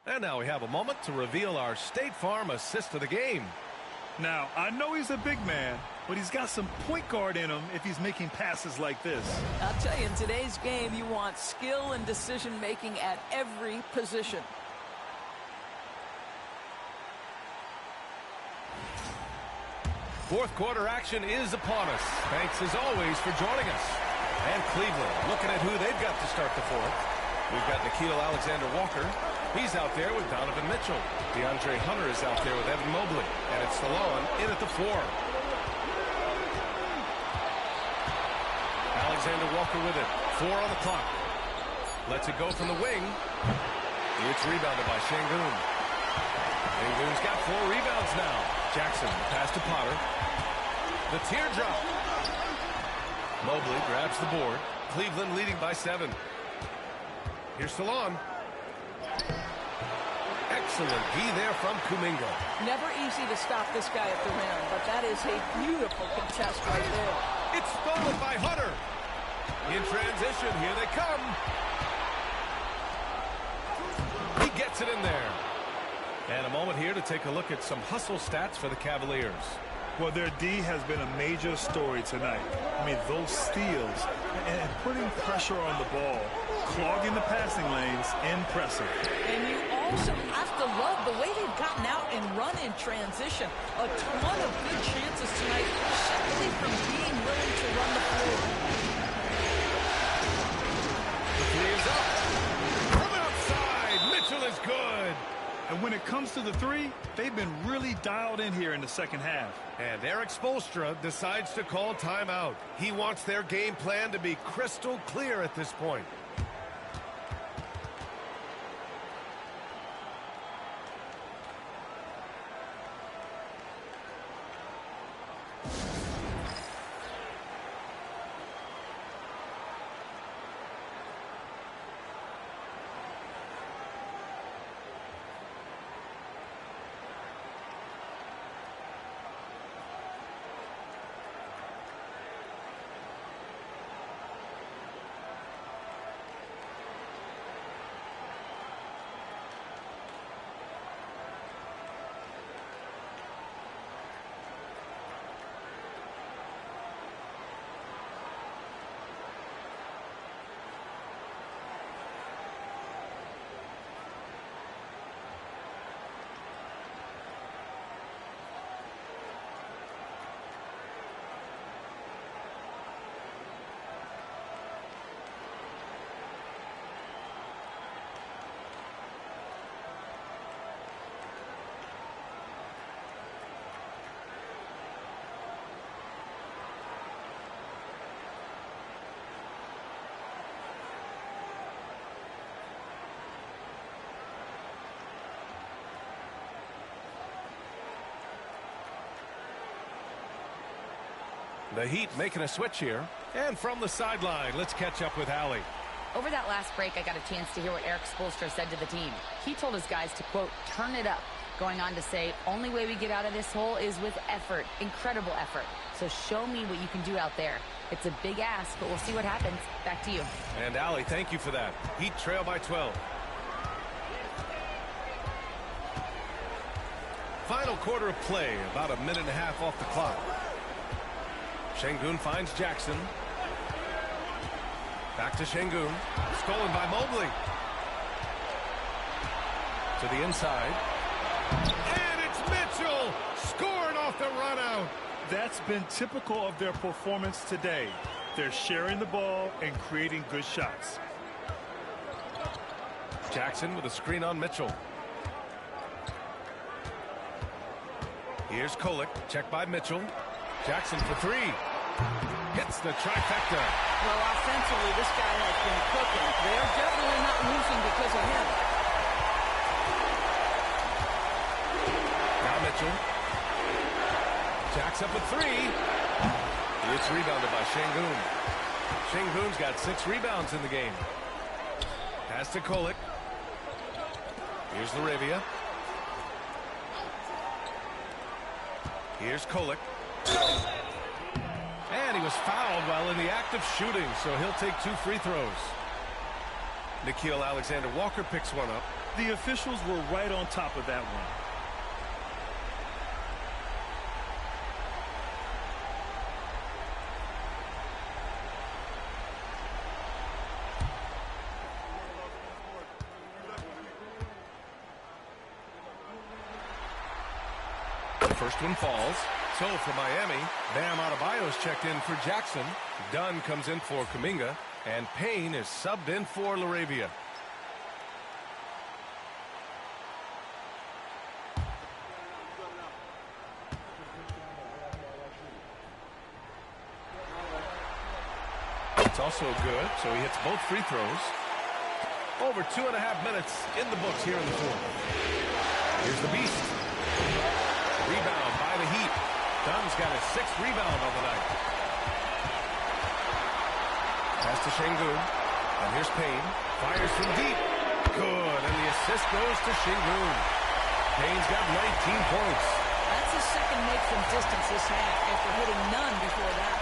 And now we have a moment to reveal our State Farm assist of the game. Now, I know he's a big man, but he's got some point guard in him if he's making passes like this. I'll tell you, in today's game, you want skill and decision-making at every position. Fourth quarter action is upon us. Thanks, as always, for joining us. And Cleveland looking at who they've got to start the fourth. We've got Nickeil Alexander-Walker. He's out there with Donovan Mitchell. DeAndre Hunter is out there with Evan Mobley. And it's Stallone in at the 4. Alexander-Walker with it. 4 on the clock. Lets it go from the wing. It's rebounded by Şengün. Şengün's got 4 rebounds now. Jackson, pass to Potter. The teardrop. Mobley grabs the board. Cleveland leading by 7. Here's Stallone. Excellent D there from Kuminga. Never easy to stop this guy at the rim, but that is a beautiful contest right there. It's stolen by Hunter. In transition, here they come. He gets it in there. And a moment here to take a look at some hustle stats for the Cavaliers. Well, their D has been a major story tonight. I mean, those steals and putting pressure on the ball, clogging the passing lanes, impressive. And you also have to love the way they've gotten out and run in transition. A ton of good chances tonight, simply from being willing to run the floor. The 3 is up. From outside, Mitchell is good. And when it comes to the 3, they've been really dialed in here in the second half. And Erik Spoelstra decides to call timeout. He wants their game plan to be crystal clear at this point. The Heat making a switch here. And from the sideline, let's catch up with Allie. Over that last break, I got a chance to hear what Erik Spoelstra said to the team. He told his guys to, quote, turn it up, going on to say, only way we get out of this hole is with effort, incredible effort. So show me what you can do out there. It's a big ask, but we'll see what happens. Back to you. And Allie, thank you for that. Heat trail by 12. Final quarter of play, about a minute and a half off the clock. Şengün finds Jackson. Back to Şengün. Stolen by Mobley. To the inside. And it's Mitchell scoring off the run out. That's been typical of their performance today. They're sharing the ball and creating good shots. Jackson with a screen on Mitchell. Here's Kolek, checked by Mitchell. Jackson for three. Hits the trifecta. Well, offensively, this guy has been cooking. They're definitely not losing because of him. Now Mitchell. Jacks up a three. It's rebounded by Şengün. Şengün's got 6 rebounds in the game. Pass to Kolek. Here's Laravia. Here's Kolek. And he was fouled while in the act of shooting, so he'll take 2 free throws. Nickeil Alexander-Walker picks one up. The officials were right on top of that one. First one falls. So for Miami, Bam Adebayo's checked in for Jackson. Dunn comes in for Kuminga. And Payne is subbed in for Laravia. It's also good, so he hits both free throws. Over 2.5 minutes in the books here in the fourth. Here's the Beast. Rebound by the Heat. Dunn's got his 6th rebound on the night. Pass to Şengün. And here's Payne. Fires from deep. Good. And the assist goes to Şengün. Payne's got 19 points. That's his second make from distance this half after hitting none before that.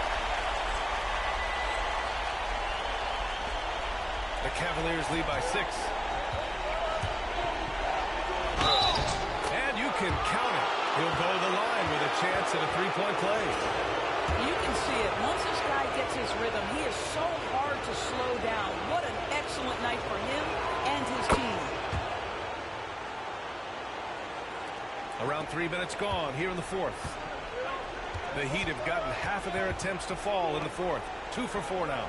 The Cavaliers lead by 6. And you can count it. He'll go to the line with a chance at a 3-point play. You can see it. Once this guy gets his rhythm, he is so hard to slow down. What an excellent night for him and his team. Around 3 minutes gone here in the fourth. The Heat have gotten half of their attempts to fall in the fourth. 2 for 4 now.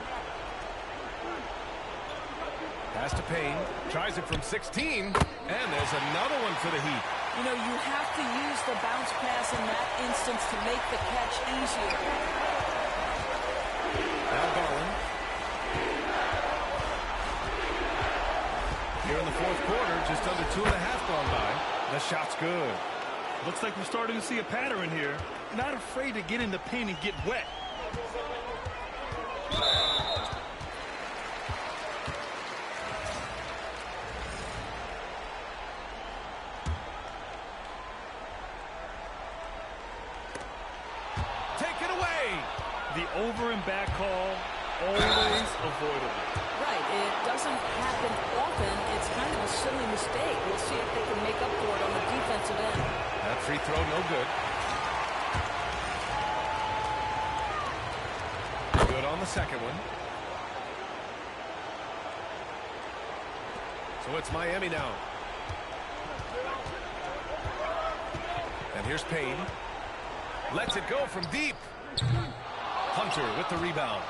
Pass to Payne. Tries it from 16. And there's another one for the Heat. You know, you have to use the bounce pass in that instance to make the catch easier. Now Garland. Here in the fourth quarter, just under 2.5 gone by. The shot's good. Looks like we're starting to see a pattern here. Not afraid to get in the paint and get wet. Over and back call, always avoidable. Right, it doesn't happen often. It's kind of a silly mistake. We'll see if they can make up for it on the defensive end. That free throw, no good. Good on the second one. So it's Miami now. And here's Payne. Lets it go from deep. Hunter with the rebound.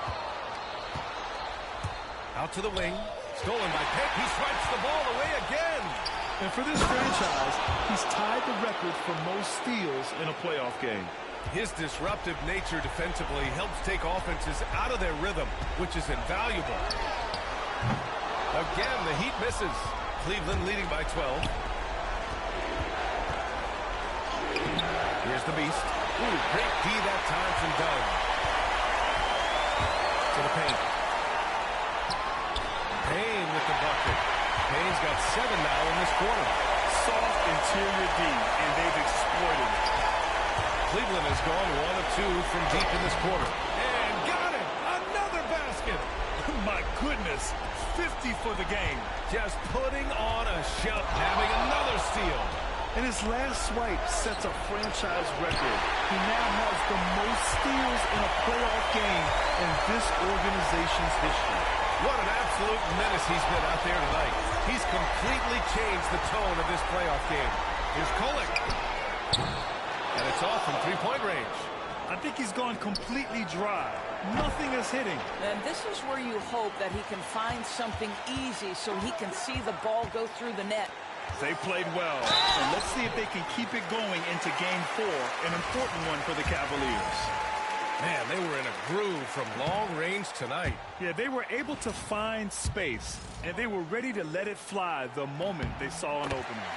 Out to the wing. Stolen by Pick. He swipes the ball away again. And for this franchise, he's tied the record for most steals in a playoff game. His disruptive nature defensively helps take offenses out of their rhythm, which is invaluable. Again, the Heat misses. Cleveland leading by 12. Here's the Beast. Ooh, great D that time from Dunn. to the paint. Payne with the bucket. Payne's got 7 now in this quarter. Soft interior D, and they've exploited it. Cleveland has gone 1 of 2 from deep in this quarter. And got it! Another basket! My goodness, 50 for the game. Just putting on a show, having another steal. And his last swipe sets a franchise record. He now has the most steals in a playoff game in this organization's history. What an absolute menace he's been out there tonight. He's completely changed the tone of this playoff game. Here's Kolek. And it's off from three-point range. I think he's gone completely dry. Nothing is hitting. And this is where you hope that he can find something easy so he can see the ball go through the net. They played well, and let's see if they can keep it going into Game 4, an important one for the Cavaliers. Man, they were in a groove from long range tonight. Yeah, they were able to find space, and they were ready to let it fly the moment they saw an opening.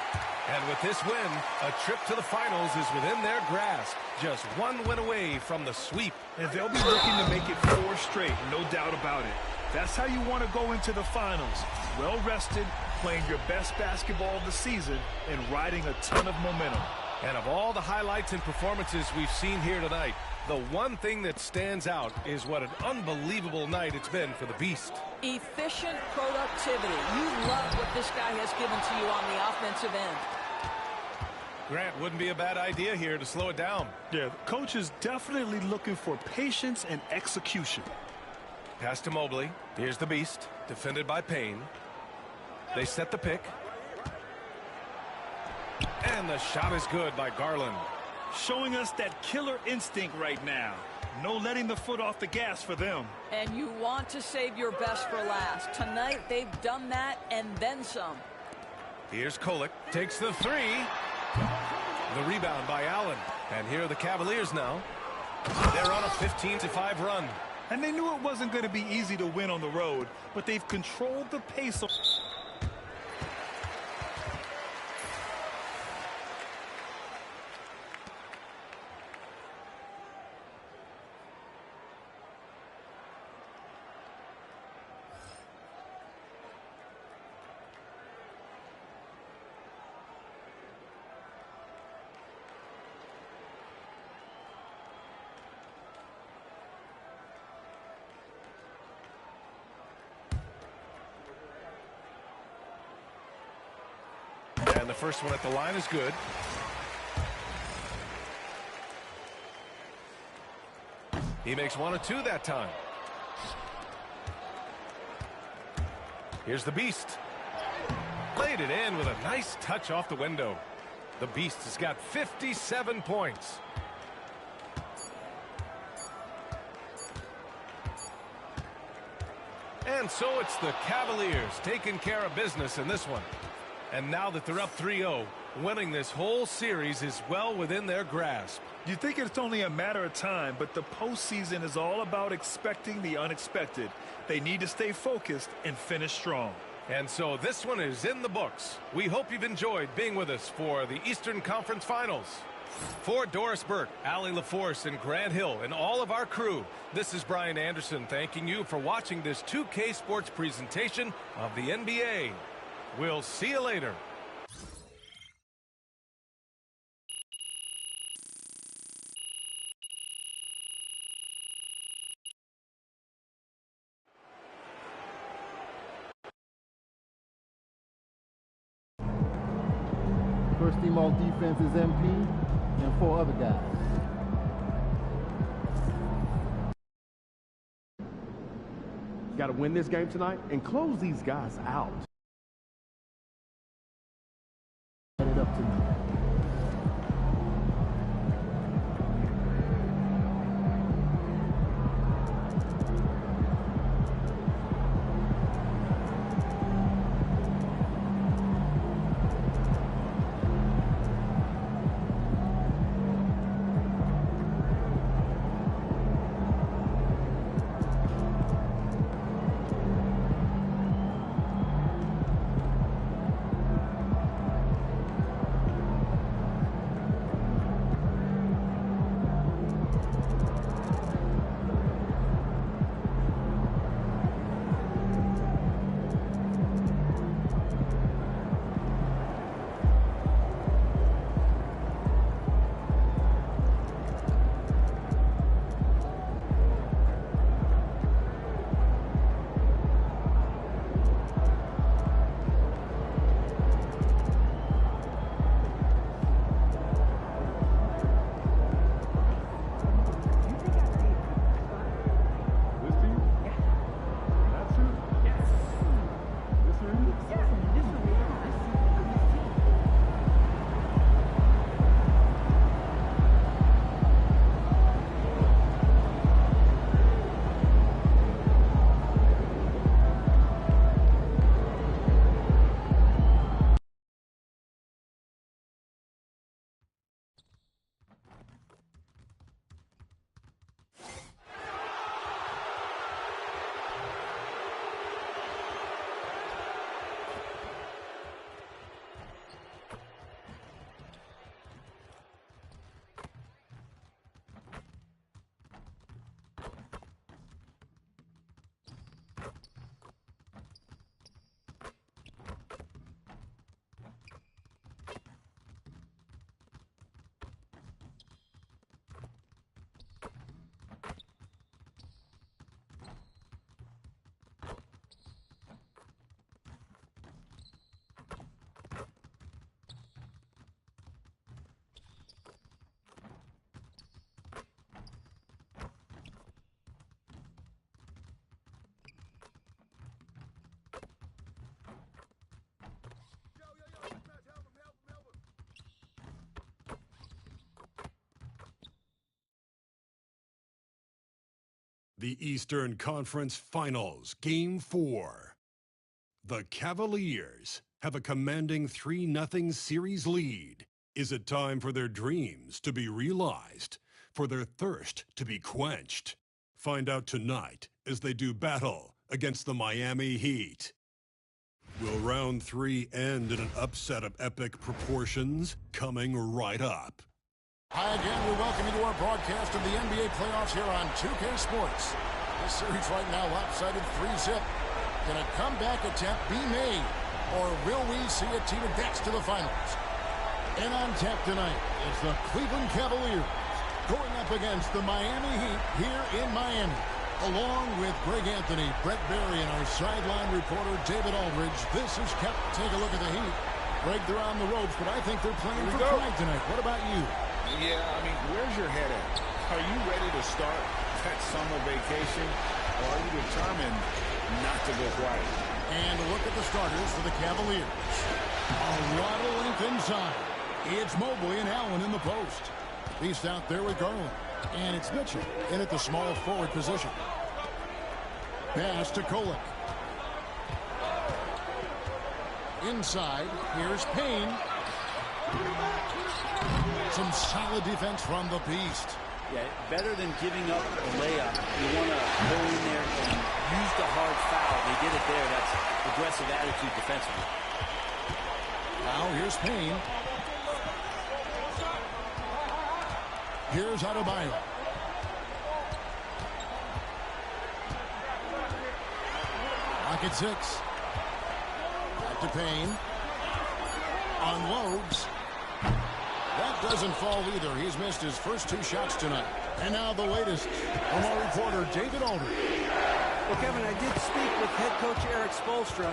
And with this win, a trip to the finals is within their grasp. Just one win away from the sweep. And they'll be looking to make it 4 straight, no doubt about it. That's how you want to go into the finals. Well-rested, playing your best basketball of the season, and riding a ton of momentum. And of all the highlights and performances we've seen here tonight, the one thing that stands out is what an unbelievable night it's been for the Beast. Efficient productivity. You love what this guy has given to you on the offensive end. Grant, wouldn't be a bad idea here to slow it down. Yeah, the coach is definitely looking for patience and execution. Pass to Mobley. Here's the Beast, defended by Payne. They set the pick. And the shot is good by Garland. Showing us that killer instinct right now. No letting the foot off the gas for them. And you want to save your best for last. Tonight, they've done that and then some. Here's Kolek. Takes the three. The rebound by Allen. And here are the Cavaliers now. They're on a 15-5 run. And they knew it wasn't going to be easy to win on the road, but they've controlled the pace. And the first one at the line is good. He makes 1 of 2 that time. Here's the Beast. Laid it in with a nice touch off the window. The Beast has got 57 points. And so it's the Cavaliers taking care of business in this one. And now that they're up 3-0, winning this whole series is well within their grasp. You think it's only a matter of time, but the postseason is all about expecting the unexpected. They need to stay focused and finish strong. And so this one is in the books. We hope you've enjoyed being with us for the Eastern Conference Finals. For Doris Burke, Allie LaForce, and Grant Hill, and all of our crew, this is Brian Anderson thanking you for watching this 2K Sports presentation of the NBA. We'll see you later. First team all defense is MP and 4 other guys. Got to win this game tonight and close these guys out. Set it up tonight. The Eastern Conference Finals, Game 4. The Cavaliers have a commanding 3-0 series lead. Is it time for their dreams to be realized, for their thirst to be quenched? Find out tonight as they do battle against the Miami Heat. Will round 3 end in an upset of epic proportions? Coming right up. Hi again, we welcome you to our broadcast of the NBA playoffs here on 2K Sports. This series right now lopsided 3-0. Can a comeback attempt be made, or will we see a team advanced to the finals? And on tap tonight is the Cleveland Cavaliers going up against the Miami Heat here in Miami. Along with Greg Anthony, Brett Barry, and our sideline reporter David Aldridge, this is Kep. Take a look at the Heat. Greg, they're on the ropes, but I think they're playing for pride tonight. What about you? Yeah, I mean, where's your head at? Are you ready to start that summer vacation, or are you determined not to go quiet? And a look at the starters for the Cavaliers. A lot of length inside. It's Mobley and Allen in the post. Beast out there with Garland. And it's Mitchell in at the small forward position. Pass to Kolek. Inside, here's Payne. Some solid defense from the Beast. Yeah, better than giving up a layup. You want to go in there and use the hard foul. They did it there. That's aggressive attitude defensively. Now here's Payne. Here's Adebayo. Rocket 6. Back to Payne. Unloads. That doesn't fall either. He's missed his first 2 shots tonight. And now the latest from our reporter, David Aldridge. Well, Kevin, I did speak with head coach Erik Spoelstra.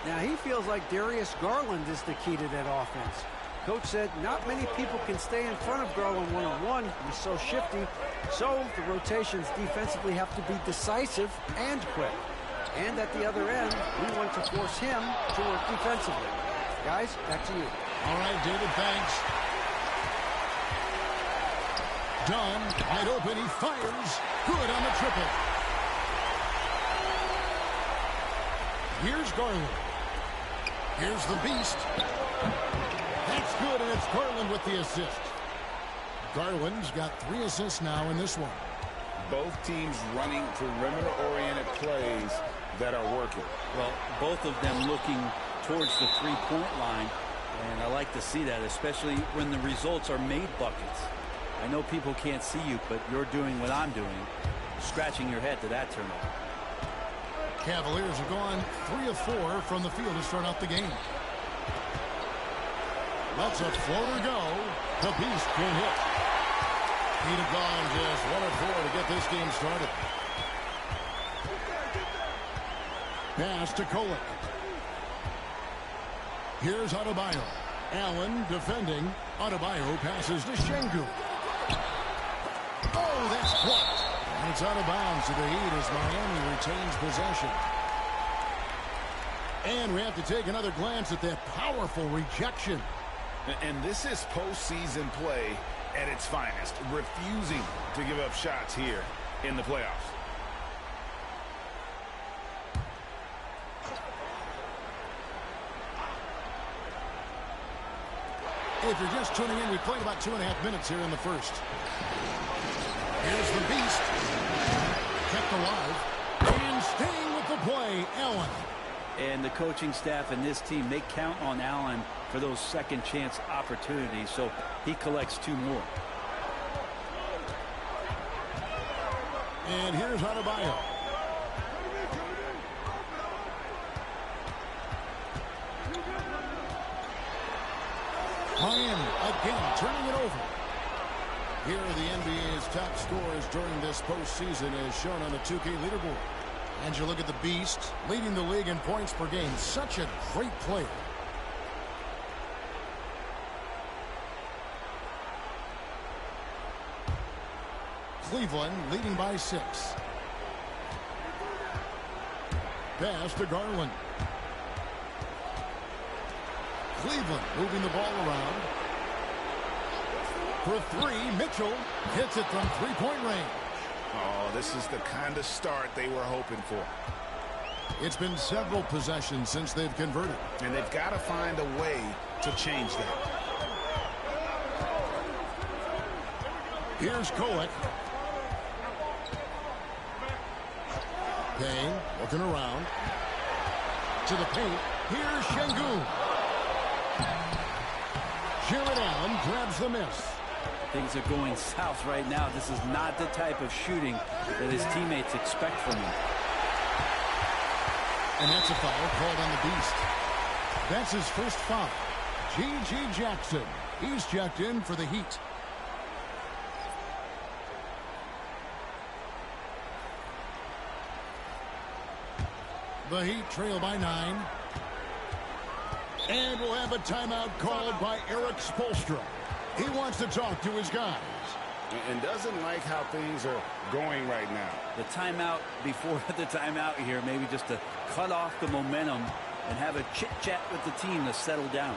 Now, he feels like Darius Garland is the key to that offense. Coach said not many people can stay in front of Garland one-on-one. He's so shifty. So the rotations defensively have to be decisive and quick. And at the other end, we want to force him to work defensively. Guys, back to you. All right, David, thanks. Dunn, wide open, he fires. Good on the triple. Here's Garland. Here's the Beast. That's good, and it's Garland with the assist. Garland's got 3 assists now in this one. Both teams running perimeter-oriented plays that are working. Well, both of them looking towards the three-point line, and I like to see that, especially when the results are made buckets. I know people can't see you, but you're doing what I'm doing, scratching your head to that turnover. Cavaliers have gone 3 of 4 from the field to start out the game. Lets a floater go. The Beast can hit. He'd have gone just 1 of 4 to get this game started. Pass to Kolek. Here's Adebayo. Allen defending. Adebayo passes to Şengün. Oh, that's blocked. And it's out of bounds to the Heat as Miami retains possession. And we have to take another glance at that powerful rejection. And this is postseason play at its finest, refusing to give up shots here in the playoffs. If you're just tuning in, we played about 2.5 minutes here in the first. Here's the Beast. Kept alive. And staying with the play, Allen. And the coaching staff and this team, they count on Allen for those second chance opportunities, so he collects 2 more. And here's Adebayo. Miami again turning it over. Here are the NBA's top scorers during this postseason as shown on the 2K leaderboard. And you look at the Beast leading the league in points per game. Such a great player. Cleveland leading by 6. Pass to Garland. Cleveland moving the ball around. For 3, Mitchell hits it from 3-point range. Oh, this is the kind of start they were hoping for. It's been several possessions since they've converted. And they've got to find a way to change that. Here's Kolek. Payne looking around. To the paint. Here's Şengün. Jared Allen grabs the miss. Things are going south right now. This is not the type of shooting that his teammates expect from him. And that's a foul called on the Beast. That's his first foul. G.G. Jackson. He's checked in for the Heat. The Heat trail by 9. And we'll have a timeout called by Erik Spoelstra. He wants to talk to his guys. And doesn't like how things are going right now. The timeout before the timeout here, maybe just to cut off the momentum and have a chit-chat with the team to settle down.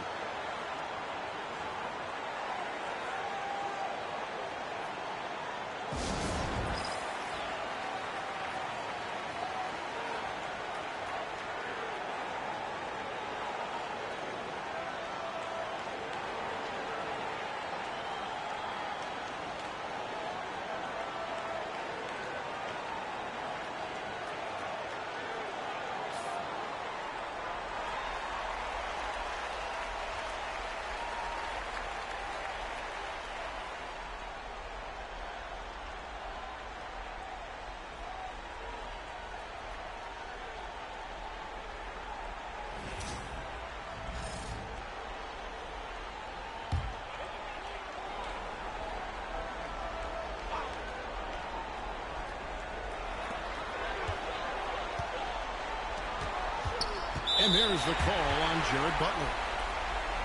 And there's the call on Jared Butler.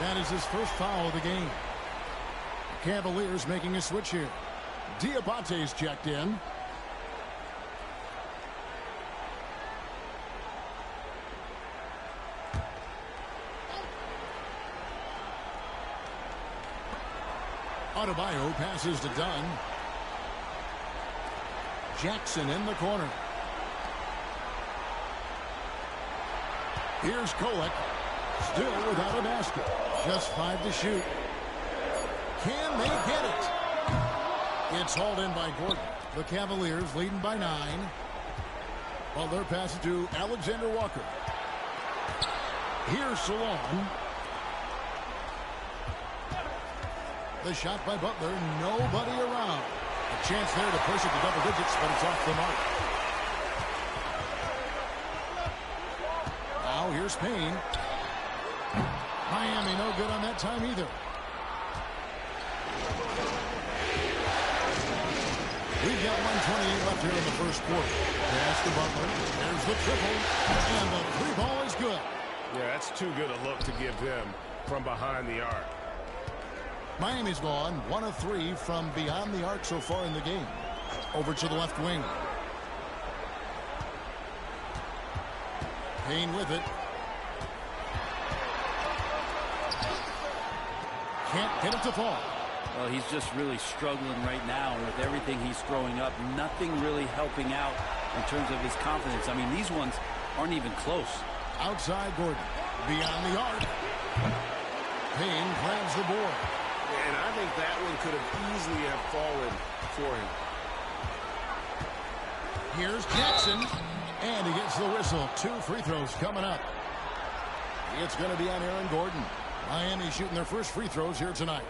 That is his first foul of the game. The Cavaliers making a switch here. Diabate's checked in. Adebayo passes to Dunn. Jackson in the corner. Here's Kolek. Still without a basket. Just 5 to shoot. Can they get it? It's hauled in by Gordon. The Cavaliers leading by 9. Butler passes to Alexander Walker. Here's Salon. The shot by Butler. Nobody around. A chance there to push it to double digits, but it's off the mark. Now here's Payne. Miami no good on that time either. We've got 1:28 left here in the first quarter. Pass to Butler. There's the triple. And the 3-ball is good. Yeah, that's too good a look to give them from behind the arc. Miami's gone 1 of 3 from beyond the arc so far in the game. Over to the left wing. Payne with it. Can't get it to fall. Well, he's just really struggling right now with everything he's throwing up. Nothing really helping out in terms of his confidence. I mean, these ones aren't even close. Outside Gordon. Beyond the arc. Payne grabs the board. And I think that one could have easily have fallen for him. Here's Jackson. And he gets the whistle. 2 free throws coming up. It's going to be on Aaron Gordon. Miami shooting their first free throws here tonight.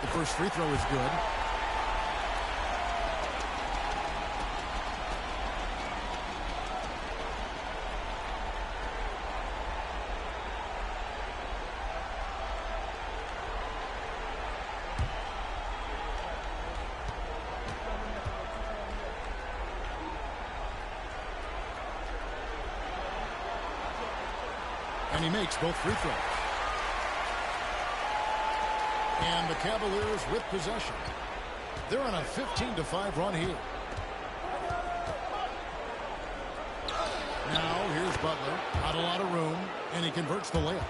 The first free throw is good. And he makes both free throws. And the Cavaliers with possession. They're on a 15-5 run here. Now, here's Butler. Not a lot of room, and he converts the layup.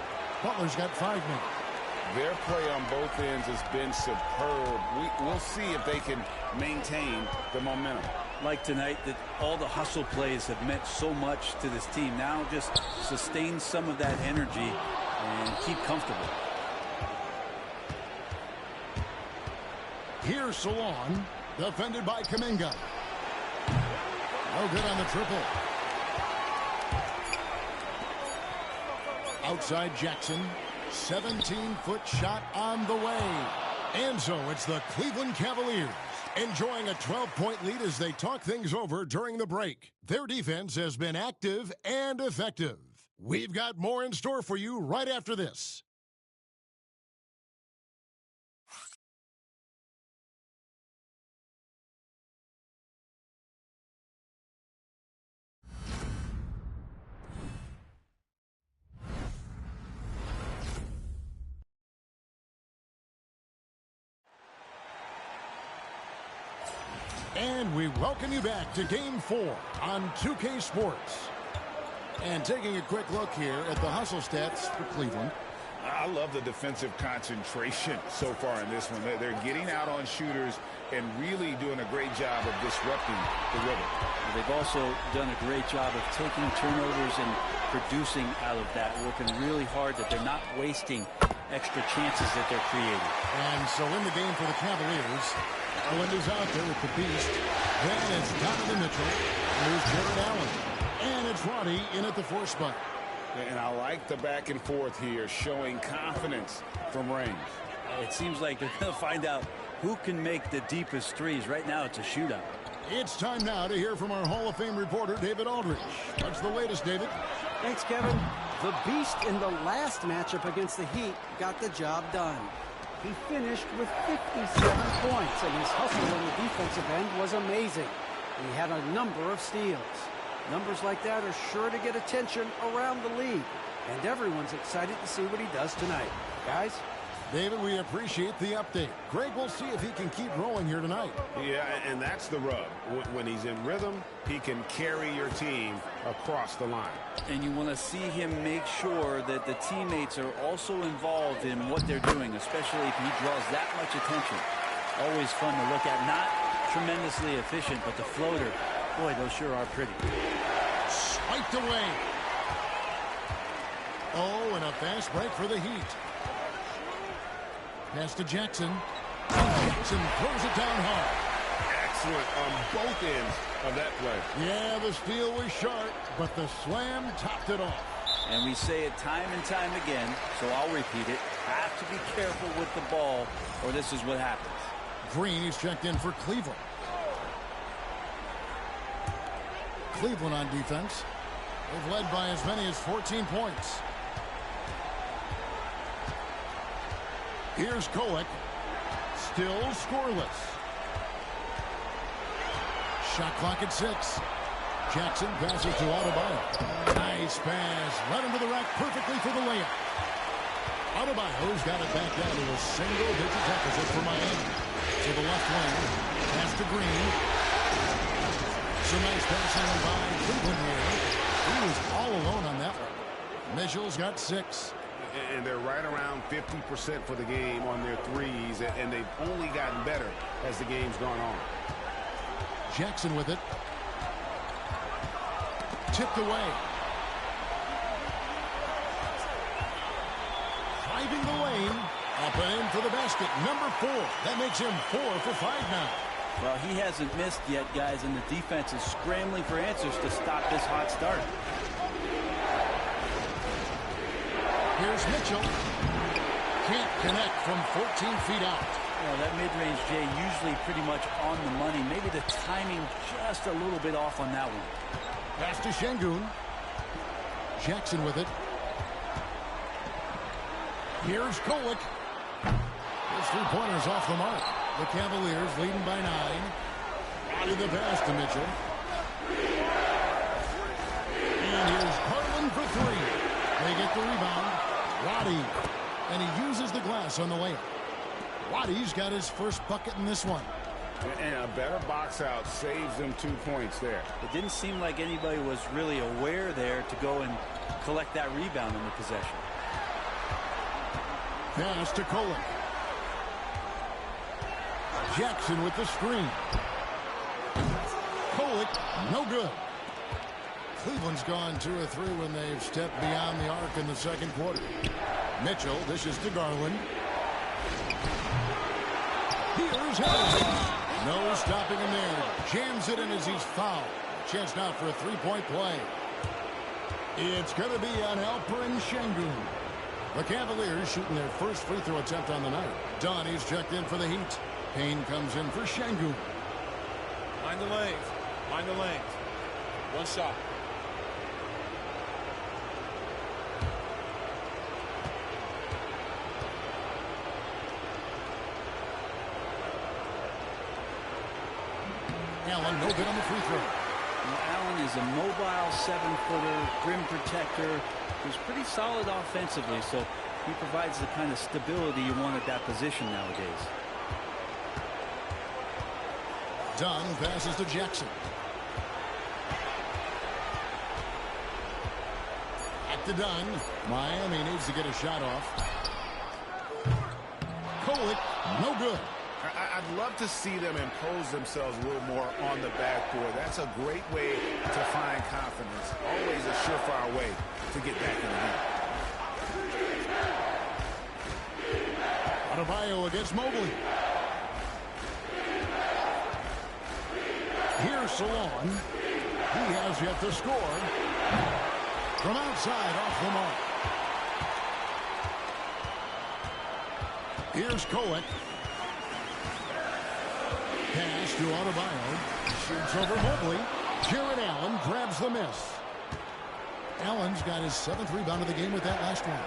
Butler's got 5 men. Their play on both ends has been superb. We'll see if they can maintain the momentum. Like tonight, that all the hustle plays have meant so much to this team. Now just sustain some of that energy and keep comfortable. Here's Salon, defended by Kuminga. No good on the triple. Outside Jackson, 17-foot shot on the way. And so it's the Cleveland Cavaliers enjoying a 12-point lead as they talk things over during the break. Their defense has been active and effective. We've got more in store for you right after this. And we welcome you back to Game 4 on 2K Sports. And taking a quick look here at the hustle stats for Cleveland. I love the defensive concentration so far in this one. They're getting out on shooters and really doing a great job of disrupting the rhythm. They've also done a great job of taking turnovers and producing out of that, working really hard that they're not wasting extra chances that they're creating. And so in the game for the Cavaliers, Garland is out there with the beast. Then it's Donovan Mitchell. There's Jared Allen. And it's Roddy in at the 4 spot. And I like the back and forth here, showing confidence from range. It seems like they're going to find out who can make the deepest threes. Right now, it's a shootout. It's time now to hear from our Hall of Fame reporter, David Aldridge. What's the latest, David? Thanks, Kevin. The Beast in the last matchup against the Heat got the job done. He finished with 57 points, and his hustle on the defensive end was amazing. He had a number of steals. Numbers like that are sure to get attention around the league, and everyone's excited to see what he does tonight. Guys? David, we appreciate the update. Greg, we'll see if he can keep rolling here tonight. Yeah, and that's the rub. When he's in rhythm, he can carry your team across the line. And you want to see him make sure that the teammates are also involved in what they're doing, especially if he draws that much attention. Always fun to look at. Not tremendously efficient, but the floater, boy, those sure are pretty. Swiped away. Oh, and a fast break for the Heat. Pass to Jackson. Jackson throws it down hard. Excellent on both ends of that play. Yeah, the steal was sharp, but the slam topped it off. And we say it time and time again, so I'll repeat it. Have to be careful with the ball, or this is what happens. Green is checked in for Cleveland. Cleveland on defense. They've led by as many as 14 points. Here's Kolek. Still scoreless. Shot clock at 6. Jackson passes to Adebayo. Nice pass. Right into the rack perfectly for the layup. Adebayo's got it back down to a single-digit deficit for Miami. To the left wing. Pass to Green. Some nice passing by Cleveland here. He was all alone on that one. Mitchell's got 6. And they're right around 50% for the game on their threes, and they've only gotten better as the game's gone on. Jackson with it. Tipped away. Driving the lane. Up and in for the basket. Number 4. That makes him 4 for 5 now. Well, he hasn't missed yet, guys, and the defense is scrambling for answers to stop this hot start. Here's Mitchell. Can't connect from 14 feet out. Well, that mid-range, Jay, usually pretty much on the money. Maybe the timing just a little bit off on that one. Pass to Şengün. Jackson with it. Here's Kolek. His 3-pointers off the mark. The Cavaliers leading by 9. Body the pass to Mitchell. And here's Garland for 3. They get the rebound. Roddy. And he uses the glass on the layup. Waddy's got his first bucket in this one. And a better box out saves them 2 points there. It didn't seem like anybody was really aware there to go and collect that rebound in the possession. Pass to Kolek. Jackson with the screen. Kolek, no good. Cleveland's gone 2 of 3 when they've stepped beyond the arc in the second quarter. Mitchell dishes to Garland. Here's Harrison. No stopping him there. Jams it in as he's fouled. Chance now for a 3-point play. It's going to be on Alperen Sengun. The Cavaliers shooting their first free throw attempt on the night. Donnie's checked in for the Heat. Payne comes in for Sengun. Mind the lanes. Mind the lanes. One shot. Allen, no good on the free throw. Well, Allen is a mobile 7-footer, rim protector, who's pretty solid offensively, so he provides the kind of stability you want at that position nowadays. Dunn passes to Jackson. At the Dunn. Miami needs to get a shot off. Kolek, no good. I'd love to see them impose themselves a little more on the backboard. That's a great way to find confidence. Always a surefire way to get back in the game. Adebayo against Mobley. Here's Salon. He has yet to score. From outside, off the mark. Here's Kolek. Pass to Adebayo. Shoots over Mobley. Jarrett Allen grabs the miss. Allen's got his 7th rebound of the game with that last one.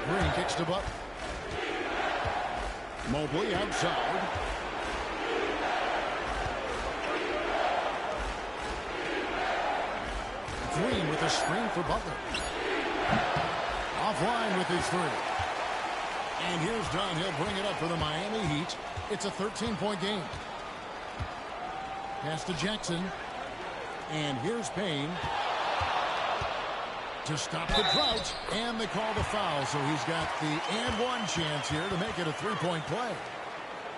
Green kicks to Butler. Mobley outside. Green with a screen for Butler. Offline with his 3. And here's Dunn. He'll bring it up for the Miami Heat. It's a 13-point game. Pass to Jackson. And here's Payne to stop the drought. And they call the foul. So he's got the and-one chance here to make it a 3-point play.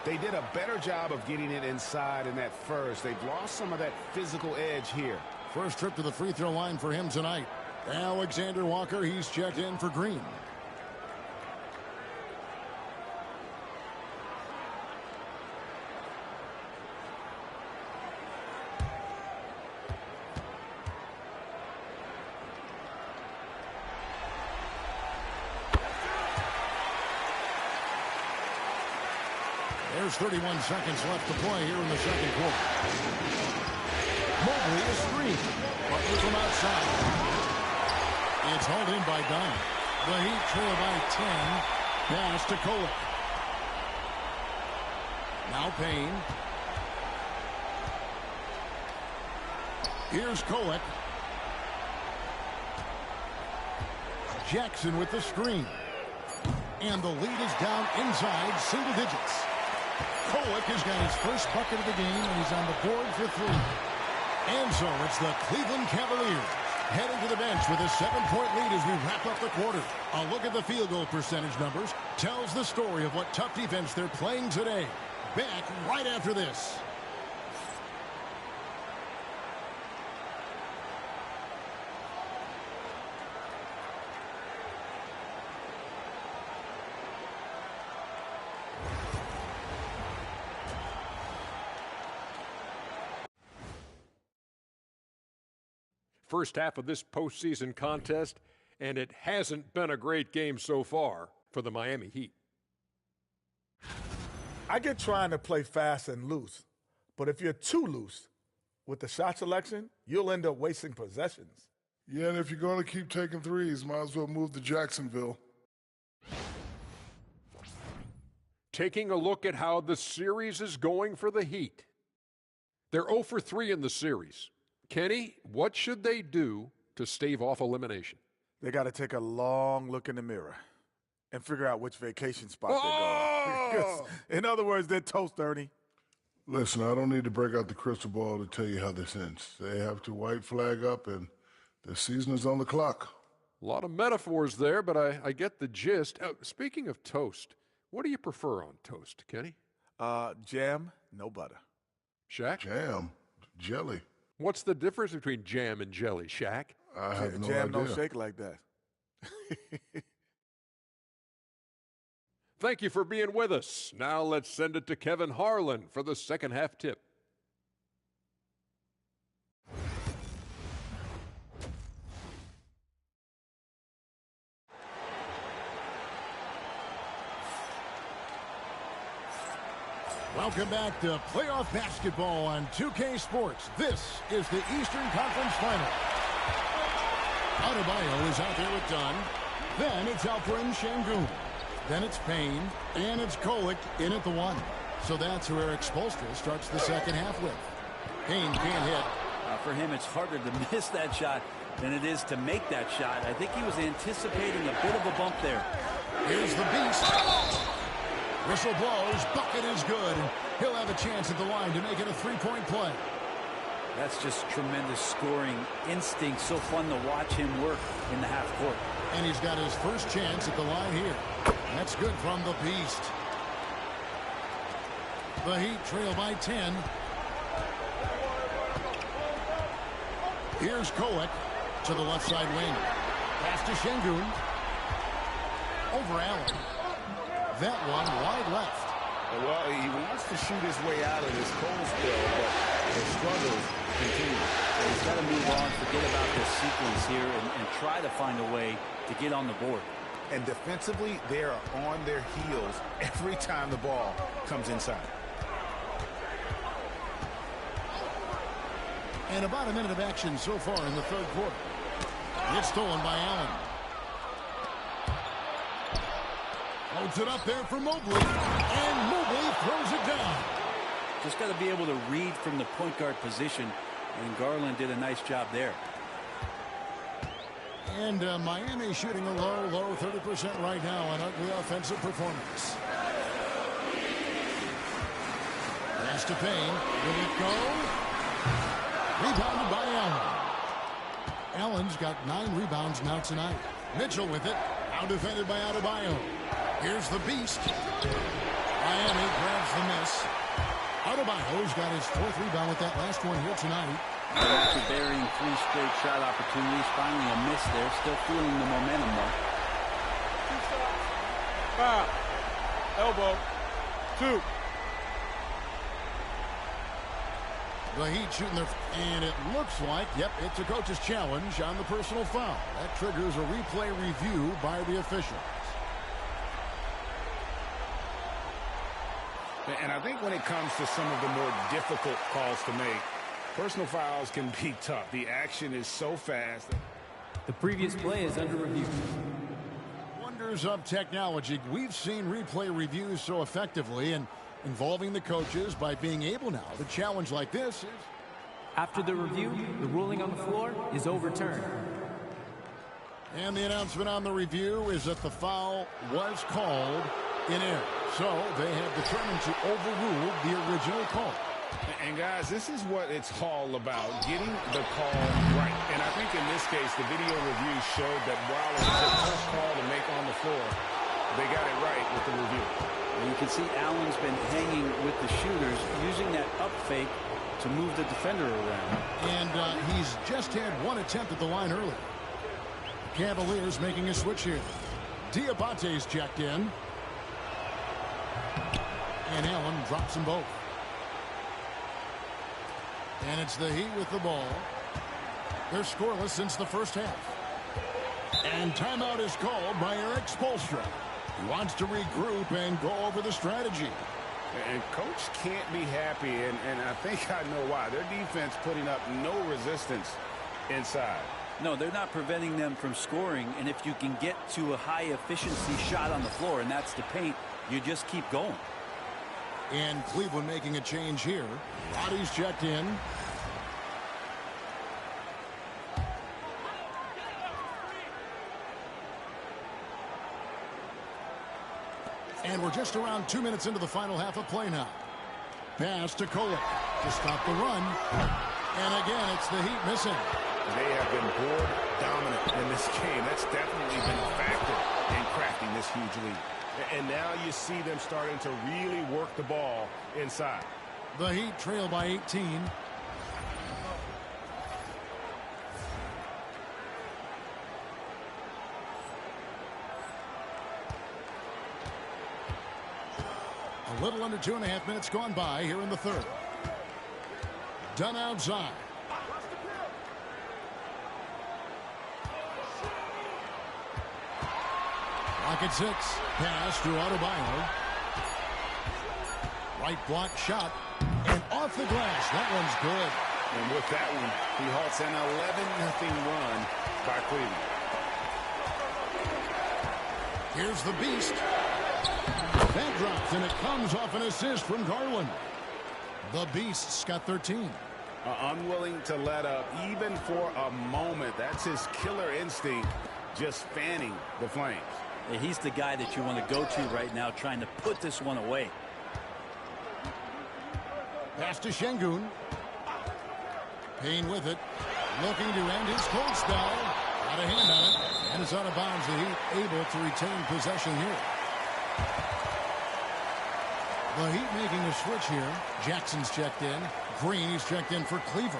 They did a better job of getting it inside in that first. They've lost some of that physical edge here. First trip to the free throw line for him tonight. Alexander Walker, he's checked in for Green. There's 31 seconds left to play here in the second quarter. Mobley is screen. Butler from outside. It's hauled in by Dunn. The Heat trail by 10. Pass to Kolek. Now Payne. Here's Kolek. Jackson with the screen. And the lead is down inside single digits. Kolek has got his first bucket of the game, and he's on the board for 3. And so it's the Cleveland Cavaliers heading to the bench with a 7-point lead as we wrap up the quarter. A look at the field goal percentage numbers tells the story of what tough defense they're playing today. Back right after this. First half of this postseason contest, and it hasn't been a great game so far for the Miami Heat. I get trying to play fast and loose, but if you're too loose with the shot selection, you'll end up wasting possessions. Yeah, and if you're going to keep taking threes, might as well move to Jacksonville. Taking a look at how the series is going for the Heat. They're 0 for 3 in the series. Kenny, what should they do to stave off elimination? They got to take a long look in the mirror. and figure out which vacation spot they're going. In other words, they're toast, Ernie. Listen, I don't need to break out the crystal ball to tell you how this ends. They have to white flag up, and the season is on the clock. A lot of metaphors there, but I get the gist. Speaking of toast, what do you prefer on toast, Kenny? Jam, no butter. Shaq? Jam, jelly. What's the difference between jam and jelly, Shaq? I have no jam idea. Don't shake like that. Thank you for being with us. Now let's send it to Kevin Harlan for the second half tip. Welcome back to playoff basketball on 2K Sports. This is the Eastern Conference Final. Adebayo is out there with Dunn. Then it's Alperen Şengün. Then it's Payne. And it's Kolek in at the 1. So that's who Eric Spoelstra starts the second half with. Payne can't hit. For him, it's harder to miss that shot than it is to make that shot. I think he was anticipating a bit of a bump there. Here's the beast. Whistle blows. Bucket is good. And he'll have a chance at the line to make it a three-point play. That's just tremendous scoring instinct. So fun to watch him work in the half court. And he's got his first chance at the line here. That's good from the beast. The Heat trail by 10. Here's Kolek to the left side wing. Pass to Şengün. Over Allen. That one wide left. Well, he wants to shoot his way out of this cold spell, but the struggles continue. So he's got to move on, forget about this sequence here, and try to find a way to get on the board. And defensively, they are on their heels every time the ball comes inside. And about a minute of action so far in the third quarter. It's stolen by Allen. Holds it up there for Mobley. And Mobley throws it down. Just got to be able to read from the point guard position. And Garland did a nice job there. And Miami shooting a low 30% right now. An ugly offensive performance. Pass to Payne. Will it go? Rebounded by Allen. Allen's got 9 rebounds now tonight. Mitchell with it. Now defended by Adebayo. Here's the beast. Miami grabs the miss. Adebayo's got his 4th rebound with that last one here tonight. After burying 3 straight shot opportunities, finally a miss there. Still feeling the momentum though. Foul. Elbow. 2. The Heat shooting their... And it looks like, yep, it's a coach's challenge on the personal foul. That triggers a replay review by the officials. And I think when it comes to some of the more difficult calls to make, personal fouls can be tough. The action is so fast. The previous play is under review. Wonders of technology. We've seen replay reviews so effectively and involving the coaches by being able now to challenge like this. After the review, the ruling on the floor is overturned. And the announcement on the review is that the foul was called in error. So they have determined to overrule the original call. And guys, this is what it's all about, getting the call right. And I think in this case, the video review showed that while it was a tough call to make on the floor, they got it right with the review. And you can see Allen's been hanging with the shooters, using that up fake to move the defender around. And he's just had 1 attempt at the line earlier. Cavaliers making a switch here. Diabate's checked in. And Allen drops them both. And it's the Heat with the ball. They're scoreless since the first half. And timeout is called by Eric Spoelstra. He wants to regroup and go over the strategy. And coach can't be happy, and I think I know why. Their defense putting up no resistance inside. No, they're not preventing them from scoring, and if you can get to a high-efficiency shot on the floor, and that's the paint, you just keep going. And Cleveland making a change here. Roddy's checked in. And we're just around 2 minutes into the final half of play now. Pass to Kolek to stop the run. And again, it's the Heat missing. They have been board dominant in this game. That's definitely been a factor in crafting this huge lead. And now you see them starting to really work the ball inside. The Heat trail by 18. A little under 2.5 minutes gone by here in the third. Done outside. Rocket 6. Pass to Adebayo. Right block shot. And off the glass. That one's good. And with that one, he halts an 11-0 run by Cleveland. Here's the Beast. That drops, and it comes off an assist from Garland. The Beast's got 13. Unwilling to let up, even for a moment. That's his killer instinct, just fanning the flames. Yeah, he's the guy that you want to go to right now, trying to put this one away. Pass to Şengün. Payne with it. Looking to end his cold spell. Got a hand on it. And it's out of bounds. The Heat able to retain possession here. The Heat making a switch here. Jackson's checked in. Green is checked in for Cleveland.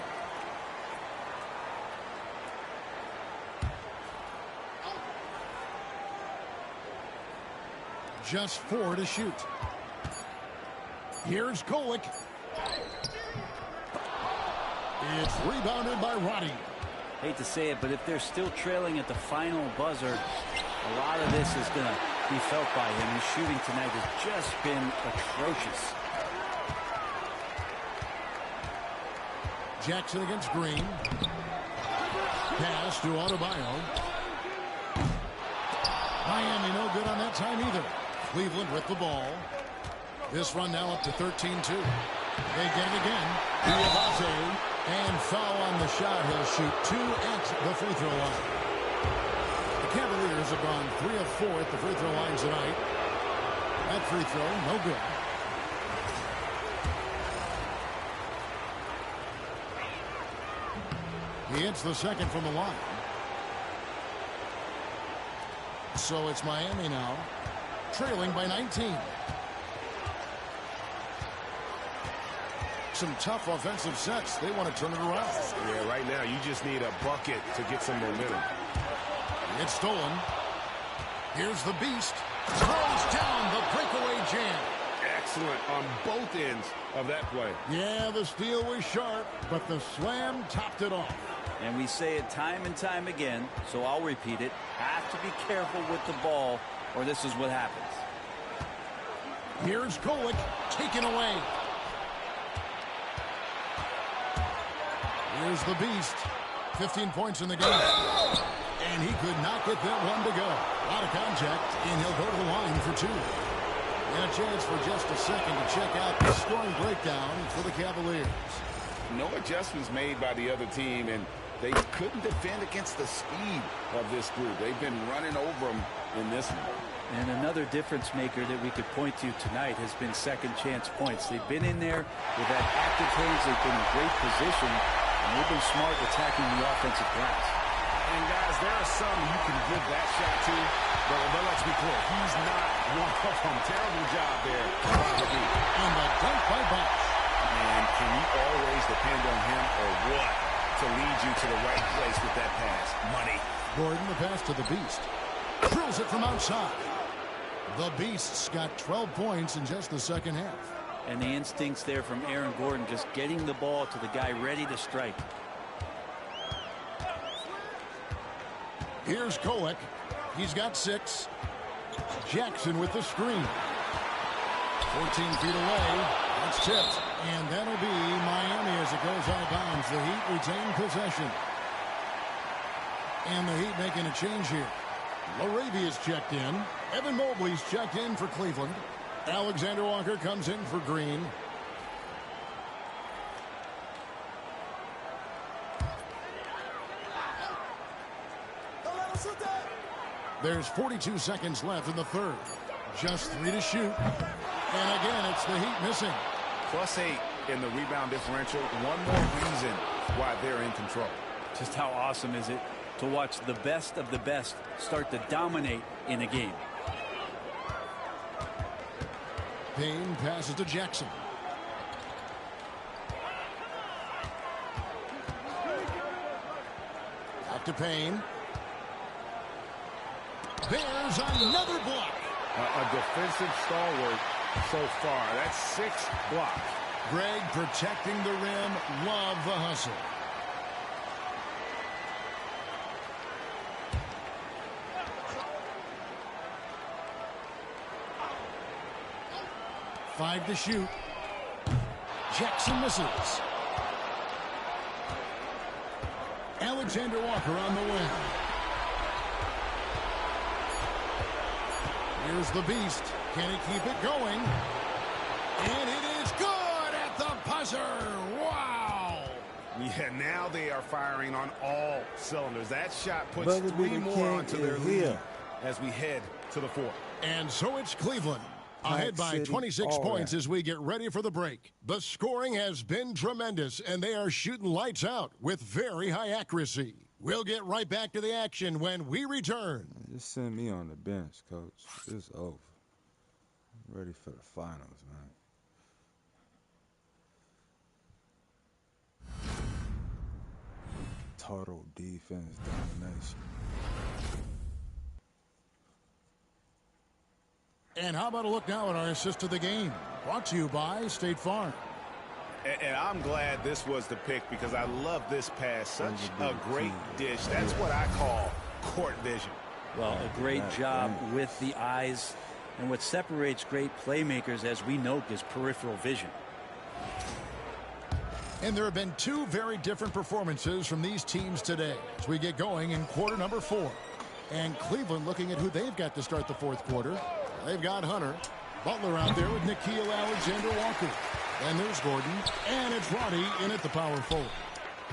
Just 4 to shoot. Here's Kolek. It's rebounded by Roddy. Hate to say it, but if they're still trailing at the final buzzer, a lot of this is going to be felt by him. His shooting tonight has just been atrocious. Jackson against Green. Pass to Adebayo. Miami no good on that time either. Cleveland with the ball. This run now up to 13-2. They get it again. Diabate. And foul on the shot. He'll shoot 2 at the free throw line. The Cavaliers have gone 3 of 4 at the free throw line tonight. That free throw, no good. He hits the second from the line. So it's Miami now, trailing by 19. Some tough offensive sets. They want to turn it around. Yeah, right now you just need a bucket to get some momentum. It's stolen. Here's the Beast. Throws down the breakaway jam. Excellent on both ends of that play. Yeah, the steal was sharp, but the slam topped it off. And we say it time and time again, so I'll repeat it. Have to be careful with the ball, or this is what happens. Here's Kolek, taken away. Here's the Beast. 15 points in the game. And he could not get that one to go. Out of contact, and he'll go to the line for 2. And a chance for just a second to check out the scoring breakdown for the Cavaliers. No adjustments made by the other team, and they couldn't defend against the speed of this group. They've been running over them in this one. And another difference maker that we could point to tonight has been second chance points. They've been in there with that active hands. They've been in great position, and they've been smart attacking the offensive glass. And guys, there are some you can give that shot to, but let's be clear, he's not one of them. Terrible job there. And the dunk by Bosh. And can you always depend on him or what to lead you to the right place with that pass? Money. Gordon, the pass to the Beast. Drills it from outside. The Beast's got 12 points in just the second half. And the instincts there from Aaron Gordon, just getting the ball to the guy ready to strike. Here's Kolek. He's got 6. Jackson with the screen. 14 feet away. That's tipped. And that'll be Miami as it goes out of bounds. The Heat retain possession. And the Heat making a change here. Laravia's checked in. Evan Mobley's checked in for Cleveland. Alexander Walker comes in for Green. There's 42 seconds left in the third. Just 3 to shoot. And again, it's the Heat missing. +8 in the rebound differential. One more reason why they're in control. Just how awesome is it to watch the best of the best start to dominate in a game. Payne passes to Jackson. Back to Payne. There's another block. A defensive stalwart so far. That's 6 blocks. Greg protecting the rim. Love the hustle. Five to shoot. Jackson misses. Alexander Walker on the wing. Here's the beast. Can he keep it going? And it is good at the buzzer. Wow. Yeah, now they are firing on all cylinders. That shot puts 3 more onto their lead as we head to the 4th. And so it's Cleveland. Ahead by 26 points as we get ready for the break. The scoring has been tremendous, and they are shooting lights out with very high accuracy. We'll get right back to the action when we return. Just send me on the bench, Coach. It's over. I'm ready for the finals, man. Total defense domination. And how about a look now at our assist of the game? Brought to you by State Farm. And I'm glad this was the pick because I love this pass. Such a great dish. That's what I call court vision. Well, a great job with the eyes. And what separates great playmakers, as we know, is peripheral vision. And there have been 2 very different performances from these teams today as we get going in quarter number 4. And Cleveland looking at who they've got to start the 4th quarter. They've got Hunter. Butler out there with Nickeil Alexander-Walker. And there's Gordon. And it's Roddy in at the power forward.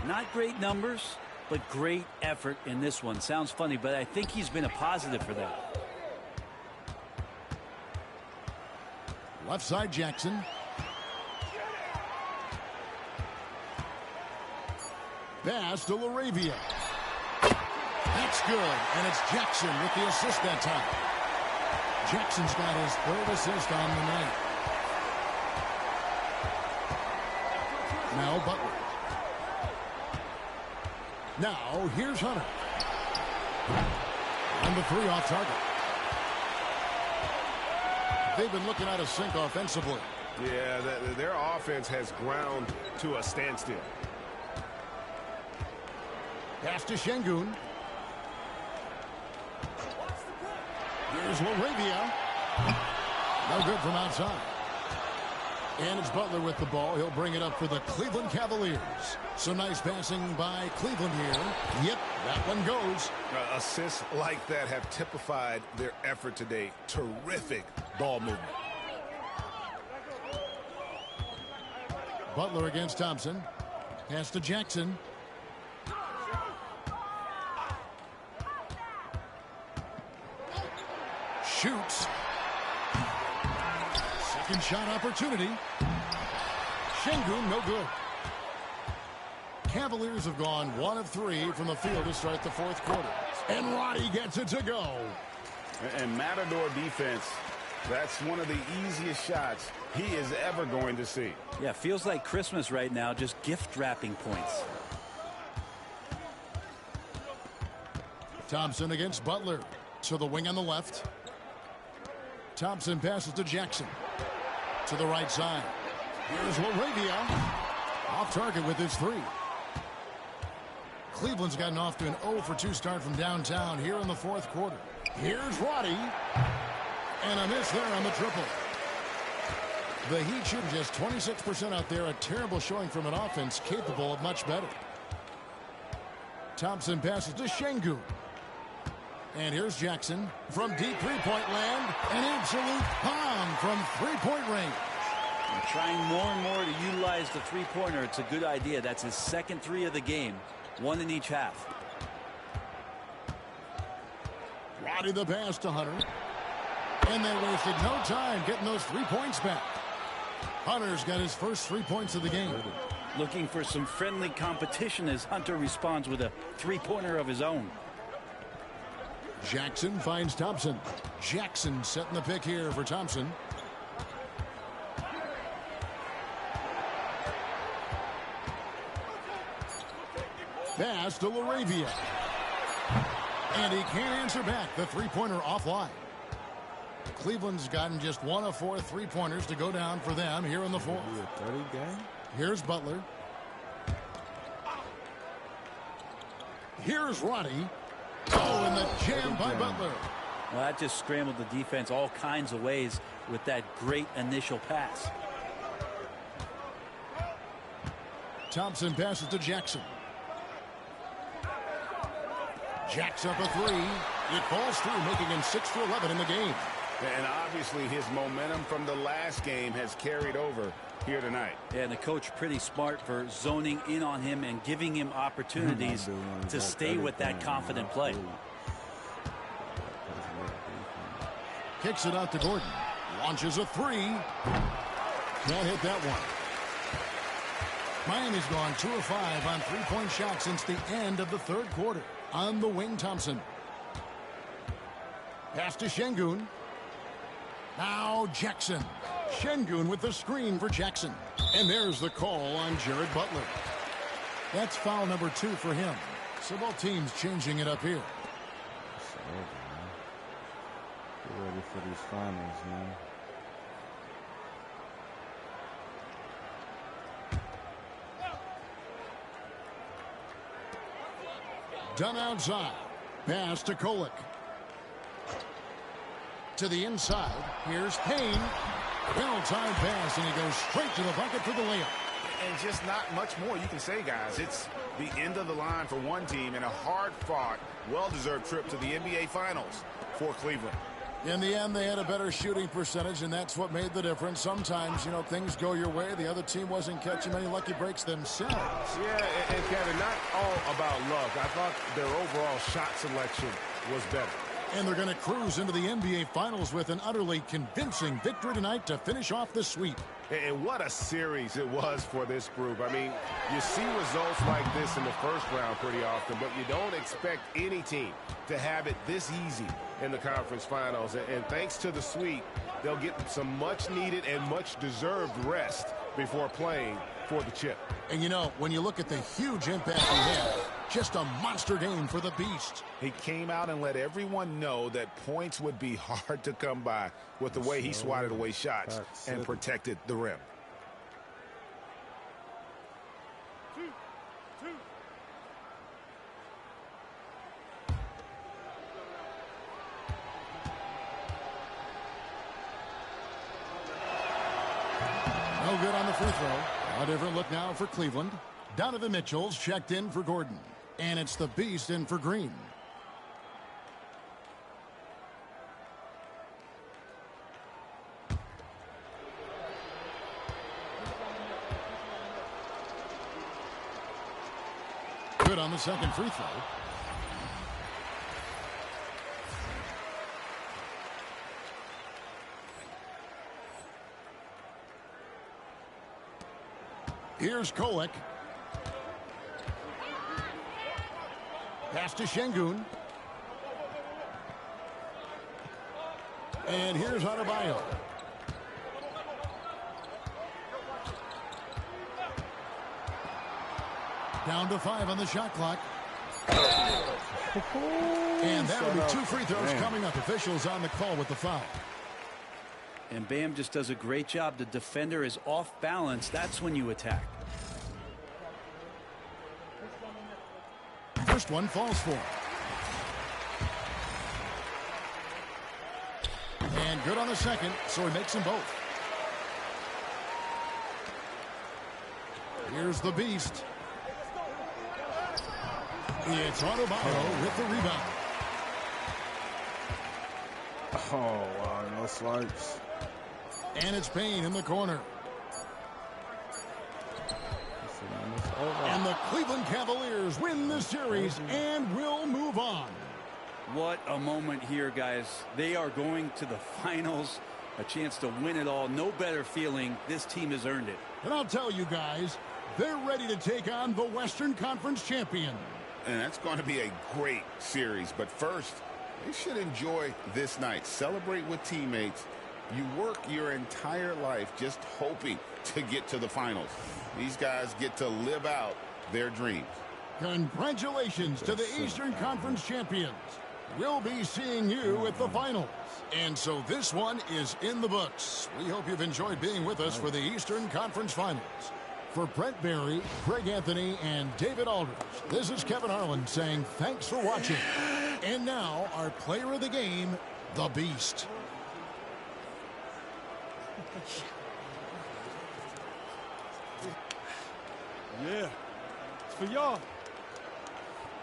Not great numbers, but great effort in this one. Sounds funny, but I think he's been a positive for that. Left side, Jackson. Pass to LaRavia. That's good. And it's Jackson with the assist that time. Jackson's got his 3rd assist on the night. Now Butler. Now here's Hunter. And the 3 off target. They've been looking out of sync offensively. Yeah, their offense has ground to a standstill. Pass to Şengün. Here's LaRavia. No good from outside. And it's Butler with the ball. He'll bring it up for the Cleveland Cavaliers. So nice passing by Cleveland here. Yep, that one goes. Assists like that have typified their effort today. Terrific ball movement. Butler against Thompson. Pass to Jackson. Shoots. Second shot opportunity. Şengün, no good. Cavaliers have gone 1 of 3 from the field to start the 4th quarter. And Roddy gets it to go. And Matador defense, that's one of the easiest shots he is ever going to see. Yeah, feels like Christmas right now, just gift wrapping points. Thompson against Butler. To the wing on the left. Thompson passes to Jackson. To the right side. Here's LaRavia. Off target with his 3. Cleveland's gotten off to an 0 for 2 start from downtown here in the 4th quarter. Here's Roddy. And a miss there on the triple. The Heat shooting just 26% out there. A terrible showing from an offense capable of much better. Thompson passes to Şengün. And here's Jackson from deep three-point land. An absolute bomb from three-point range. And trying more and more to utilize the three-pointer. It's a good idea. That's his 2nd 3 of the game. 1 in each half. Roddy the pass to Hunter. And they wasted no time getting those 3 points back. Hunter's got his first 3 points of the game. Looking for some friendly competition as Hunter responds with a three-pointer of his own. Jackson finds Thompson. Jackson setting the pick here for Thompson. Pass to LaRavia. And he can't answer back. The three-pointer offline. Cleveland's gotten just 1 of 4 3-pointers to go down for them here in the fourth. Here's Butler. Here's Roddy. Oh, and the jam by Butler. Well, that just scrambled the defense all kinds of ways with that great initial pass. Thompson passes to Jackson. Jacks up a 3. It falls through, making him 6 for 11 in the game. And obviously his momentum from the last game has carried over here tonight. Yeah, and the coach pretty smart for zoning in on him and giving him opportunities to stay with that confident play. Kicks it out to Gordon. Launches a 3. Can't hit that one. Miami's gone 2 of 5 on 3-point shots since the end of the third quarter. On the wing, Thompson. Pass to Şengün. Now Jackson. Şengün with the screen for Jackson. And there's the call on Jared Butler. That's foul number 2 for him. So both teams changing it up here. Get ready for these finals, man. Done outside. Pass to Kolek. To the inside. Here's Payne. Well-timed pass, and he goes straight to the bucket for the layup. And just not much more you can say, guys. It's the end of the line for one team and a hard-fought, well-deserved trip to the NBA Finals for Cleveland. In the end, they had a better shooting percentage, and that's what made the difference. Sometimes, you know, things go your way. The other team wasn't catching many lucky breaks themselves. Yeah, and Kevin, not all about luck. I thought their overall shot selection was better. And they're going to cruise into the NBA Finals with an utterly convincing victory tonight to finish off the sweep. And what a series it was for this group. I mean, you see results like this in the first round pretty often, but you don't expect any team to have it this easy in the conference finals. And thanks to the sweep, they'll get some much-needed and much-deserved rest before playing for the chip. And, you know, when you look at the huge impact he had, just a monster game for the Beast. He came out and let everyone know that points would be hard to come by with the way he swatted away shots and protected the rim. No good on the free throw. A different look now for Cleveland. Donovan Mitchell's checked in for Gordon. And it's the Beast in for Green. Good on the second free throw. Here's Kolek. Pass to Şengün. And here's Adebayo. Down to 5 on the shot clock. And that'll be 2 free throws coming up. Officials on the call with the foul. And Bam just does a great job. The defender is off balance. That's when you attack. First one falls for him. And good on the second, so he makes them both. Here's the Beast. It's Adebayo with the rebound. Oh, wow, no swipes. And it's Payne in the corner. And the Cleveland Cavaliers win the series and will move on. What a moment here, guys. They are going to the finals, a chance to win it all. No better feeling. This team has earned it. And I'll tell you guys, they're ready to take on the Western Conference champion. And that's going to be a great series. But first, they should enjoy this night. Celebrate with teammates. You work your entire life just hoping to get to the finals. These guys get to live out their dreams. Congratulations to the Eastern Conference champions. We'll be seeing you at the finals. And so this one is in the books. We hope you've enjoyed being with us for the Eastern Conference Finals. For Brent Barry, Craig Anthony, and David Aldridge, this is Kevin Harlan saying thanks for watching. And now, our player of the game, the Beast. Yeah, it's for y'all.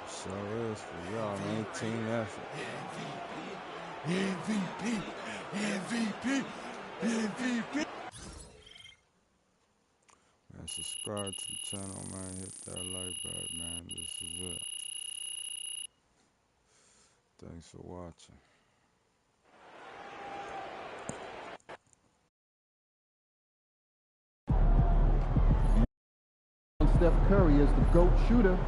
Sure is for y'all, man. Team effort. MVP, MVP, MVP. Man, subscribe to the channel, man. Hit that like button, man. This is it. Thanks for watching. Steph Curry is the GOAT shooter.